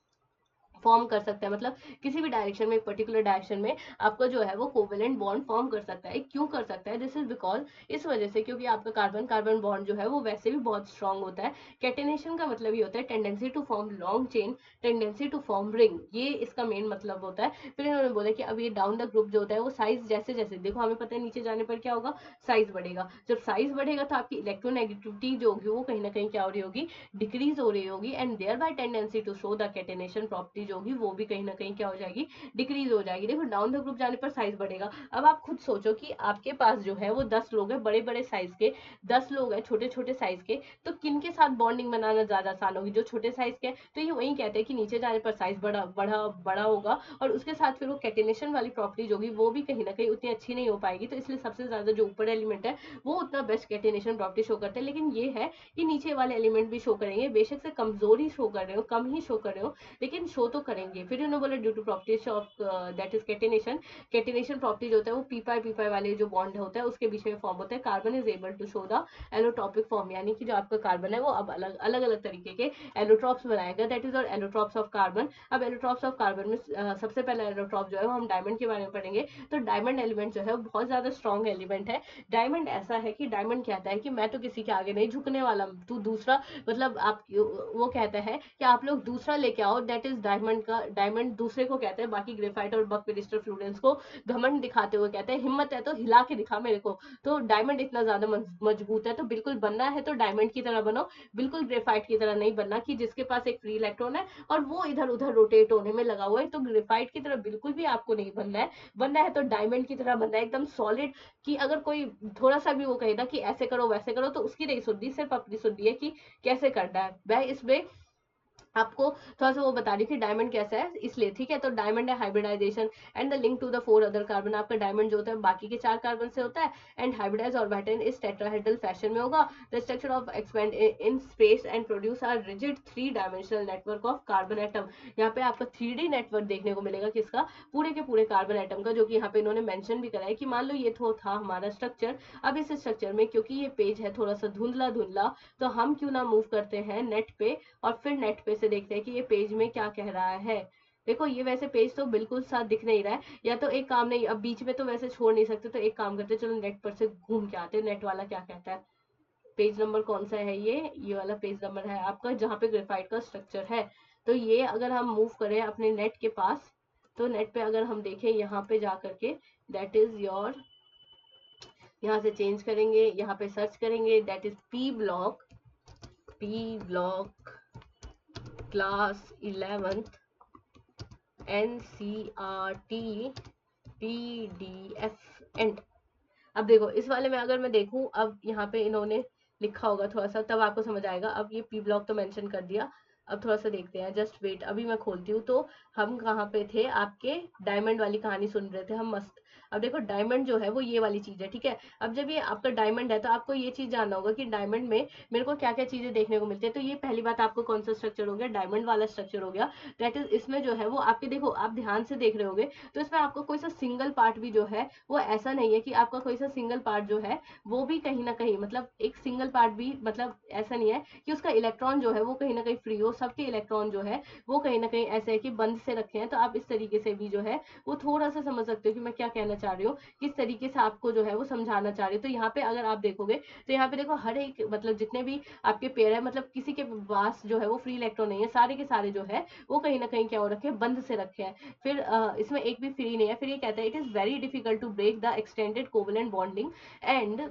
[SPEAKER 1] फॉर्म कर सकता है, मतलब किसी भी डायरेक्शन में, एक पर्टिकुलर डायरेक्शन में आपका जो है वो कोवेलेंट बॉन्ड फॉर्म कर सकता है। क्यों कर सकता है, दिस इज बिकॉज इस वजह से क्योंकि आपका कार्बन कार्बन बॉन्ड जो है वो वैसे भी बहुत स्ट्रांग होता है। कैटेनेशन का मतलब ये होता है tendency to form long chain, tendency to form ring, ये इसका मेन मतलब होता है। फिर इन्होंने बोला कि अब ये डाउन द ग्रुप जो होता है वो साइज जैसे जैसे, देखो हमें पता है नीचे जाने पर क्या होगा, साइज बढ़ेगा। जब साइज बढ़ेगा तो आपकी इलेक्ट्रोनेगेटिविटी जो होगी वो कहीं ना कहीं क्या हो रही होगी, डिक्रीज हो रही होगी, and thereby tendency to show the catenation property जो होगी वो भी कहीं ना कहीं क्या हो जाएगी, डिक्रीज हो जाएगी। देखो डाउन द ग्रुप जाने पर साइज बढ़ेगा। अब आप खुद सोचो कि आपके पास जो है वो 10 लोग हैं, बड़े बड़े साइज के 10 लोग हैं छोटे छोटे साइज के, तो किन के साथ बॉन्डिंग बनाना ज्यादा आसान होगी, जो छोटे साइज के। तो ये वही कहते हैं कि नीचे जाने पर साइज बड़ा बड़ा बड़ा होगा और उसके साथ फिर वो कैटेनेशन वाली प्रॉपर्टी जो होगी वो भी कहीं ना कहीं उतनी अच्छी नहीं हो पाएगी। तो इसलिए सबसे ज्यादा जो ऊपर एलिमेंट है वो उतना बेस्ट कैटेनेशन प्रॉपर्टी शो करते हैं। लेकिन ये है कि नीचे वाले एलिमेंट भी शो करेंगे, बेशक से कमजोर ही शो कर रहे हो, कम ही शो कर रहे हो, लेकिन शो तो करेंगे। फिर उन्होंने बोला due to properties of that is catenation, catenation property जो होता है वो पी पाई वाले जो बॉन्ड होता है उसके बीच में फॉर्म होता है। Carbon is able to show the allotropic form, यानी कि जो आपका कार्बन है वो अब अलग अलग अलग तरीके के एलोट्रॉप्स बनाएगा, दैट इज और एलोट्रॉप्स ऑफ कार्बन। अब एलोट्रॉप्स ऑफ कार्बन में सबसे पहला एलोट्रॉप जो है वो हम डायमंड के बारे में पढ़ेंगे। तो डायमंड एलिमेंट जो है वो बहुत ज्यादा स्ट्रॉन्ग एलिमेंट है। डायमंड ऐसा है कि डायमंड कहता है कि मैं तो किसी के आगे नहीं झुकने वाला, तू दूसरा, मतलब आप वो कहता है कि आप लोग दूसरा लेके आओ, दैट इज डायमंड डायमंड दूसरे को कहते हैं, बाकी ग्रेफाइट और बकपिलिस्टर फ्लूरेंस को घमंड दिखाते हुए कहते हैं हिम्मत है तो हिला के दिखा मेरे को। तो डायमंड इतना ज्यादा मजबूत है, तो बिल्कुल बनना है तो डायमंड की तरह बनो, बिल्कुल ग्रेफाइट की तरह नहीं बनना कि जिसके पास एक फ्री इलेक्ट्रॉन है और वो इधर उधर रोटेट होने में लगा हुआ है। तो ग्रेफाइट की तरह बिल्कुल भी आपको नहीं बनना है, बनना है तो डायमंड की तरह बनना है, एकदम सॉलिड। कि अगर कोई थोड़ा सा भी वो कहेगा कि ऐसे करो वैसे करो तो उसकी नहीं सुननी, सिर्फ अपनी सुननी है कि कैसे करना है। मैं इसमें आपको थोड़ा सा वो बता रही थी डायमंड कैसा है इसलिए, ठीक है। तो डायमंड है hybridisation and the link to the 4 other carbon. आपका डायमंड जो होता है बाकी के 4 कार्बन से होता है एंड हाइब्रिडाइज ऑर्बिटल इस टेट्राहेड्रल फैशन में होगा। The structure of expand in space and produce are rigid 3 dimensional network of carbon atom. यहाँ पे आपका 3D नेटवर्क देखने को मिलेगा किसका, पूरे के पूरे कार्बन एटम का, जो कि यहाँ पे इन्होंने मेंशन भी करा है कि मान लो ये तो था हमारा स्ट्रक्चर। अब इस स्ट्रक्चर में क्योंकि ये पेज है थोड़ा सा धुंधला धुंधला, तो हम क्यों ना मूव करते हैं नेट पे और फिर नेट पे से देखते हैं कि ये पेज में क्या कह रहा है। देखो ये वैसे पेज तो बिल्कुल साथ दिख नहीं रहा है, या तो एक काम, नहीं अब बीच में तो वैसे छोड़ नहीं सकते, तो एक काम करते चलो नेट पर से घूम के आते, नेट वाला क्या कहता है। पेज नंबर कौन सा है, ये वाला पेज नंबर है आपका जहाँ पे ग्रेफाइट का स्ट्रक्चर है। तो ये अगर हम मूव करें अपने नेट के पास, तो नेट पे अगर हम देखें यहाँ पे जा करके, दैट इज योर, यहाँ से चेंज करेंगे, यहाँ पे सर्च करेंगे, that is P block class 11th NCERT PDF and. अब देखो इस वाले में अगर मैं देखूं, अब यहाँ पे इन्होंने लिखा होगा थोड़ा सा, तब आपको समझ आएगा। अब ये पी ब्लॉक तो मेंशन कर दिया, अब थोड़ा सा देखते हैं, जस्ट वेट, अभी मैं खोलती हूँ। तो हम कहाँ पे थे, आपके डायमंड वाली कहानी सुन रहे थे हम, मस्त। अब देखो डायमंड जो है वो ये वाली चीज है, ठीक है। अब जब ये आपका डायमंड है तो आपको ये चीज जानना होगा कि डायमंड में मेरे को क्या क्या चीजें देखने को मिलती है। तो ये पहली बात आपको कौन सा स्ट्रक्चर हो गया, डायमंड वाला स्ट्रक्चर हो गया। दैट इज इसमें जो है वो आपके, देखो आप ध्यान से देख रहे होगे तो इसमें आपको कोई सा सिंगल पार्ट भी जो है वो ऐसा नहीं है कि आपका कोई सा सिंगल पार्ट जो है वो भी कहीं ना कहीं, मतलब एक सिंगल पार्ट भी, मतलब ऐसा नहीं है कि उसका इलेक्ट्रॉन जो है वो कहीं ना कहीं फ्री हो। सबके इलेक्ट्रॉन जो है वो कहीं ना कहीं ऐसे है कि बंद से रखे हैं। तो आप इस तरीके से भी जो है वो थोड़ा सा समझ सकते हो कि मैं क्या कहना चाह रही हूँ, किस तरीके से आपको जो है वो समझाना चाह रही हूँ। तो यहाँ पे अगर आप देखोगे तो यहाँ पे देखो हर एक, मतलब जितने भी आपके पेयर है, मतलब किसी के पास जो है वो फ्री इलेक्ट्रॉन नहीं है, सारे के सारे जो है वो कहीं ना कहीं क्या हो रखे हैं, बंद से रखे हैं। फिर इसमें एक भी फ्री नहीं है। फिर ये कहता है it is very difficult to break the extended covalent bonding and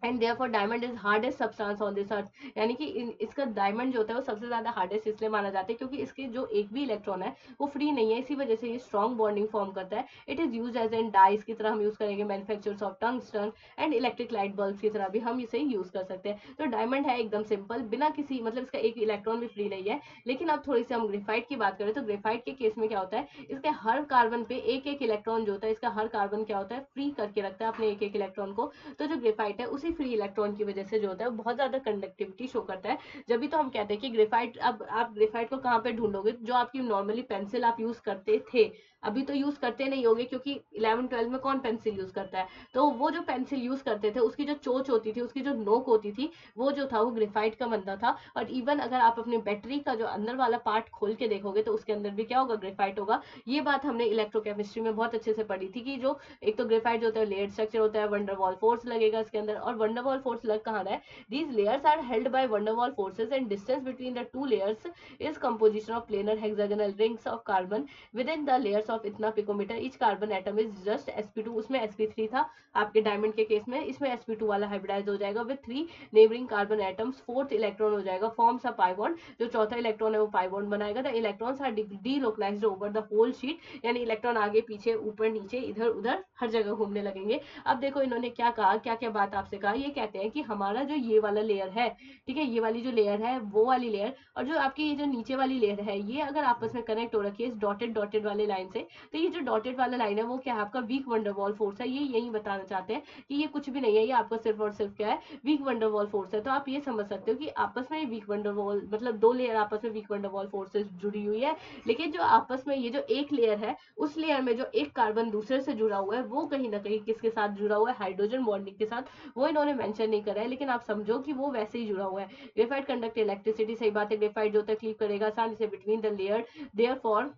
[SPEAKER 1] therefore diamond is hardest substance on this earth. यानी कि इसका डायमंड जो होता है वो सबसे ज्यादा हार्डेस्ट इसलिए माना जाता है क्योंकि इसके जो एक भी इलेक्ट्रॉन है वो फ्री नहीं है, इसी वजह से ये स्ट्रॉन्ग बॉन्डिंग फॉर्म करता है। It is use as an dyes की तरह हम यूज करेंगे, manufactures of tungsten and electric light bulb की तरह भी हम इसे यूज कर सकते हैं। तो डायमंड है एकदम सिंपल, बिना किसी, मतलब इसका एक इलेक्ट्रॉन भी फ्री नहीं है। लेकिन अब थोड़ी सी हम ग्रेफाइट की बात करें तो ग्रेफाइट के केस में क्या होता है, इसके हर कार्बन पे एक एक इलेक्ट्रॉन जो होता है, इसका हर कार्बन क्या होता है, फ्री करके रखता है अपने एक एक इलेक्ट्रॉन को। तो जो ग्रेफाइट है उसी फ्री इलेक्ट्रॉन की वजह से जो होता है वो बहुत ज्यादा कंडक्टिविटी शो करता है। जब भी तो हम कहते हैं कि ग्रेफाइट, अब आप ग्रेफाइट को कहाँ पे ढूंढोगे, जो आपकी नॉर्मली पेंसिल आप यूज करते थे, अभी तो यूज करते नहीं होगे क्योंकि 11-12 में कौन पेंसिल यूज करता है। तो वो जो पेंसिल यूज करते थे उसकी जो चोच होती थी, उसकी जो नोक होती थी, वो जो था वो ग्रेफाइट का बनता था। और इवन अगर आप अपने बैटरी का जो अंदर वाला पार्ट खोल के देखोगे तो उसके अंदर भी क्या होगा, ग्रेफाइट होगा। ये बात हमने इलेक्ट्रोकेमिस्ट्री में बहुत अच्छे से पढ़ी थी कि जो एक तो ग्रेफाइट जो होता है लेयर स्ट्रक्चर होता है, वंडरवॉल फोर्स लगेगा इसके अंदर, और वंडरवॉल फोर्स लग कहाँ रहा है, these layers are held by van der Waals forces and distance between the two layers is composition of planar hexagonal rings of carbon within the layers of इतना picometer each carbon atom is just sp2। उसमें sp3 था आपके diamond के case में, इसमें sp2 वाला hybridise हो जाएगा with 3 neighbouring carbon atoms. Fourth electron हो जाएगा फॉर्म्स अ पाई बॉन्ड, जो चौथा इलेक्ट्रॉन है वो पाई बॉन्ड बनाएगा। The electrons are delocalized over the whole sheet, यानी इलेक्ट्रॉन आगे पीछे ऊपर नीचे इधर उधर हर जगह घूमने लगेंगे। अब देखो इन्होंने क्या कहा, क्या क्या बात आपसे कहा, ये कहते हैं कि हमारा जो ये वाला लेयर है, ठीक है, ये वाली जो लेयर है वो वाली लेयर, और जो आपकी ये जो नीचे वाली लेयर है, ये अगर आपस में कनेक्ट हो रखी है इस डॉटेड डॉटेड वाले लाइन से, तो ये जो डॉटेड वाला लाइन है वो क्या है, आपका वीक वंडरवॉल फोर्स है। ये यही बताना चाहते हैं कि ये कुछ भी नहीं है, ये आपका सिर्फ और सिर्फ क्या है, वीक वंडरवॉल फोर्स है। तो आप ये समझ सकते हो कि आपस में वीक वंडरवॉल, मतलब दो लेयर आपस में वीक वंडरवॉल फोर्स से जुड़ी हुई है। लेकिन जो आपस में ये जो एक लेयर है, उस लेयर में जो एक कार्बन दूसरे से जुड़ा हुआ है वो कहीं ना कहीं किसके साथ जुड़ा हुआ है, हाइड्रोजन बॉन्डिंग के साथ। वो इन्होंने मेंशन नहीं करा है, लेकिन आप समझो कि वो वैसे ही जुड़ा हुआ है। ग्रेफाइट कंडक्ट इलेक्ट्रिसिटी, सही बात है, ग्रेफाइट जो होता है क्लीव करेगा आसानी से between the layer, therefore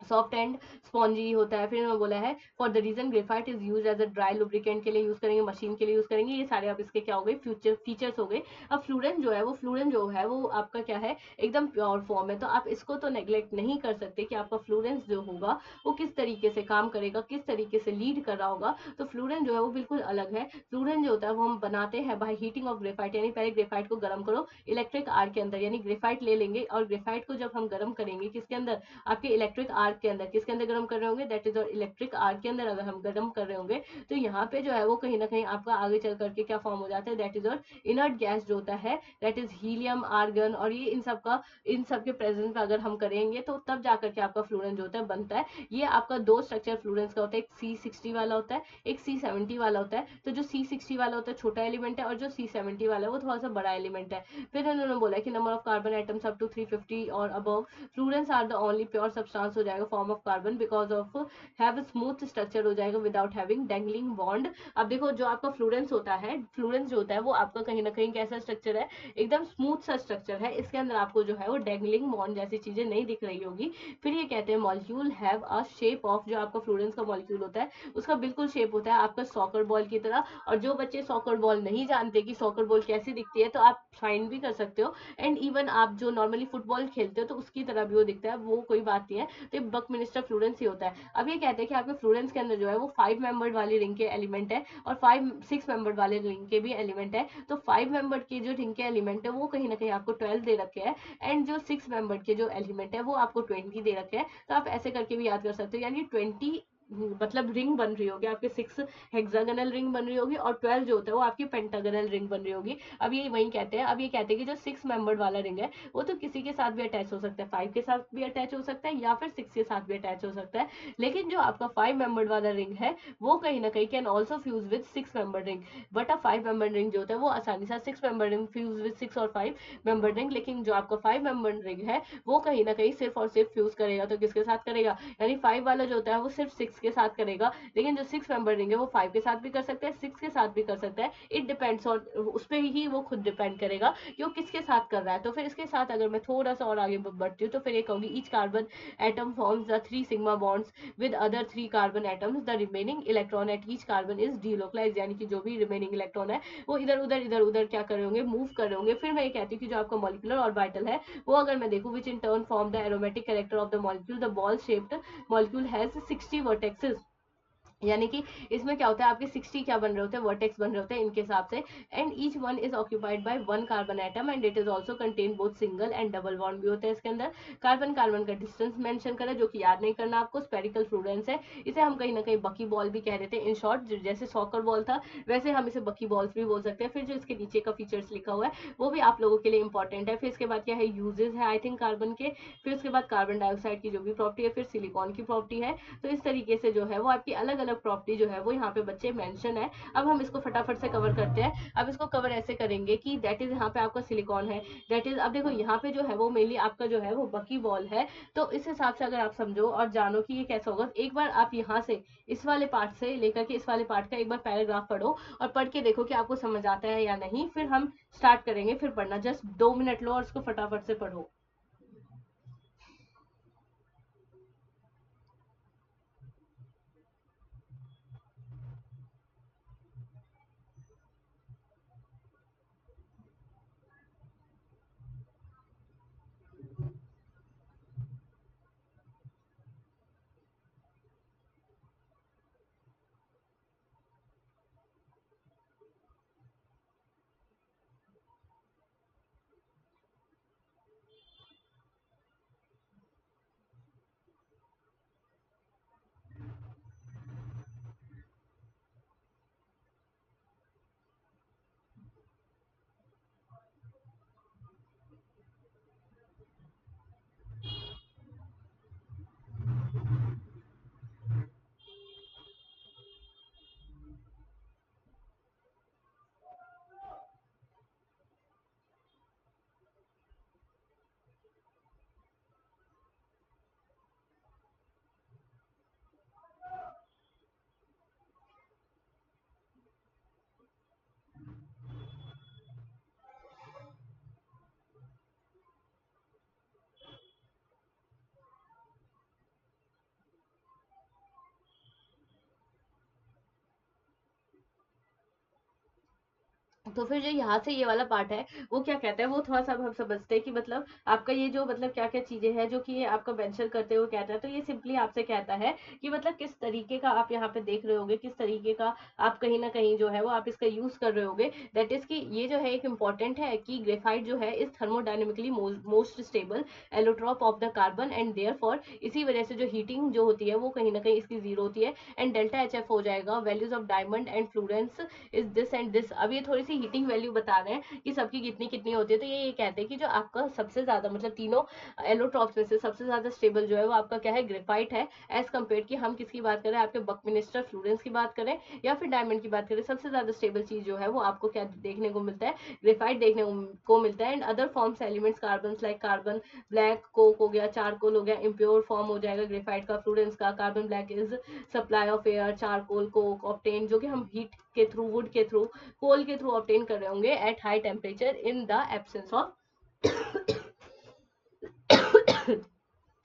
[SPEAKER 1] soft and spongy होता है। फिर इन्होंने बोला है for the reason graphite is use as a dry lubricant के लिए यूज करेंगे, मशीन के लिए यूज करेंगे। ये सारे आप इसके क्या हो गए, फ्यूचर फीचर्स हो गए। अब फ्लूरेंस जो है वो आपका क्या है, एकदम प्योर फॉर्म है। तो आप इसको तो नेग्लेक्ट नहीं कर सकते कि आपका फ्लूरेंस जो होगा वो किस तरीके से काम करेगा, किस तरीके से लीड कर रहा होगा। तो फ्लूरेंस जो है वो बिल्कुल अलग है। फ्लूरेंस जो होता है वो हम बनाते हैं बाय हीटिंग ऑफ ग्रेफाइट, यानी पहले ग्रेफाइट को गर्म करो इलेक्ट्रिक आर्क के अंदर, यानी ग्रेफाइट ले लेंगे और ग्रेफाइट को जब हम गर्म करेंगे किसके अंदर, आपके इलेक्ट्रिक आर्क के अंदर। किसके अंदर गर्म कर रहे होंगे, दैट इज और इलेक्ट्रिक आर्क के अंदर अगर हम गर्म कर रहे होंगे तो यहाँ पे जो है वो कहीं ना कहीं आपका आगे चल करके क्या फॉर्म हो जाता है, दैट इज और इनर्ट गैस जो होता है, दैट इज हीलियम, आर्गन, और ये इन सब के प्रेजेंस में अगर हम करेंगे तो तब जाकर के आपका फ्लोरेंस जो होता है बनता है। ये आपका दो स्ट्रक्चर फ्लोरेंस का होता है, एक C60 वाला होता है, एक C70 वाला होता है। तो जो C60 वाला होता है छोटा एलिमेंट है और जो C70 वाला है वो थोड़ा सा बड़ा एलिमेंट है। फिर उन्होंने बोला कि number of carbon atoms up to 350 और above, fullerenes are the only pure substance हो जाएगा form of carbon because of have smooth structure हो जाएगा विदाउट हैविंग डैंगलिंग बॉन्ड। अब देखो जो आपका फ्लूरेंस होता है, फ्लूरेंस जो होता है वो आपका कहीं ना कहीं कैसा स्ट्रक्चर है, एकदम स्मूथ सा स्ट्रक्चर है। इसके अंदर आपको जो है वो डैंगलिंग बॉन्ड जैसी चीजें नहीं दिख रही होगी। फिर ये कहते हैं molecule have a shape of, जो आपका फ्लूरेंस का मॉलिक्यूल होता है उसका बिल्कुल शेप होता है आपका सॉकर बॉल की तरह। और जो बच्चे सॉकर बॉल नहीं जानते कि सॉकर बॉल कैसी दिखती है तो आप फाइंड भी कर सकते हो। एंड इवन आप जो नॉर्मली फुटबॉल खेलते हो तो उसकी तरह भी वो दिखता है, वो कोई बात नहीं है। तो बकमिनिस्टर फ्लोरेंस ही होता है। अब ये कहते हैं कि आपके फ्लोरेंस के अंदर जो है वो 5 मेंबर्ड वाली रिंग के एलिमेंट है और 6 मेंबर्ड वाले रिंग के भी एलिमेंट है। तो 5 मेंबर्ड के जो रिंग के एलिमेंट है वो कहीं ना कहीं आपको 12 दे रखे हैं, एंड जो 6 मेंबर्ड के जो एलिमेंट है वो आपको 20 दे रखे हैं। तो आप ऐसे करके भी याद कर सकते हो, यानी 20 मतलब रिंग बन रही होगी आपके, 6 हेक्सागोनल रिंग बन रही होगी और 12 जो होता है वो आपकी पेंटागोनल रिंग बन रही होगी। अब ये वही कहते हैं, अब ये कहते हैं कि जो 6 मेंबर्ड वाला रिंग है वो तो किसी के साथ भी अटैच हो सकता है, 5 के साथ भी अटैच हो सकता है या फिर 6 के साथ भी अटैच हो सकता है। लेकिन जो आपका 5 मेंबर्ड वाला रिंग है वो कहीं ना कहीं can also fuse with 6 membered ring. But a 5 membered ring जो होता है वो आसानी से 6 मेंबर्ड रिंग फ्यूज विद 6 और 5 मेंबर्ड रिंग। लेकिन जो आपका 5 मेंबर्ड रिंग है वो कहीं ना कहीं सिर्फ और सिर्फ फ्यूज करेगा तो किसके साथ करेगा, यानी 5 वाला जो होता है वो सिर्फ 6 के साथ करेगा। लेकिन जो 6 मेंबर रिंग है वो 5 के साथ भी कर सकता है, 6 के साथ भी कर सकता है। इट डिपेंड्स ऑन, उस पर ही वो खुद डिपेंड करेगा कि वो किसके साथ कर रहा है। तो फिर इसके साथ अगर मैं थोड़ा सा और आगे बढ़ती हूँ तो फिर ये कहूंगी each carbon atom forms the 3 sigma bonds with other 3 carbon atoms, the remaining electron at each carbon is delocalised, यानी कि जो भी रिमेनिंग इलेक्ट्रॉन है वो इधर उधर क्या कर रहे होंगे, मूव कर रहे होंगे। फिर मैं ये कहती हूँ कि जो आपका मॉलिक्यूलर ऑर्बिटल है वो अगर मैं देखूँ which in turn form the aromatic character of the molecule, the ball shaped molecule has 60 vertexes, यानी कि इसमें क्या होता है आपके 60 क्या बन रहे होते हैं, वर्टेक्स बन रहे होते हैं इनके हिसाब से। And each one is occupied by one carbon atom and it is also contain both single and double bond भी होते हैं इसके अंदर। कार्बन कार्बन का डिस्टेंस मेंशन करें जो कि याद नहीं करना आपको, स्पेरिकल फ्लूरेंस है। इसे हम कहीं ना कहीं बकी बॉल भी कह देते हैं। इन शॉर्ट जैसे सॉकर बॉल था वैसे हम इसे बकी बॉल्स भी बोल सकते हैं। फिर जो इसके नीचे का फीचर्स लिखा हुआ है वो भी आप लोगों के लिए इंपॉर्टेंट है। फिर इसके बाद क्या है, यूजेस है आई थिंक कार्बन के। फिर उसके बाद कार्बन डाइऑक्साइड की जो भी प्रॉपर्टी है, फिर सिलिकॉन की प्रॉपर्टी है। तो इस तरीके से जो है वो आपकी अलग अलग प्रॉपर्टी जो है वो यहाँ पे बच्चे मेंशन है। अब हम इसको फटाफट से कवर करते हैं। अब इसको कवर ऐसे करेंगे कि दैट इज यहाँ पे आपका सिलिकॉन है, दैट इज, अब देखो यहाँ पे जो है वो मेनली आपका जो है वो बकी बॉल है। तो इस हिसाब से अगर आप समझो और जानो कि ये कैसा होगा, एक बार आप यहाँ से इस वाले पार्ट से लेकर के इस वाले पार्ट का एक बार पैराग्राफ पढ़ो और पढ़ के देखो कि आपको समझ आता है या नहीं। फिर हम स्टार्ट करेंगे, फिर पढ़ना जस्ट 2 मिनट लो और इसको फटाफट से पढ़ो। तो फिर जो यहाँ से ये वाला पार्ट है वो क्या कहता है, वो थोड़ा सा हम समझते हैं कि मतलब आपका ये जो मतलब क्या क्या चीजें हैं जो कि ये आपका मेंशन करते हुए कहता है, तो ये सिंपली आपसे कहता है कि मतलब किस तरीके का आप यहाँ पे देख रहे होगे, किस तरीके का आप कहीं ना कहीं जो है वो आप इसका यूज कर रहे होगे। दैट इज कि ये जो है एक इंपॉर्टेंट है कि ग्रेफाइट जो है is thermodynamically most stable allotrope of the carbon, and therefore इसी वजह से जो हीटिंग जो होती है वो कहीं ना कहीं इसकी जीरो होती है। एंड डेल्टा एच एफ हो जाएगा values of diamond and fullerenes is this and this. अब ये थोड़ी सी हीटिंग वैल्यू बता रहे हैं कि सबकी कितनी कितनी होती है। तो ये कहते हैं कि जो आपका सबसे ज्यादा मतलब तीनों एलोट्रॉप्स में से सबसे ज्यादा स्टेबल जो है वो आपका क्या है, ग्रेफाइट है। एज कम्पेयर कि हम किसकी बात करें, आपके बकमिनिस्टर फ्लोरेंस की बात करें या फिर डायमंड की बात करें, सबसे ज्यादा स्टेबल चीज जो है वो आपको क्या देखने को मिलता है, ग्रेफाइट देखने को मिलता है। And other forms elements carbon like carbon black, Coke हो गया, चारकोल हो गया, इम्प्योर फॉर्म हो जाएगा ग्रेफाइट का, फ्लोरेंस का। Carbon black is supply of air, charcoal, Coke obtain जो कि हम हीट के थ्रू, वुड के थ्रू, कोल के थ्रू ऑब्टेन कर रहे होंगे at high temperature in the absence of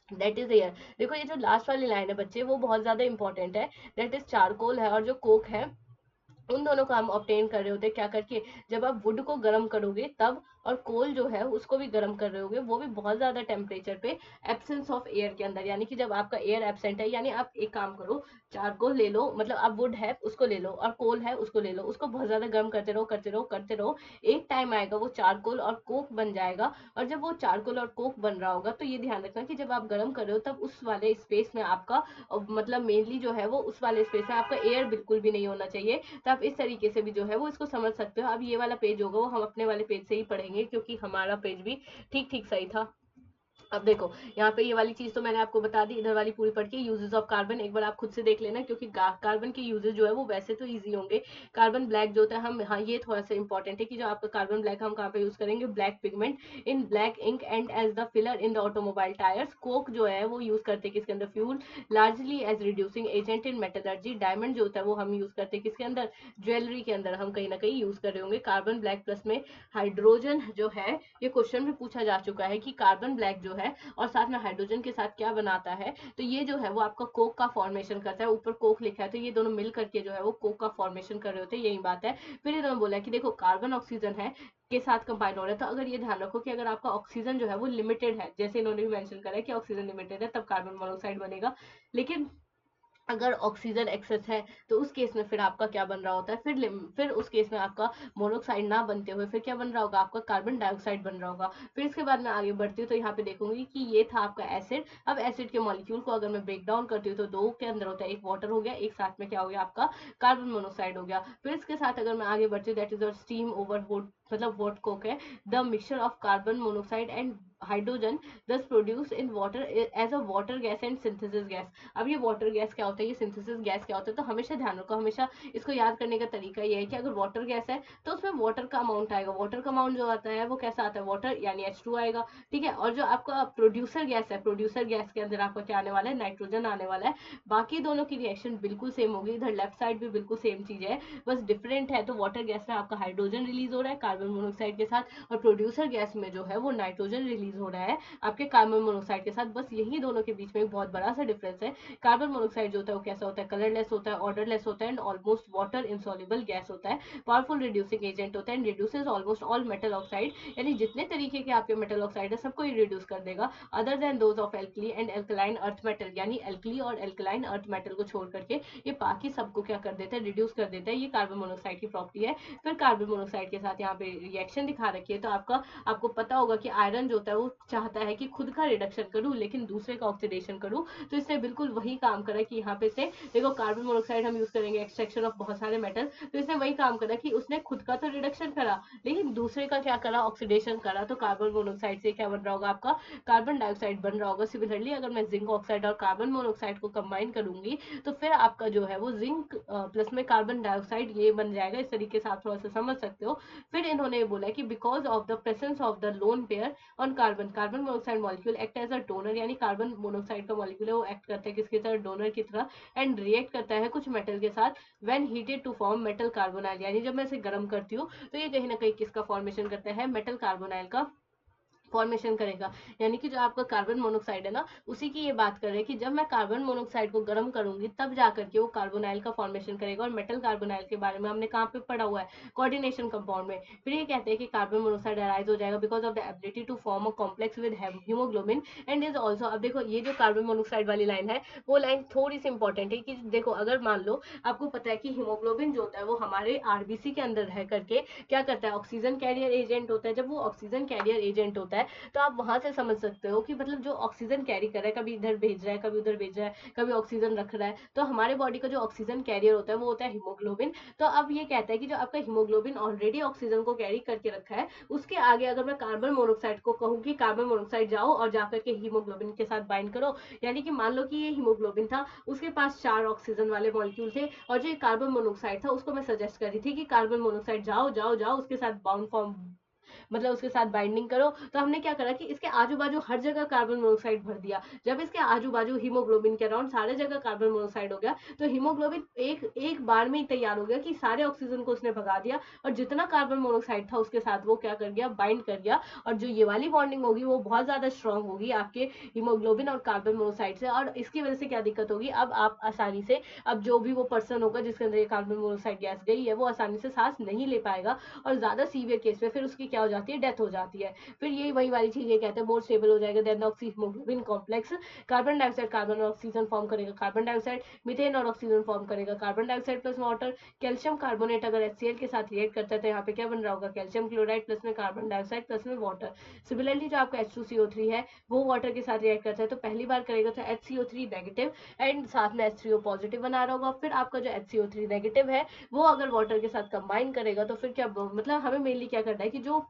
[SPEAKER 1] that is air. देखो ये जो लास्ट वाली लाइन है बच्चे वो बहुत ज्यादा इंपॉर्टेंट है। दैट इज चारकोल है और जो कोक है उन दोनों को हम ऑब्टेन कर रहे होते हैं क्या करके, जब आप वुड को गर्म करोगे तब, और कोल जो है उसको भी गर्म कर रहे होगे वो भी बहुत ज्यादा टेम्परेचर पे, एब्सेंस ऑफ एयर के अंदर, यानी कि जब आपका एयर एब्सेंट है। यानी आप एक काम करो, चारकोल ले लो, मतलब आप वुड है उसको ले लो और कोल है उसको ले लो, उसको बहुत ज्यादा गर्म करते रहो करते रहो करते रहो, एक टाइम आएगा वो चारकोल और कोक बन जाएगा। और जब वो चारकोल और कोक बन रहा होगा तो ये ध्यान रखना कि जब आप गर्म कर रहे हो तब उस वाले स्पेस में आपका मतलब मेनली जो है वो उस वाले स्पेस में आपका एयर बिल्कुल भी नहीं होना चाहिए। तो आप इस तरीके से भी जो है वो इसको समझ सकते हो। अब ये वाला पेज होगा वो हम अपने वाले पेज से ही पढ़ेंगे क्योंकि हमारा पेज भी ठीक ठीक सही था। अब देखो यहाँ पे ये वाली चीज तो मैंने आपको बता दी, इधर वाली पूरी पढ़ के यूजेस ऑफ कार्बन एक बार आप खुद से देख लेना क्योंकि कार्बन के यूजेस जो है वो वैसे तो इजी होंगे। कार्बन ब्लैक जो होता है हम, हाँ ये थोड़ा सा इंपॉर्टेंट है कि जो आपका कार्बन ब्लैक हम कहाँ पे यूज करेंगे, black pigment in black ink and as the filler in the automobile tyres. Coke जो है वो यूज करते हैं किसके अंदर, fuel, largely as reducing agent in metallurgy. Diamond जो होता है वो हम यूज करते हैं किसके अंदर, ज्वेलरी के अंदर हम कहीं ना कहीं यूज कर रहे होंगे। कार्बन ब्लैक प्लस में हाइड्रोजन जो है, ये क्वेश्चन भी पूछा जा चुका है कि कार्बन ब्लैक जो है और साथ में हाइड्रोजन के साथ क्या बनाता है, तो ये जो है वो आपका कोक का फॉर्मेशन करता है। ऊपर कोक लिखा है तो ये दोनों मिल करके जो है वो कोक का फॉर्मेशन कर रहे होते हैं, यही बात है। फिर इन्होंने बोला कि देखो कार्बन ऑक्सीजन है के साथ कंबाइन हो रहा है, तो अगर ये ध्यान रखो कि अगर आपका ऑक्सीजन जो है वो लिमिटेड है, जैसे इन्होंने भी मेंशन करा है कि ऑक्सीजन लिमिटेड है तब कार्बन मोनोऑक्साइड बनेगा। लेकिन अगर ऑक्सीजन एक्सेस है तो उस केस में फिर आपका क्या बन रहा होता है, फिर उस केस में आपका मोनोऑक्साइड ना बनते हुए फिर क्या बन रहा होगा, आपका कार्बन डाइऑक्साइड बन रहा होगा। फिर इसके बाद मैं आगे बढ़ती हूँ तो यहाँ पे देखूंगी कि ये था आपका एसिड। अब एसिड के मॉलिक्यूल को अगर मैं ब्रेक डाउन करती हूँ तो दो के अंदर होता है, एक वाटर हो गया, एक साथ में क्या हो गया आपका कार्बन मोनोऑक्साइड हो गया। फिर इसके साथ अगर मैं आगे बढ़ती हूँ that is steam over wood, मतलब वॉट कोक है, the mixture of carbon monoxide and hydrogen दस produce in water as a water gas and synthesis gas. अब ये वाटर गैस क्या होता है, ये सिंथेसिस गैस क्या होता है, तो हमेशा ध्यान रखो, हमेशा इसको याद करने का तरीका ये है कि अगर वाटर गैस है तो उसमें वाटर का अमाउंट आएगा। वाटर का अमाउंट जो आता है वो कैसा आता है, वाटर यानी H2 आएगा, ठीक है। और जो आपका प्रोड्यूसर गैस है, प्रोड्यूसर गैस के अंदर आपका क्या आने वाला है, नाइट्रोजन आने वाला है। बाकी दोनों की रिएक्शन बिल्कुल सेम होगी, इधर लेफ्ट साइड भी बिल्कुल सेम चीज है, बस डिफरेंट है। तो वाटर गैस में आपका हाइड्रोजन रिलीज हो रहा है कार्बन मोनोऑक्साइड के साथ, और प्रोड्यूसर गैस में जो है वो नाइट्रोजन रिलीज हो रहा है आपके कार्बन मोनोऑक्साइड के साथ। बस यही दोनों के बीच में एक बहुत बड़ा सा डिफरेंस है। कार्बन मोनोऑक्साइड जो होता है वो कैसा होता है, कलरलेस होता है, ऑर्डरलेस होता है and almost water insoluble gas होता है, पावरफुल रिड्यूसिंग एजेंट होता है and reduces almost all metal oxide, यानी जितने तरीके के आपके मेटल ऑक्साइड है सबको ये रिड्यूस कर देगा, other than those of alkali and alkaline earth metal, यानी एल्कली और एल्कलाइन अर्थ मेटल को छोड़ करके ये बाकी सबको क्या कर देता है, रिड्यूस कर देता है। ये कार्बन मोनोऑक्साइड की प्रॉपर्टी है। फिर कार्बन मोनोऑक्साइड के साथ यहाँ पे रिएक्शन दिखा रखी है, तो आपको पता होगा कि आयरन जो होता है वो चाहता है कि खुद का रिडक्शन करूं लेकिन दूसरे का ऑक्सीडेशन करूं, तो इसने बिल्कुल वही काम करा कि यहाँ पे से देखो कार्बन मोनोऑक्साइड हम यूज करेंगे एक्सट्रैक्शन ऑफ बहुत सारे मेटल, तो इसने वही काम करा कि उसने खुद का तो रिडक्शन करा लेकिन दूसरे का क्या करा, ऑक्सीडेशन करा। तो कार्बन मोनोऑक्साइड से क्या बन रहा होगा, आपका कार्बन डाइऑक्साइड बन रहा होगा। सिमिलरली अगर मैं जिंक ऑक्साइड और कार्बन मोनोऑक्साइड को कंबाइन करूंगी तो फिर आपका जो है वो जिंक प्लस में कार्बन डाइऑक्साइड ये बन जाएगा। इस तरीके से आप थोड़ा सा समझ सकते हो। फिर इन्होंने बोला कि because of the presence of the lone pair on carbon, carbon monoxide molecule act as a donor, यानी कार्बन मोनोऑक्साइड का मॉलिक्यूल है वो एक्ट करता है किसकी तरह, डोनर की तरह, एंड रिएक्ट करता है कुछ मेटल के साथ when heated to form metal carbonyl, यानी जब मैं इसे गर्म करती हूँ तो ये कहीं ना कहीं किसका फॉर्मेशन करता है, मेटल कार्बोनाइल का फॉर्मेशन करेगा। यानी कि जो आपका कार्बन मोनोक्साइड है ना, उसी की ये बात कर रहे हैं कि जब मैं कार्बन मोनोक्साइड को गर्म करूंगी तब जाकर के वो कार्बोनाइल का फॉर्मेशन करेगा। और मेटल कार्बोनाइल के बारे में हमने कहाँ पे पढ़ा हुआ है, कोऑर्डिनेशन कंपाउंड में। फिर ये कहते हैं कि कार्बन मोनोक्साइड अराइज हो जाएगा because of the ability to form a complex with haemoglobin and is also. अब देखो ये जो कार्बन मोनोक्साइड वाली लाइन है वो लाइन थोड़ी सी इंपॉर्टेंट है कि देखो अगर मान लो आपको पता है कि हीमोग्लोबिन जो होता है वो हमारे आरबीसी के अंदर रह करके क्या करता है, ऑक्सीजन कैरियर एजेंट होता है। जब वो ऑक्सीजन कैरियर एजेंट होता है तो आप वहां से समझ सकते हो कि मतलब जो ऑक्सीजन कैरी कर रहा है, कभी इधर भेज रहा है, कभी उधर भेज रहा है, कभी ऑक्सीजन रख रहा है, तो हमारे बॉडी का जो ऑक्सीजन कैरियर होता है वो होता है हीमोग्लोबिन। तो अब ये कहता है कि जो आपका हीमोग्लोबिन ऑलरेडी ऑक्सीजन को कैरी करके रखा है, उसके आगे अगर मैं कार्बन मोनोक्साइड को कहूँ कि कार्बन मोनोक्साइड जाओ और जाकर के हीमोग्लोबिन के साथ बाइंड करो, यानी कि मान लो कि ये हीमोग्लोबिन था, उसके पास 4 ऑक्सीजन वाले मॉलिक्यूल थे, और जो कार्बन मोनोक्साइड था उसको मैं सजेस्ट कर रही थी कि कार्बन मोनोक्साइड जाओ जाओ जाओ उसके साथ बाउंड फॉर्म, मतलब उसके साथ बाइंडिंग करो। तो हमने क्या करा कि इसके आजू बाजू हर जगह कार्बन मोनोक्साइड भर दिया। जब इसके आजू बाजू हीमोग्लोबिन के अराउंड सारे जगह कार्बन मोनोक्साइड हो गया तो हीमोग्लोबिन एक एक बार में ही तैयार हो गया कि सारे ऑक्सीजन को उसने भगा दिया, और जितना कार्बन मोनोक्साइड था उसके साथ वो क्या कर गया, बाइंड कर गया। और जो ये वाली बॉन्डिंग होगी वो बहुत ज्यादा स्ट्रांग होगी आपके हीमोग्लोबिन और कार्बन मोनोक्साइड से। और इसकी वजह से क्या दिक्कत होगी, अब आप आसानी से, अब जो भी वो पर्सन होगा जिसके अंदर ये कार्बन मोनोक्साइड गैस गई है वो आसानी से सांस नहीं ले पाएगा, और ज्यादा सीवियर केस में फिर उसकी क्या हो जाती है, डेथ हो जाती है। फिर ये वही वाली चीज ये कहते हैं मोर स्टेबल हो जाएगा then oxyhaemoglobin complex. Carbon dioxide carbon और ऑक्सीजन फॉर्म करेगा, कार्बन डाइऑक्साइड मीथेन और ऑक्सीजन फॉर्म करेगा, carbon dioxide plus water. Calcium carbonate अगर HCl के साथ रिएक्ट करता है तो यहाँ पे क्या बन रहा होगा, कैल्शियम क्लोराइड प्लस में कार्बन डाइऑक्साइड प्लस में वाटर। सिमिलरली जो आपका H2CO3 है वो वाटर के साथ रिएक्ट करता है, तो पहली बार करेगा तो HCO3 नेगेटिव एंड साथ में H3O पॉजिटिव बना रहा होगा। फिर आपका जो HCO3 नेगेटिव है वो अगर वाटर के साथ कंबाइन करेगा तो फिर क्या, मतलब हमें मेनली क्या करना है कि जो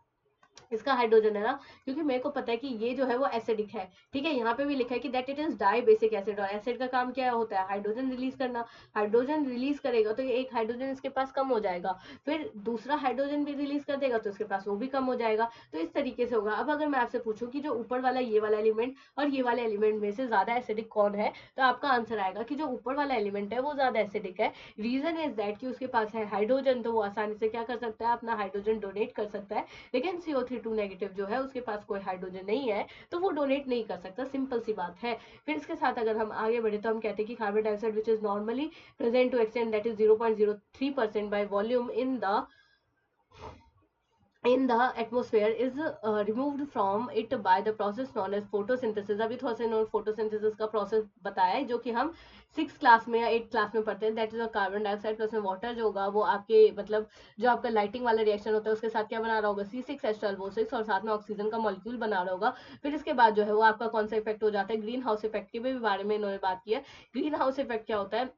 [SPEAKER 1] इसका हाइड्रोजन है ना, क्योंकि मेरे को पता है कि ये जो है वो एसिडिक है, ठीक है, यहाँ पे भी लिखा है कि that it is dibasic acid, और एसिड का काम क्या होता है, हाइड्रोजन रिलीज करना। हाइड्रोजन रिलीज करेगा तो ये एक हाइड्रोजन इसके पास कम हो जाएगा, फिर दूसरा हाइड्रोजन भी रिलीज कर देगा तो इसके पास वो भी कम हो जाएगा। तो इस तरीके से होगा। अब अगर मैं आपसे पूछूं कि जो ऊपर वाला ये वाला एलिमेंट और ये वाले एलिमेंट में से ज्यादा एसिडिक कौन है, तो आपका आंसर आएगा कि जो ऊपर वाला एलिमेंट है वो ज्यादा एसिडिक है। रीजन इज दैट कि उसके पास है हाइड्रोजन, तो वो आसानी से क्या कर सकता है, अपना हाइड्रोजन डोनेट कर सकता है। लेकिन CO3 नेगेटिव जो है उसके पास कोई हाइड्रोजन नहीं है तो वो डोनेट नहीं कर सकता, सिंपल सी बात है। फिर इसके साथ अगर हम आगे बढ़े तो हम कहते हैं कि carbon dioxide which is normally present to extend that is 0.03% by volume in the atmosphere is removed from it by the process known as photosynthesis। अभी थोड़ा सा इन्होंने photosynthesis का प्रोसेस बताया है जो कि हम 6 क्लास में या 8 क्लास में पढ़ते हैं। That is carbon dioxide plus में वाटर जो होगा वो आपके मतलब जो आपका लाइटिंग वाला रिएक्शन होता है उसके साथ क्या बना रहा होगा, C6H12O6, और साथ में ऑक्सीजन का मॉलिक्यूल बना रहा होगा। फिर इसके बाद जो है वो आपका कौन सा इफेक्ट हो जाता है, ग्रीन हाउस इफेक्ट के भी बारे में इन्होंने बात की है। ग्रीन हाउस इफेक्ट क्या होता है,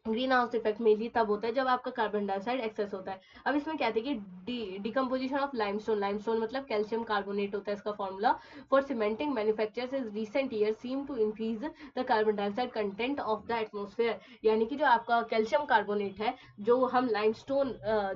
[SPEAKER 1] ग्रीन हाउस इफेक्ट मेनली तब होता है जब आपका कार्बन डाइऑक्साइड एक्सेस होता है। अब इसमें कहते हैं कि डिकम्पोजिशन ऑफ लाइमस्टोन, लाइमस्टोन मतलब कैल्शियम कार्बोनेट होता है इसका formula, for cementing manufactures is recent year seem to increase the carbon dioxide content of the atmosphere. यानी कि जो आपका कैल्शियम कार्बोनेट है जो हम लाइमस्टोन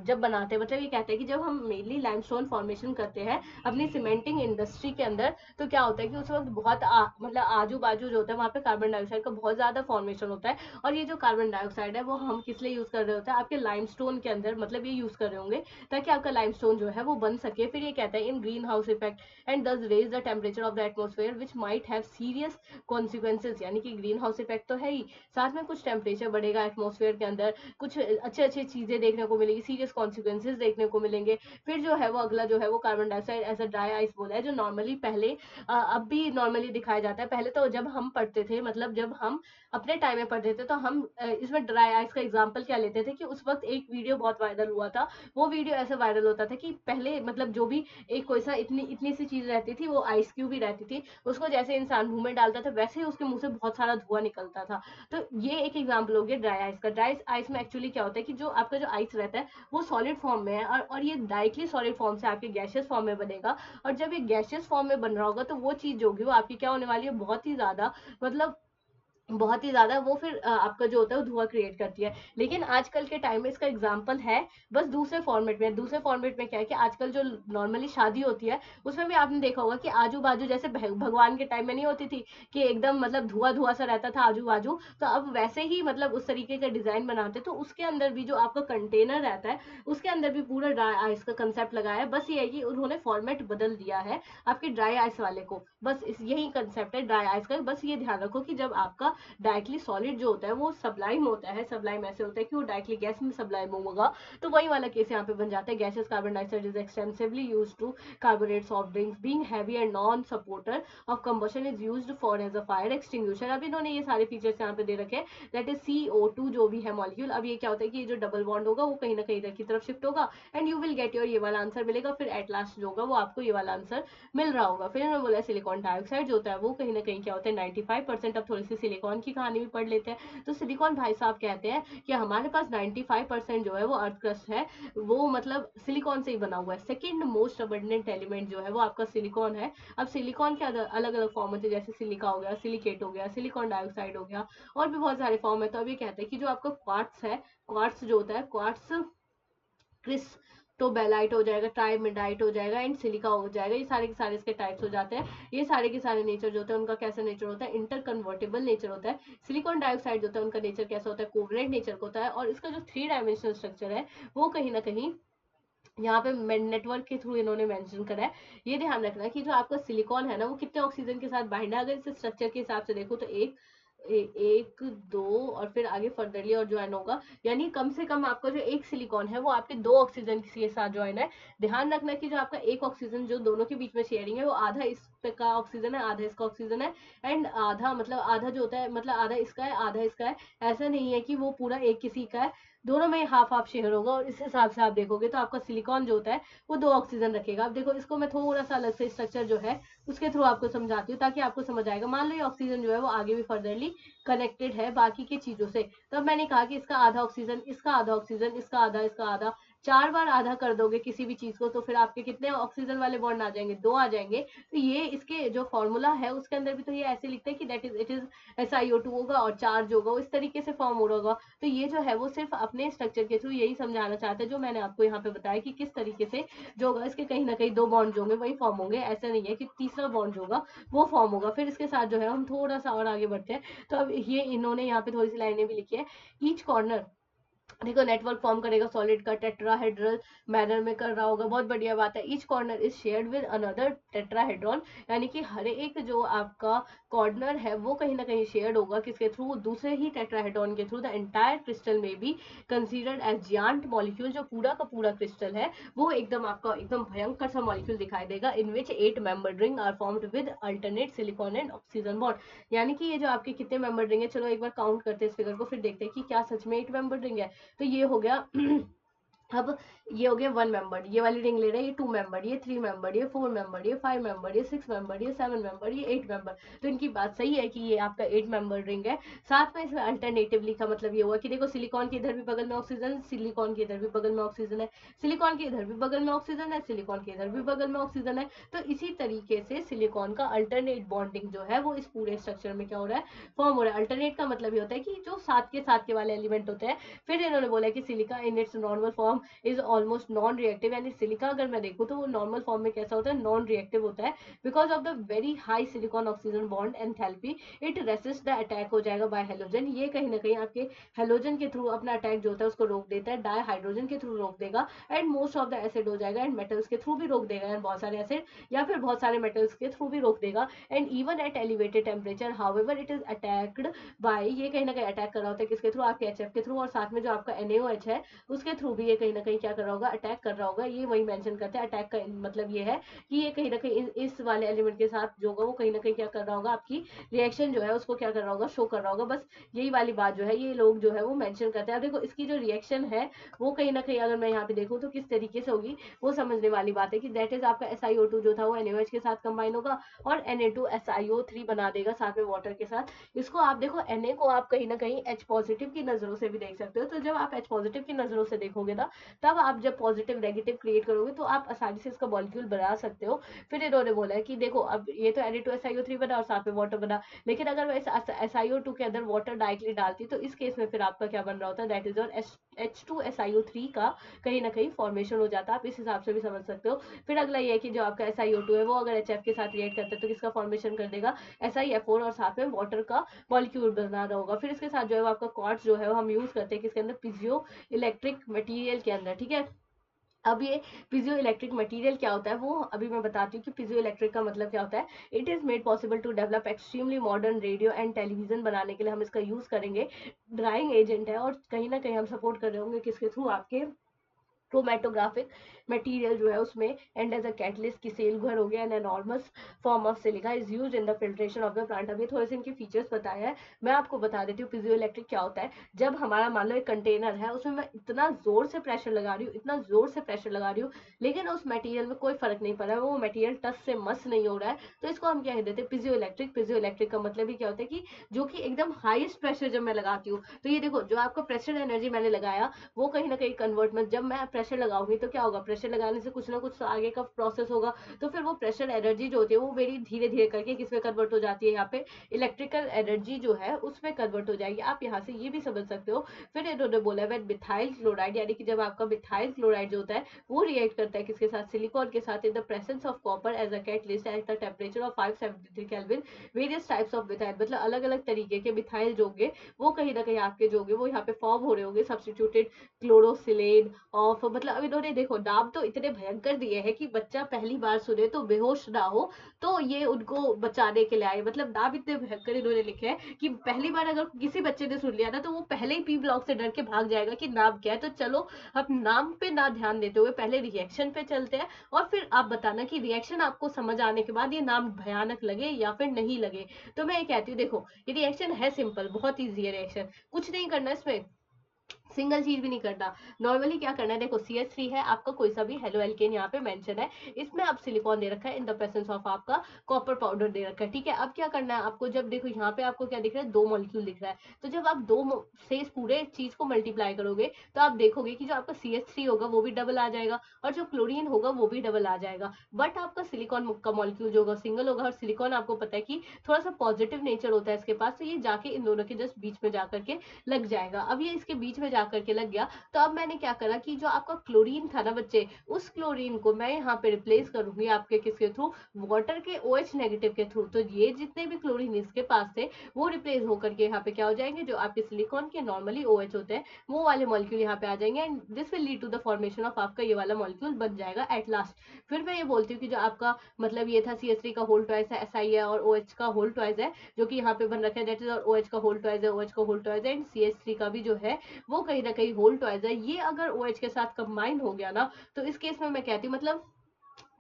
[SPEAKER 1] जब बनाते हैं, मतलब ये कहते हैं कि जब हम मेनली लाइमस्टोन फॉर्मेशन करते हैं अपनी सीमेंटिंग इंडस्ट्री के अंदर, तो क्या होता है कि उस वक्त बहुत मतलब आजू बाजू जो होता है वहाँ पे कार्बन डाइऑक्साइड का बहुत ज्यादा फॉर्मेशन होता है। और ये जो कार्बन डाइऑक्साइड है वो हम किस लिए यूज कर रहे होते हैं, आपके लाइमस्टोन के अंदर, मतलब ये यूज कर रहे होंगे ताकि आपका लाइमस्टोन जो है वो बन सके। फिर ये कहता है in green house effect and thus raise the temperature of the atmosphere which might have serious consequences. यानी कि ग्रीन हाउस इफेक्ट तो है ही, साथ में कुछ टेम्परेचर बढ़ेगा एटमोस्फेयर के अंदर, कुछ अच्छे अच्छे चीजें देखने को मिलेगी, सीरियस कॉन्सिक्वेंसेज देखने को मिलेंगे। फिर जो है वो अगला जो है वो carbon dioxide as a dry ice बोला है, जो नॉर्मली पहले अब भी नॉर्मली दिखाया जाता है। पहले तो जब हम पढ़ते थे, मतलब जब हम अपने टाइम में पढ़ते थे तो हम इसमें ड्राई आइस का एग्जांपल क्या लेते थे कि उस वक्त एक वीडियो बहुत वायरल हुआ था। वो वीडियो ऐसे वायरल होता था कि पहले मतलब जो भी एक कोई सा इतनी इतनी सी चीज रहती थी वो आइस क्यूब ही रहती थी, उसको जैसे इंसान मुंह में डालता था वैसे ही उसके मुंह से बहुत सारा धुआं निकलता था। तो ये एक एग्जाम्पल हो गया ड्राई आइस का। ड्राई आइस में एक्चुअली क्या होता है कि जो आपका जो आइस रहता है वो सॉलिड फॉर्म में है, और ये डायरेक्टली सॉलिड फॉर्म से आपके गैशियस फॉर्म में बनेगा। और जब ये गैशियस फॉर्म में बन रहा होगा तो वो चीज जो होगी वो आपकी क्या होने वाली है, बहुत ही ज्यादा मतलब बहुत ही ज़्यादा वो फिर आपका जो होता है वो धुआँ क्रिएट करती है। लेकिन आजकल के टाइम में इसका एग्ज़ाम्पल है, बस दूसरे फॉर्मेट में। दूसरे फॉर्मेट में क्या है कि आजकल जो नॉर्मली शादी होती है, उसमें भी आपने देखा होगा कि आजू-बाजू जैसे भगवान के टाइम में नहीं होती थी कि एकदम मतलब धुआँ-धुआँ सा रहता था आजू-बाजू, तो अब वैसे ही मतलब उस तरीके का डिज़ाइन बनाते हैं। तो उसके अंदर भी जो आपका कंटेनर रहता है, उसके अंदर भी पूरा ड्राई आइस का कांसेप्ट लगाया है। बस ये है कि उन्होंने फॉर्मेट बदल दिया है आपके ड्राई आइस वाले को। बस यही कांसेप्ट है ड्राई आइस का। बस ये ध्यान रखो कि जब आपका डायरेक्टली सॉलिड जो होता है वो सब्लाइम होता है, सब्लाइम ऐसे होता है कि वो डायरेक्टली गैस में सब्लाइम होगा, तो वही वाला केस यहाँ पे बन जाता है। Gases carbon dioxide is extensively use to carbonate soft drinks being heavy and non supporter of combustion is used for as a fire extinguisher. अब इन्होंने ये सारे फीचर्स यहाँ पे दे रखे हैं, दैट इज CO2 जो भी है मॉलिक्यूल। अब ये क्या होता है कि ये जो डबल बॉन्ड होगा वो कहीं ना कहीं इधर की तरफ शिफ्ट होगा, and you will get your ये वाला आंसर मिलेगा। फिर एट लास्ट जो होगा वो आपको ये वाला आंसर मिल रहा होगा। फिर इन्होंने बोला सिलिकॉन डाइऑक्साइड जो होता है वो कहीं ना कहीं क्या होता है 95%। अब थोड़ी सी सिलिकॉन की कहानी भी पढ़ लेते हैं। तो सिलिकॉन भाई साहब कहते हैं कि हमारे पास 95% जो है वो अर्थ क्रस्ट है, वो मतलब सिलिकॉन से ही बना हुआ है। सेकेंड मोस्ट अबंडेंट एलिमेंट जो है वो आपका सिलिकॉन है। अब सिलिकॉन के अलग अलग फॉर्म होते हैं, जैसे सिलिका हो गया, सिलिकेट हो गया, सिलिकॉन डाइऑक्साइड हो गया, और भी बहुत सारे फॉर्म है। तो अब ये कहते हैं कि जो आपका क्वार्ट्स है, क्वार्ट्स जो होता है, क्वार्ट्स क्रिस्टोबेलाइट हो जाएगा, ट्राइमेडाइट हो जाएगा, एंड सिलिका हो जाएगा। ये सारे के सारे इसके टाइप्स हो जाते हैं। ये सारे के सारे नेचर जो होते हैं उनका कैसा नेचर होता है, इंटर कन्वर्टेबल नेचर होता है। सिलिकॉन डाइऑक्साइड जो होता है उनका नेचर कैसा होता है, कोवलेंट नेचर होता है। और इसका जो 3 डायमेंशनल स्ट्रक्चर है वो कहीं ना कहीं यहाँ पे नेटवर्क के थ्रू इन्होंने मेंशन करा है। ये ध्यान रखना है कि जो आपका सिलिकॉन है ना वो कितने ऑक्सीजन के साथ बाइंड है। अगर इसे स्ट्रक्चर के हिसाब से देखो तो एक दो और फिर आगे फर्दरली और ज्वाइन होगा, यानी कम से कम आपका जो एक सिलिकॉन है वो आपके 2 ऑक्सीजन के साथ ज्वाइन है। ध्यान रखना कि जो आपका एक ऑक्सीजन जो दोनों के बीच में शेयरिंग है वो आधा इसका ऑक्सीजन है, आधा इसका ऑक्सीजन है, एंड आधा मतलब आधा जो होता है मतलब आधा इसका है आधा इसका है। ऐसा नहीं है कि वो पूरा एक किसी का है, दोनों में हाफ हाफ शेयर होगा। और इस हिसाब से आप देखोगे तो आपका सिलिकॉन जो होता है वो 2 ऑक्सीजन रखेगा। अब देखो इसको मैं थोड़ा सा अलग से स्ट्रक्चर जो है उसके थ्रू आपको समझाती हूँ ताकि आपको समझ आएगा। मान लो ये ऑक्सीजन जो है वो आगे भी फर्दरली कनेक्टेड है बाकी की चीजों से। तब मैंने कहा कि इसका आधा ऑक्सीजन, इसका आधा ऑक्सीजन, इसका आधा, इसका आधा, 4 बार आधा कर दोगे किसी भी चीज को तो फिर आपके कितने ऑक्सीजन वाले बॉन्ड आ जाएंगे, 2 आ जाएंगे। तो ये इसके जो फॉर्मूला है उसके अंदर भी तो ये ऐसे लिखते हैं कि that is it is SiO2 होगा और चार्ज होगा, वो इस तरीके से फॉर्म हो रहा होगा। तो ये जो है वो सिर्फ अपने स्ट्रक्चर के थ्रू यही समझाना चाहते हैं जो मैंने आपको यहाँ पे बताया कि किस तरीके से जो होगा इसके कहीं ना कहीं 2 बॉन्ड जो होंगे वही फॉर्म होंगे। ऐसा नहीं है कि तीसरा बॉन्ड जो होगा वो फॉर्म होगा। फिर इसके साथ जो है हम थोड़ा सा और आगे बढ़ते हैं। तो अब ये इन्होंने यहाँ पे थोड़ी सी लाइनें भी लिखी है। ईच कॉर्नर देखो नेटवर्क फॉर्म करेगा सॉलिड का टेट्राहेड्रल मैनर में कर रहा होगा, बहुत बढ़िया बात है। Each corner is shared with another tetrahedron, यानी कि हर एक जो आपका कॉर्नर है वो कहीं ना कहीं शेयर्ड होगा किसके थ्रू, दूसरे ही टेट्राहेड्रॉन के थ्रू। द एंटायर क्रिस्टल में be considered as giant molecule, जो पूरा का पूरा क्रिस्टल है वो एकदम आपका एकदम भयंकर सा मॉलिक्यूल दिखाई देगा। In which 8 membered ring are formed with alternate silicon and oxygen bond. यानी कि ये जो आपके कितने मेंबर्ड रिंग है, चलो एक बार काउंट करते हैं इस फिगर को फिर देखते हैं कि क्या सच में 8 मेंबर्ड रिंग है। तो ये हो गया अब ये हो गया 1 मेंबर, ये वाली रिंग ले रहे हैं, ये 2 मेंबर, ये 3 मेंबर, ये 4 मेंबर, ये 5 मेंबर, ये 6 मेंबर, ये 7 मेंबर, ये 8 मेंबर। तो इनकी बात सही है कि ये आपका 8 मेंबर रिंग है। साथ में इसमें अल्टरनेटिवली का मतलब ये हुआ कि देखो सिलिकॉन के इधर भी बगल में ऑक्सीजन, सिलिकॉन के इधर भी बगल में ऑक्सीजन है, सिलिकॉन के इधर भी बगल में ऑक्सीजन है, सिलिकॉन के इधर भी बगल में ऑक्सीजन है। तो इसी तरीके से सिलिकॉन का अल्टरनेट बॉन्डिंग जो है वो इस पूरे स्ट्रक्चर में क्या हो रहा है, फॉर्म हो रहा है। अल्टरनेट का मतलब ये होता है कि जो साथ के वाले एलिमेंट होते हैं। फिर इन्होंने बोला कि silica in its normal form is almost non reactive, यानी सिलिका अगर मैं देखूँ तो वो नॉर्मल फॉर्म में कैसा होता है, नॉन रिएक्टिव होता है। Because of the very high silicon oxygen bond enthalpy it resist the attack हो जाएगा बाय हेलोजन। ये कहीं ना कहीं आपके हेलोजन के थ्रू अपना अटैक जो होता है उसको रोक देता है, डाई हाइड्रोजन के थ्रू रोक देगा, and most of the acid हो जाएगा, एंड मेटल्स के थ्रू भी रोक देगा, एंड बहुत सारे एसिड या फिर बहुत सारे मेटल्स के थ्रू भी रोक देगा। And even at elevated temperature however it is attacked by, ये कहीं ना कहीं अटैक कर रहा होता है किसके थ्रू, आपके HF के थ्रू, और साथ में जो आपका NaOH है उसके थ्रू भी ये कहीं ना कहीं क्या कर रहा होगा, अटैक कर रहा होगा। ये वही मेंशन करते हैं, अटैक का मतलब ये है कि ये कहीं ना कहीं इस वाले एलिमेंट के साथ जो होगा वो कहीं ना कहीं क्या कर रहा होगा, आपकी रिएक्शन जो है उसको क्या कर रहा होगा, शो कर रहा होगा। बस यही वाली बात जो है ये लोग जो है वो मेंशन करते हैं। अब देखो इसकी जो रिएक्शन है वो कहीं ना कहीं अगर मैं यहाँ पे देखूँ तो किस तरीके से होगी वो समझने वाली बात है कि दैट इज आपका SiO2 जो था वो NaOH के साथ कंबाइन होगा और Na2SiO3 बना देगा साथ में वाटर के साथ। इसको आप देखो Na को आप कहीं ना कहीं H पॉजिटिव की नजरों से भी देख सकते हो। तो जब आप H पॉजिटिव की नजरों से देखोगे ना तब आप जब पॉजिटिव नेगेटिव क्रिएट करोगे तो आप आसानी से इसका मॉलिक्यूल बना सकते हो। फिर इन्होंने बोला है कि देखो अब ये तो Na2SiO3 बना और साथ में वाटर बना, लेकिन अगर मैं इस SiO2 के अंदर वाटर डायरेक्टली डालती तो इस केस में फिर आपका क्या बन रहा होता है, दैट इज और H2SiO3 का कहीं ना कहीं फॉर्मेशन हो जाता है। आप इस हिसाब से भी समझ सकते हो। फिर अगला ये है कि जो आपका SiO2 है वो अगर HF के साथ रिएक्ट करता है तो किसका फॉर्मेशन कर देगा, SiF4, और साथ में वाटर का मॉलिक्यूल बना रहा होगा। फिर इसके साथ जो है वो आपका क्वार्ट्ज जो है वो हम यूज करते हैं किसके अंदर, पिजियो इलेक्ट्रिक मटेरियल के अंदर, ठीक है। अब ये पिजियो इलेक्ट्रिक मटेरियल क्या होता है वो अभी मैं बताती हूँ कि पिजियो इलेक्ट्रिक का मतलब क्या होता है। It is made possible to develop extremely modern radio and television बनाने के लिए हम इसका यूज करेंगे। ड्राइंग एजेंट है और कहीं ना कहीं हम सपोर्ट कर रहे होंगे किसके थ्रू, आपके क्रोमेटोग्राफिक मटेरियल जो है उसमें, एंड एज अ कैटलिस्ट की सेल घर हो गया, an enormous form of silica is used in the filtration of the plant. अभी थोड़े से इनके फीचर्स बताया है, मैं आपको बता देती हूँ पिजियो इलेक्ट्रिक क्या होता है। जब हमारा मान लो एक कंटेनर है उसमें मैं इतना जोर से प्रेशर लगा रही हूँ, इतना जोर से प्रेशर लगा रही हूँ, लेकिन उस मटेरियल में कोई फर्क नहीं पड़ रहा है, वो मटेरियल टच से मस नहीं हो रहा है, तो इसको हम क्या कह देते हैं, पिजियो इलेक्ट्रिक। पिजियो इलेक्ट्रिक का मतलब ही क्या होता है कि जो कि एकदम हाईएस्ट प्रेशर जब मैं लगाती हूँ, तो ये देखो जो आपका प्रेशर एनर्जी मैंने लगाया वो कहीं ना कहीं कन्वर्ट में, जब मैं प्रेशर लगाऊंगी तो क्या होगा, प्रेशर लगाने से कुछ ना कुछ आगे का प्रोसेस होगा, तो फिर वो प्रेशर एनर्जी जो होती है वो मेरी धीरे धीरे करके किसमें कन्वर्ट हो जाती है, यहाँ पे इलेक्ट्रिकल एनर्जी जो है उसमें कन्वर्ट हो जाएगी। आप यहाँ से ये भी समझ सकते हो। फिर इन्होंने बोला है मिथाइल क्लोराइड, यानी कि जब आपका मिथाइल क्लोराइड जो होता है वो रिएक्ट करता है किसके साथ, सिलिकॉन के साथ, in the presence of copper as a catalyst at the temperature of 573 kelvin. Various types of methyl, मतलब अलग अलग तरीके के मिथाइल जो होंगे वो कहीं ना कहीं आपके जो होंगे वो यहाँ पे फॉर्म हो रहे होंगे, सब्सटीट्यूटेड क्लोरोसिलेन ऑफ, मतलब अब इन्होंने देखो नाम तो इतने भयंकर दिए हैं कि बच्चा पहली बार सुने तो बेहोश ना हो, तो ये उनको बचाने के लिए आए। मतलब नाम इतने भयंकर इन्होंने लिखे हैं कि पहली बार अगर किसी बच्चे ने सुन लिया ना तो वो पहले ही पी ब्लॉक से डर के भाग जाएगा कि नाम क्या है। तो चलो हम नाम पे ना ध्यान देते हुए पहले रिएक्शन पे चलते हैं, और फिर आप बताना कि रिएक्शन आपको समझ आने के बाद ये नाम भयानक लगे या फिर नहीं लगे। तो मैं ये कहती हूँ देखो ये रिएक्शन है सिंपल, बहुत ईजी है रिएक्शन, कुछ नहीं करना इसमें, सिंगल चीज भी नहीं करना। नॉर्मली क्या करना है, देखो CH3 है आपका, कोई सा भी हेलो एल्केन यहाँ पे मेंशन है, इसमें आप सिलिकॉन दे रखा है इन द प्रेजेंस ऑफ आपका कॉपर पाउडर दे रखा है, ठीक है। अब क्या करना है आपको, जब देखो यहाँ पे आपको क्या दिख रहा है, दो मॉलिक्यूल दिख रहा है, तो जब आप दो से इस पूरे चीज को मल्टीप्लाई करोगे तो आप देखोगे कि जो आपका CH3 होगा वो भी डबल आ जाएगा और जो क्लोरीन होगा वो भी डबल आ जाएगा। बट आपका सिलिकॉन का मॉलिक्यूल जो होगा सिंगल होगा, और सिलिकॉन आपको पता है कि थोड़ा सा पॉजिटिव नेचर होता है इसके पास, तो ये जाके इन दोनों के जस्ट बीच में जाकर के लग जाएगा। अब ये इसके बीच में जाकर के लग गया, तो अब मैंने क्या करा कि जो आपका क्लोरीन था ना बच्चे, उस क्लोरीन को मैं यहाँ पे रिप्लेस करूंगी आपके किसके थ्रू, वाटर के OH नेगेटिव के थ्रू। तो ये जितने भी क्लोरीन इसके पास थे वो रिप्लेस होकर के यहाँ पे क्या हो जाएंगे, जो आपके सिलिकॉन के नॉर्मली OH होते हैं वो वाले मॉलिक्यूल यहाँ पे आ जाएंगे, and this will lead to the formation of आपका ये वाला मॉलिक्यूल बन जाएगा एट लास्ट। फिर मैं ये बोलती हूँ कि जो आपका मतलब ये था CH3 का होल ट्वाइस है, SI है, और OH का होल ट्वाइस है जो कि यहाँ पे बन रखा है, दैट इज, और OH का होल ट्वाइस है, OH का होल ट्वाइस है, एंड CH3 का भी जो है वो कहीं ना कहीं होल ट्वाइस है। ये अगर OH के साथ कंबाइन हो गया ना तो इस केस में मैं कहती हूँ, मतलब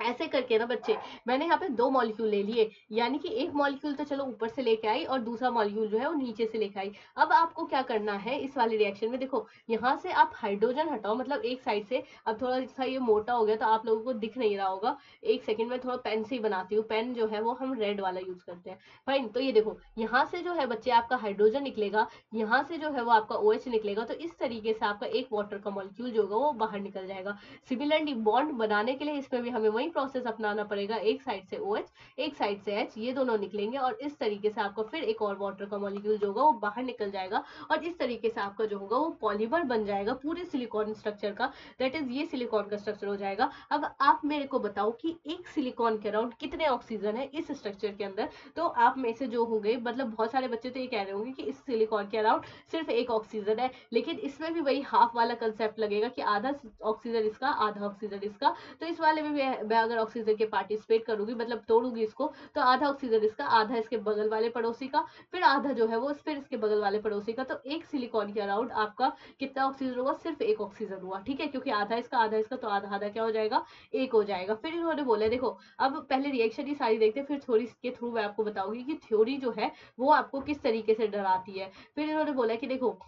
[SPEAKER 1] ऐसे करके ना बच्चे मैंने यहाँ पे दो मॉलिक्यूल ले लिए, यानी कि एक मॉलिक्यूल तो चलो ऊपर से लेके आई और दूसरा मॉलिक्यूल जो है वो नीचे से लेके आई। अब आपको क्या करना है इस वाले रिएक्शन में, देखो यहाँ से आप हाइड्रोजन हटाओ, मतलब एक साइड से। अब थोड़ा सा ये मोटा हो गया तो आप लोगों को दिख नहीं रहा होगा, एक सेकंड में थोड़ा पेन से ही बनाती हूँ, पेन जो है वो हम रेड वाला यूज करते हैं। फाइन, तो ये देखो यहाँ से जो है बच्चे आपका हाइड्रोजन निकलेगा, यहाँ से जो है वो आपका OH निकलेगा, तो इस तरीके से आपका एक वाटर का मॉलिक्यूल जो होगा वो बाहर निकल जाएगा। सिमिलरली बॉन्ड बनाने के लिए इसमें भी हमें वही प्रोसेस अपनाना पड़ेगा, एक साइड से OH एक साइड से H, ये दोनों निकलेंगे और इस तरीके से आपका फिर एक और वाटर का मॉलिक्यूल जो होगा वो बाहर निकल जाएगा, और इस तरीके से आपका जो होगा वो पॉलीमर बन जाएगा पूरे सिलिकॉन स्ट्रक्चर का, दैट इज ये सिलिकॉन का स्ट्रक्चर हो जाएगा। अब आप मेरे को बताओ कि एक सिलिकॉन के अराउंड कितने ऑक्सीजन है इस स्ट्रक्चर के अंदर, तो आप में से जो होंगे, मतलब बहुत सारे बच्चे तो ये कह रहे होंगे कि इस सिलिकॉन के अराउंड सिर्फ एक ऑक्सीजन है, लेकिन इसमें भी वही हाफ वाला कंसेप्ट लगेगा कि आधा ऑक्सीजन इसका आधा ऑक्सीजन इसका। तो इस वाले में मैं अगर ऑक्सीजन के पार्टिसिपेट करूंगी, मतलब तोड़ूंगी इसको, तो आधा ऑक्सीजन इसका, आधा इसके बगल वाले पड़ोसी का, फिर आधा जो है वो फिर इसके बगल वाले पड़ोसी का। तो एक सिलिकॉन के अराउंड आपका कितना ऑक्सीजन होगा, सिर्फ एक ऑक्सीजन हुआ, ठीक है, क्योंकि आधा इसका तो आधा आधा क्या हो जाएगा, एक हो जाएगा। फिर इन्होंने बोला देखो अब पहले रिएक्शन ही सारी देखते हैं, फिर थ्योरी के थ्रू मैं आपको बताऊंगी कि थ्योरी जो है वो आपको किस तरीके से डराती है। फिर इन्होंने बोला कि देखो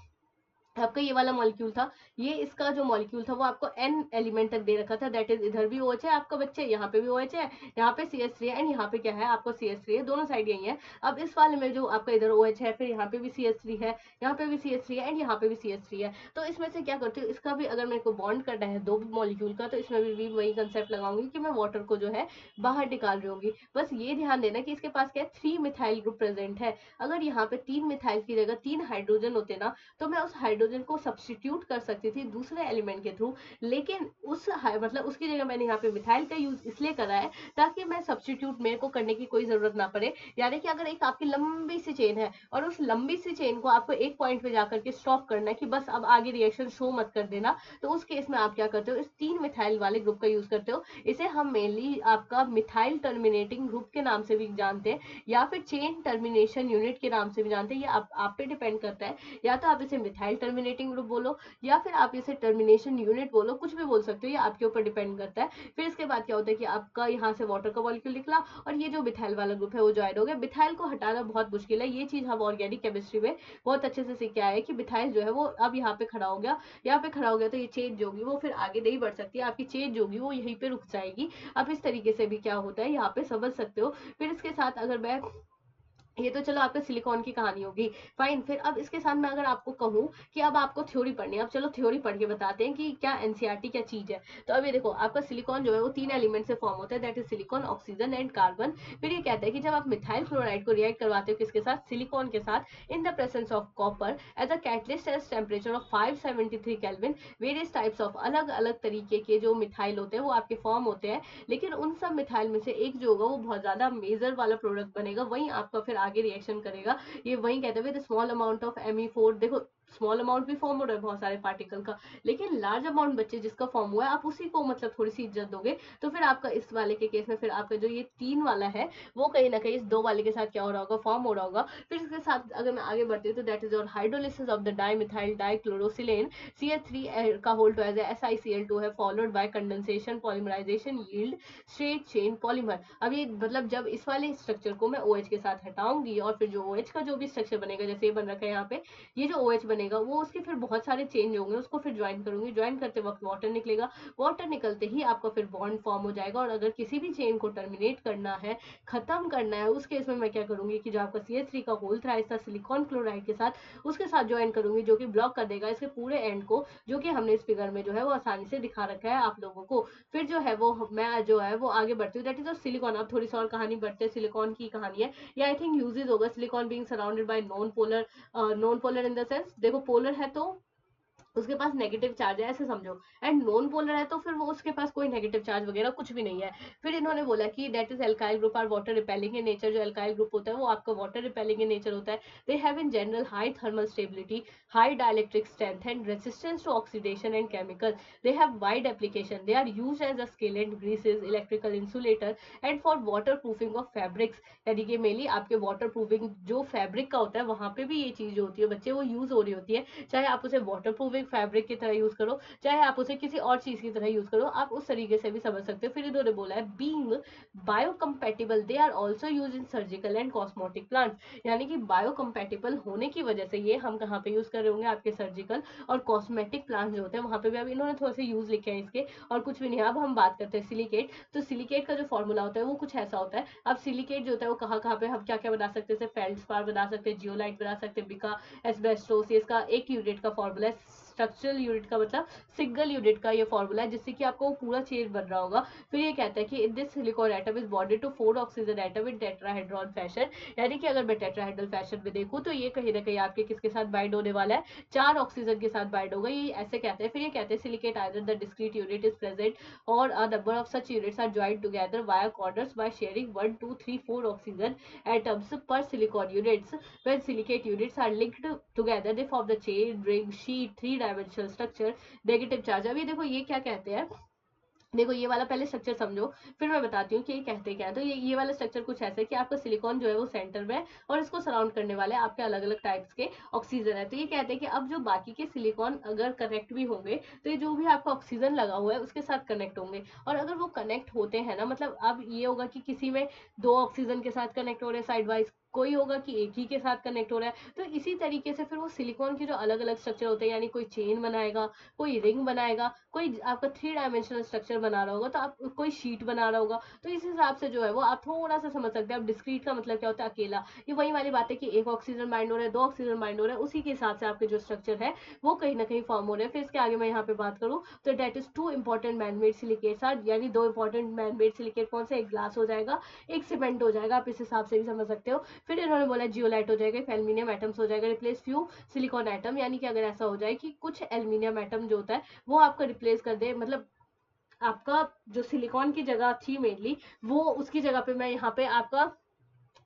[SPEAKER 1] आपका ये वाला मॉलिक्यूल था, ये इसका जो मॉलिक्यूल था वो आपको n एलिमेंट तक दे रखा था, दैट इज इधर भी OH है आपका बच्चे, यहाँ पे भी OH है, यहाँ पे CH3 है एंड यहाँ पे क्या है आपको CH3 है, दोनों साइड यही है। अब इस वाले में जो आपका इधर OH है, फिर यहाँ पे भी CH3 है, यहाँ पे भी CH3 है एंड यहाँ पे भी CH3 है। तो इसमें से क्या करती हूँ, इसका भी अगर मेरे को बॉन्ड करना है दो मॉलिक्यूल का, तो इसमें भी वही कंसेप्ट लगाऊंगी कि मैं वाटर को जो है बाहर निकाल रही होंगी। बस ये ध्यान देना कि इसके पास क्या है, 3 मिथाइल ग्रुप प्रेजेंट है। अगर यहाँ पे 3 मिथाइल की जगह 3 हाइड्रोजन होते ना, तो मैं उस हाइड्रोजन को सब्स्टिट्यूट कर सकती थी दूसरे एलिमेंट के थ्रू, लेकिन मतलब उसकी जगह मैंने यहाँ पे मिथाइल का यूज इसलिए करा है ताकि मैं सब्स्टिट्यूट मेरे को करने की कोई जरूरत ना पड़े। यानी कि अगर एक आपकी लंबी सी चेन है और उस लंबी सी चेन को आपको एक पॉइंट पे जाकर के स्टॉप करना है कि बस अब आगे रिएक्शन शो मत कर देना, तो उस केस में आप क्या करते हो, इस 3 मिथाइल वाले ग्रुप का यूज करते हो। इसे हम मेनली आपका मिथाइल टर्मिनेटिंग ग्रुप के नाम से भी जानते हैं या फिर चेन टर्मिनेशन यूनिट के नाम से भी जानते हैं, ये आप पे डिपेंड करता है। या तो आप इसे मिथाइल टर्मिनेटिंग ग्रुप बोलो या फिर आप इसे टर्मिनेशन यूनिट बोलो, कुछ भी बोल सकते हो, ये आपके ऊपर डिपेंड करता है। फिर इसके बाद क्या होता है कि आपका यहाँ से वाटर का मॉलिक्यूल निकला और ये जो मिथाइल वाला ग्रुप है वो ज्वाइन हो गया। मिथाइल को हटाना बहुत मुश्किल है, ये चीज हम ऑर्गेनिक केमिस्ट्री में बहुत अच्छे से सीख के आए कि मिथाइल जो है वो अब यहाँ पे खड़ा हो गया, यहाँ पे खड़ा हो गया, तो ये चेंज होगी वो फिर आगे नहीं बढ़ सकती, आपकी चेंज होगी वो यहीं पे रुक जाएगी। अब इस तरीके से भी क्या होता है यहाँ पे समझ सकते हो। फिर इसके साथ अगर मैं, ये तो चलो आपका सिलिकॉन की कहानी होगी, फाइन। फिर अब इसके साथ मैं अगर आपको कहूँ कि अब आपको थ्योरी पढ़नी है, अब चलो थ्योरी पढ़ के बताते हैं कि क्या एनसीईआरटी क्या चीज है। तो अब ये देखो, आपका सिलिकॉन जो है वो 3 एलिमेंट से फॉर्म होता है, that is silicon, oxygen and carbon. फिर ये कहता है कि जब आप मिथाइल क्लोराइड को रिएक्ट करवाते हो किसके साथ, सिलिकॉन के साथ, in the presence of copper as a catalyst as temperature of 573 kelvin, various types of अलग अलग तरीके के जो मिथाइल होते हैं वो आपके फॉर्म होते हैं। लेकिन उन सब मिथाइल में से एक जो होगा वो बहुत ज्यादा मेजर वाला प्रोडक्ट बनेगा, वही आपका फिर आगे रिएक्शन करेगा। ये वही कहते हैं with small amount of Me4। देखो स्मॉल अमाउंट भी फॉर्म हो रहा है बहुत सारे पार्टिकल का, लेकिन लार्ज अमाउंट बच्चे जिसका फॉर्म हुआ है आप उसी को मतलब थोड़ी सी इज्जत दोगे। तो फिर आपका इस वाले के केस में फिर आपका जो ये 3 वाला है वो कहीं ना कहीं इस 2 वाले के साथ क्या हो रहा होगा, फॉर्म हो रहा होगा। फिर इसके साथ अगर मैं आगे बढ़ती हूँ तो दैट इज और hydrolysis of the dimethyl dichlorosilane CH3 का होल्ड एज SiCl2 है, followed by condensation polymerisation yield straight chain polymer. अब ये मतलब जब इस वाले स्ट्रक्चर को मैं OH के साथ हटाऊंगी और फिर जो OH का जो भी स्ट्रक्चर बनेगा, जैसे ये बन रखा है यहाँ पे, ये जो OH बनेगा वो उसके फिर बहुत सारे चेंज होंगे, उसको फिर ज्वाइन करूंगी, ज्वाइन करते वक्त वाटर निकलेगा, वाटर निकलते ही आपका फिर बॉन्ड फॉर्म हो जाएगा। और अगर किसी भी चेन को टर्मिनेट करना है, खत्म करना है, उस केस में मैं क्या करूंगी कि जो आपका CH3 का होल था इसका सिलिकॉन क्लोराइड के साथ उसके साथ ज्वाइन करूंगी, जो कि ब्लॉक कर देगा इसके पूरे एंड को, जो कि हमने इस फिगर में जो है वो आसानी से दिखा रखा है आप लोगों को। फिर जो है वो मैं जो है वो आगे बढ़ती हूँ, दैट इज सिलिकॉन। अब थोड़ी सी और कहानी बढ़ते हैं, सिलिकॉन की कहानी है, ये आई थिंक यूजेज होगा। Silicon being surrounded by non polar in the sense, देखो पोलर है तो उसके पास नेगेटिव चार्ज है ऐसे समझो, एंड नॉन पोलर है तो फिर वो उसके पास कोई नेगेटिव चार्ज वगैरह कुछ भी नहीं है। फिर इन्होंने बोला कि that is alkyl group are water repelling in nature, जो एल्काइल ग्रुप होता है वो आपका वाटर रिपेलिंग इन नेचर होता है। They have in general high thermal stability, high dielectric strength and resistance to oxidation and chemical. They have wide application, they are used as a sealant greases, electrical insulator and for water proofing of fabrics. यानी कि mainly आपके water proofing जो fabric का होता है वहां पे भी ये चीज जो होती है बच्चे वो यूज हो रही होती है, चाहे आप उसे वाटर प्रूफिंग फैब्रिक की तरह यूज करो, चाहे आप उसे किसी और चीज की तरह यूज करो, आप उस तरीके से भी समझ सकते हो। फिर इन्होंने बोला है being biocompatible, they are also use in surgical and cosmetic plants. यानी कि बायोकम्पैटिबल होने की वजह से ये हम कहाँ पे यूज कर रहे होंगे, आपके सर्जिकल और कॉस्मेटिक प्लांट जो होते हैं वहां पे भी। अब इन्होंने थोड़े से यूज लिखे हैं इसके, और कुछ भी नहीं है। अब हम बात करते हैं सिलिकेट। तो सिलिकेट का जो फॉर्मूला होता है वो कुछ ऐसा होता है। अब सिलिकेट जो होता है वो कहाँ पे हम क्या क्या बना सकते हैं, फेल्डस्पार बना सकते हैं, जियोलाइट बना सकते हैं, बिका, एस्बेस्टोस। इसका एक यूनिट का फॉर्मूला है, स्ट्रक्चरल यूनिट का मतलब सिंगल यूनिट का ये फॉर्मूला है, जिससे कि आपको पूरा चेन बन रहा होगा। फिर ये कहता है कि this silicon atom is bonded to 4 oxygen atom in tetrahedron fashion. यानी कि अगर मैं टेट्राहेड्रल फैशन में देखूं तो ये कहीं ना कहीं आपके किसके साथ बाइंड होने वाला है, 4 ऑक्सीजन के साथ बाइंड होगा, ये ऐसे कहते हैं। फिर ये कहते हैं silicate either the discrete unit is present or a number of such units are joined together via corners by sharing 1 2 3 4 oxygen atoms per silicon units. When silicate units are linked together, they form the chain, ring, sheet, three-dimensional structure, negative charge. अब ये देखो ये क्या कहते हैं, देखो ये वाला पहले स्ट्रक्चर समझो, फिर मैं बताती हूँ कि ये कहते क्या है। तो ये वाला स्ट्रक्चर कुछ ऐसा है कि आपका सिलिकॉन जो है वो सेंटर में है और इसको सराउंड करने वाले आपके अलग अलग टाइप्स के ऑक्सीजन है। तो ये कहते हैं कि अब जो बाकी के सिलिकॉन अगर कनेक्ट भी होंगे तो ये जो भी आपका ऑक्सीजन लगा हुआ है उसके साथ कनेक्ट होंगे, और अगर वो कनेक्ट होते हैं ना, मतलब अब ये होगा कि किसी में 2 ऑक्सीजन के साथ कनेक्ट हो रहे हैं साइड वाइज, कोई होगा कि एक ही के साथ कनेक्ट हो रहा है। तो इसी तरीके से फिर वो सिलिकॉन के जो अलग अलग स्ट्रक्चर होते हैं, यानी कोई चेन बनाएगा, कोई रिंग बनाएगा, कोई आपका 3 डायमेंशनल स्ट्रक्चर बना रहा होगा, तो आप कोई शीट बना रहा होगा। तो इस हिसाब से जो है वो आप थोड़ा सा समझ सकते हैं। अब डिस्क्रीट का मतलब क्या होता है, अकेला। ये वही वाली बात है कि एक ऑक्सीजन बाइंड हो रहा है, 2 ऑक्सीजन बाइंड हो रहा है, उसी के हिसाब से आपके जो स्ट्रक्चर है वो कहीं ना कहीं फॉर्म हो रहे हैं। फिर इसके आगे मैं यहाँ पे बात करूँ तो that is 2 important manmade silicates are, यानी 2 इंपॉर्टेंट मैनमेड सिलिकेट कौन से, एक ग्लास हो जाएगा, एक सीमेंट हो जाएगा। आप इस हिसाब से भी समझ सकते हो। फिर इन्होंने बोला जियोलाइट हो जाएगा, एल्यूमिनियम एटम्स हो जाएगा, रिप्लेस फ्यू सिलिकॉन एटम, यानी कि अगर ऐसा हो जाए कि कुछ एल्यूमिनियम एटम जो होता है वो आपका रिप्लेस कर दे, मतलब आपका जो सिलिकॉन की जगह थी मेनली, वो उसकी जगह पे मैं यहाँ पे आपका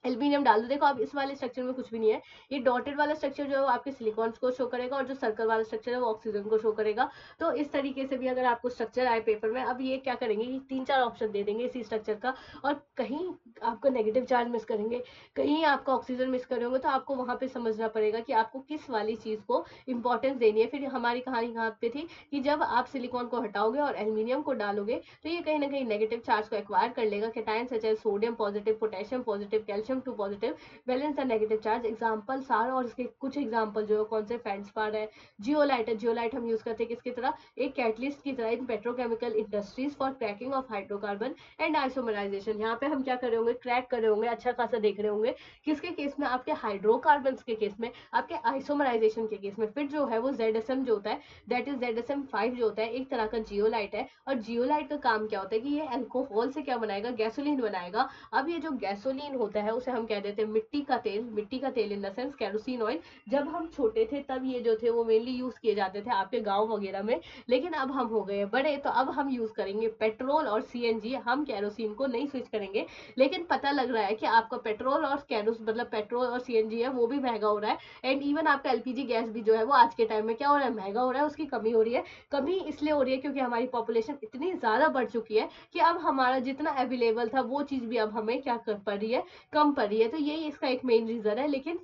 [SPEAKER 1] एल्यूमिनियम डाल दो। देखो अब इस वाले स्ट्रक्चर में कुछ भी नहीं है, ये डॉटेड वाला स्ट्रक्चर जो है वो आपके सिलिकॉन्स को शो करेगा, और जो सर्कल वाला स्ट्रक्चर है वो ऑक्सीजन को शो करेगा। तो इस तरीके से भी अगर आपको स्ट्रक्चर आए पेपर में, अब ये क्या करेंगे कि 3-4 ऑप्शन दे देंगे इसी स्ट्रक्चर का, और कहीं आपका नेगेटिव चार्ज मिस करेंगे, कहीं आपका ऑक्सीजन मिस करे होंगे, तो आपको वहां पे समझना पड़ेगा कि आपको किस वाली चीज को इंपॉर्टेंस देनी है। फिर हमारी कहानी कहाँ पे थी कि जब आप सिलिकॉन को हटाओगे और एल्यूमिनियम को डालोगे तो ये कहीं ना कहीं नेगेटिव चार्ज को एक्वायर कर लेगा। Cation such as sodium positive, potassium positive, calcium 2 positive, balance the negative charge. Example sir, और इसके कुछ एग्जाम्पल जो है कौन से, फेंड्सपार है, जियोलाइट है। जियोलाइट हम यूज करते हैं किसकी तरह, एक कैटलिस्ट की तरह in petrochemical industries for cracking of hydrocarbon and isomerisation. यहाँ पे हम क्या कर रहे होंगे, क्रैक कर रहे होंगे, अच्छा खासा देख रहे होंगे, किसके केस में, आपके हाइड्रोकार्बन के केस में, आपके आइसोमराइजेशन के केस में। फिर जो है वो ZSM जो होता है, दैट इज ZSM5 जो होता है, एक तरह का जियोलाइट है। और जियोलाइट का काम क्या होता है कि ये अल्कोहल से क्या बनाएगा, गैसोलीन बनाएगा। अब ये जो गैसोलीन होता है उसे हम कह देते हैं मिट्टी का तेल। मिट्टी का तेल in the sense kerosene oil. जब हम छोटे थे तब ये जो थे वो मेनली यूज किए जाते थे आपके गांव वगैरह में, लेकिन अब हम हो गए बड़े तो अब हम यूज करेंगे पेट्रोल और CNG, हम केरोसिन को नहीं स्विच करेंगे। लेकिन पता लग रहा है कि आपका पेट्रोल और कैरोस मतलब पेट्रोल और CNG है वो भी महंगा हो रहा है, एंड इवन आपका LPG गैस भी जो है वो आज के टाइम में क्या हो रहा है, महंगा हो रहा है, उसकी कमी हो रही है। कमी इसलिए हो रही है क्योंकि हमारी पॉपुलेशन इतनी ज्यादा बढ़ चुकी है कि अब हमारा जितना अवेलेबल था वो चीज भी अब हमें क्या कर पड़ रही है, कम पड़ रही है। तो यही इसका एक मेन रीजन है। लेकिन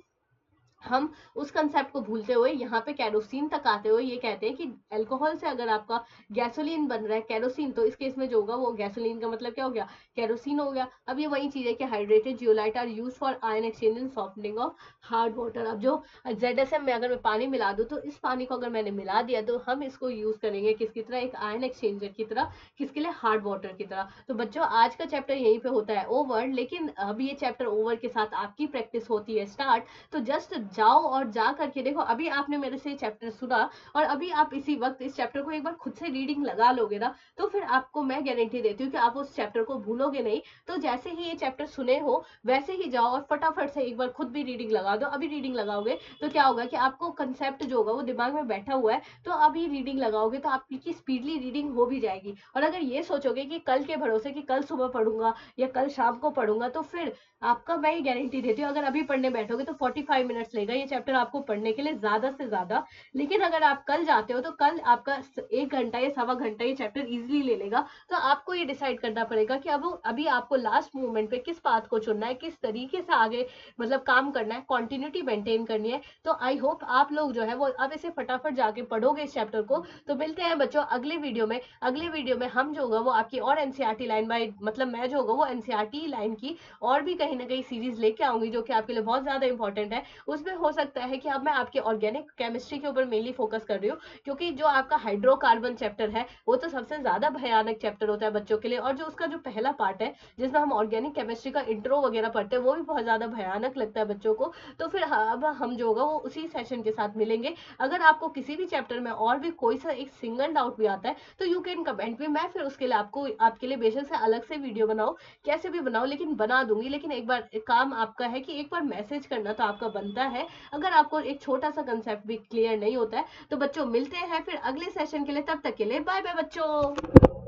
[SPEAKER 1] हम उस कंसेप्ट को भूलते हुए यहाँ पे कैरोसिन तक आते हुए ये कहते हैं कि अल्कोहल से अगर आपका गैसोलीन बन रहा है, कैरोसिन, तो इस केस में जो होगा वो गैसोलीन का मतलब क्या हो गया, कैरोसिन हो गया। अब ये वही चीज है कि hydrated zeolite are use for ion exchange in softening of hard water. अब जो ZSM में अगर मैं पानी मिला दूं तो इस पानी को अगर मैंने मिला दिया तो हम इसको यूज करेंगे किसकी तरह, एक आयन एक्सचेंजर की तरह, किसके लिए, हार्ड वाटर की तरह। तो बच्चों आज का चैप्टर यहीं पे होता है ओवर, लेकिन अब ये चैप्टर ओवर के साथ आपकी प्रैक्टिस होती है स्टार्ट। तो जस्ट जाओ और जा करके देखो, अभी आपने मेरे से चैप्टर सुना और अभी आप इसी वक्त इस चैप्टर को एक बार खुद से रीडिंग लगा लोगे ना, तो फिर आपको मैं गारंटी देती हूँ कि आप उस चैप्टर को भूलोगे नहीं। तो जैसे ही ये चैप्टर सुने हो वैसे ही जाओ और फटाफट से एक बार खुद भी रीडिंग लगा दो। अभी रीडिंग लगाओगे तो क्या होगा कि आपको कंसेप्ट जो होगा वो दिमाग में बैठा हुआ है, तो अभी रीडिंग लगाओगे तो आपकी स्पीडली रीडिंग हो भी जाएगी। और अगर ये सोचोगे कि कल के भरोसे कि कल सुबह पढ़ूंगा या कल शाम को पढ़ूंगा, तो फिर आपका मैं ये गारंटी देती हूँ अगर अभी पढ़ने बैठोगे तो 45 मिनट्स लेगा ये चैप्टर आपको पढ़ने के लिए ज्यादा से ज्यादा। लेकिन अगर आप कल जाते हो तो कल आपका 1 घंटा या सवा घंटा ये चैप्टर इजीली ले लेगा। तो आपको ये डिसाइड करना पड़ेगा कि अब अभी आपको लास्ट मोमेंट पे किस पाथ को चुनना है, किस तरीके से आगे मतलब काम करना है, कॉन्टिन्यूटी मेंटेन करनी है। तो आई होप आप लोग जो है वो अब इसे फटाफट जाके पढ़ोगे इस चैप्टर को। तो मिलते हैं बच्चों अगले वीडियो में। अगले वीडियो में हम जो होगा वो आपकी और NCERT लाइन बाय मतलब मैं जो होगा वो NCERT लाइन की और भी कहीं ना कहीं सीरीज लेके आऊंगी जो कि आपके लिए बहुत ज्यादा इंपॉर्टेंट है। उसमें हो सकता है कि अब मैं आपके ऑर्गेनिक केमिस्ट्री के ऊपर मेनली फोकस कर रही हूँ, क्योंकि जो आपका हाइड्रोकार्बन चैप्टर है वो तो सबसे ज्यादा भयानक चैप्टर होता है बच्चों के लिए, और जो उसका जो पहला पार्ट है जिसमें हम ऑर्गेनिक केमिस्ट्री का इंट्रो वगैरह पढ़ते हैं वो भी बहुत ज्यादा भयानक लगता है बच्चों को। तो फिर अब हम जो होगा वो उसी सेशन के साथ मिलेंगे। अगर आपको किसी भी चैप्टर में और भी कोई सा एक सिंगल डाउट भी आता है तो यू कैन कमेंट में, मैं फिर उसके लिए आपको आपके लिए बेशक से अलग से वीडियो बनाऊं, कैसे भी बनाऊं लेकिन बना दूंगी। लेकिन एक बार काम आपका है कि एक बार मैसेज करना तो आपका बनता है अगर आपको एक छोटा सा कंसेप्ट भी क्लियर नहीं होता है। तो बच्चों मिलते हैं फिर अगले सेशन के लिए, तब तक के लिए बाय बाय बच्चों।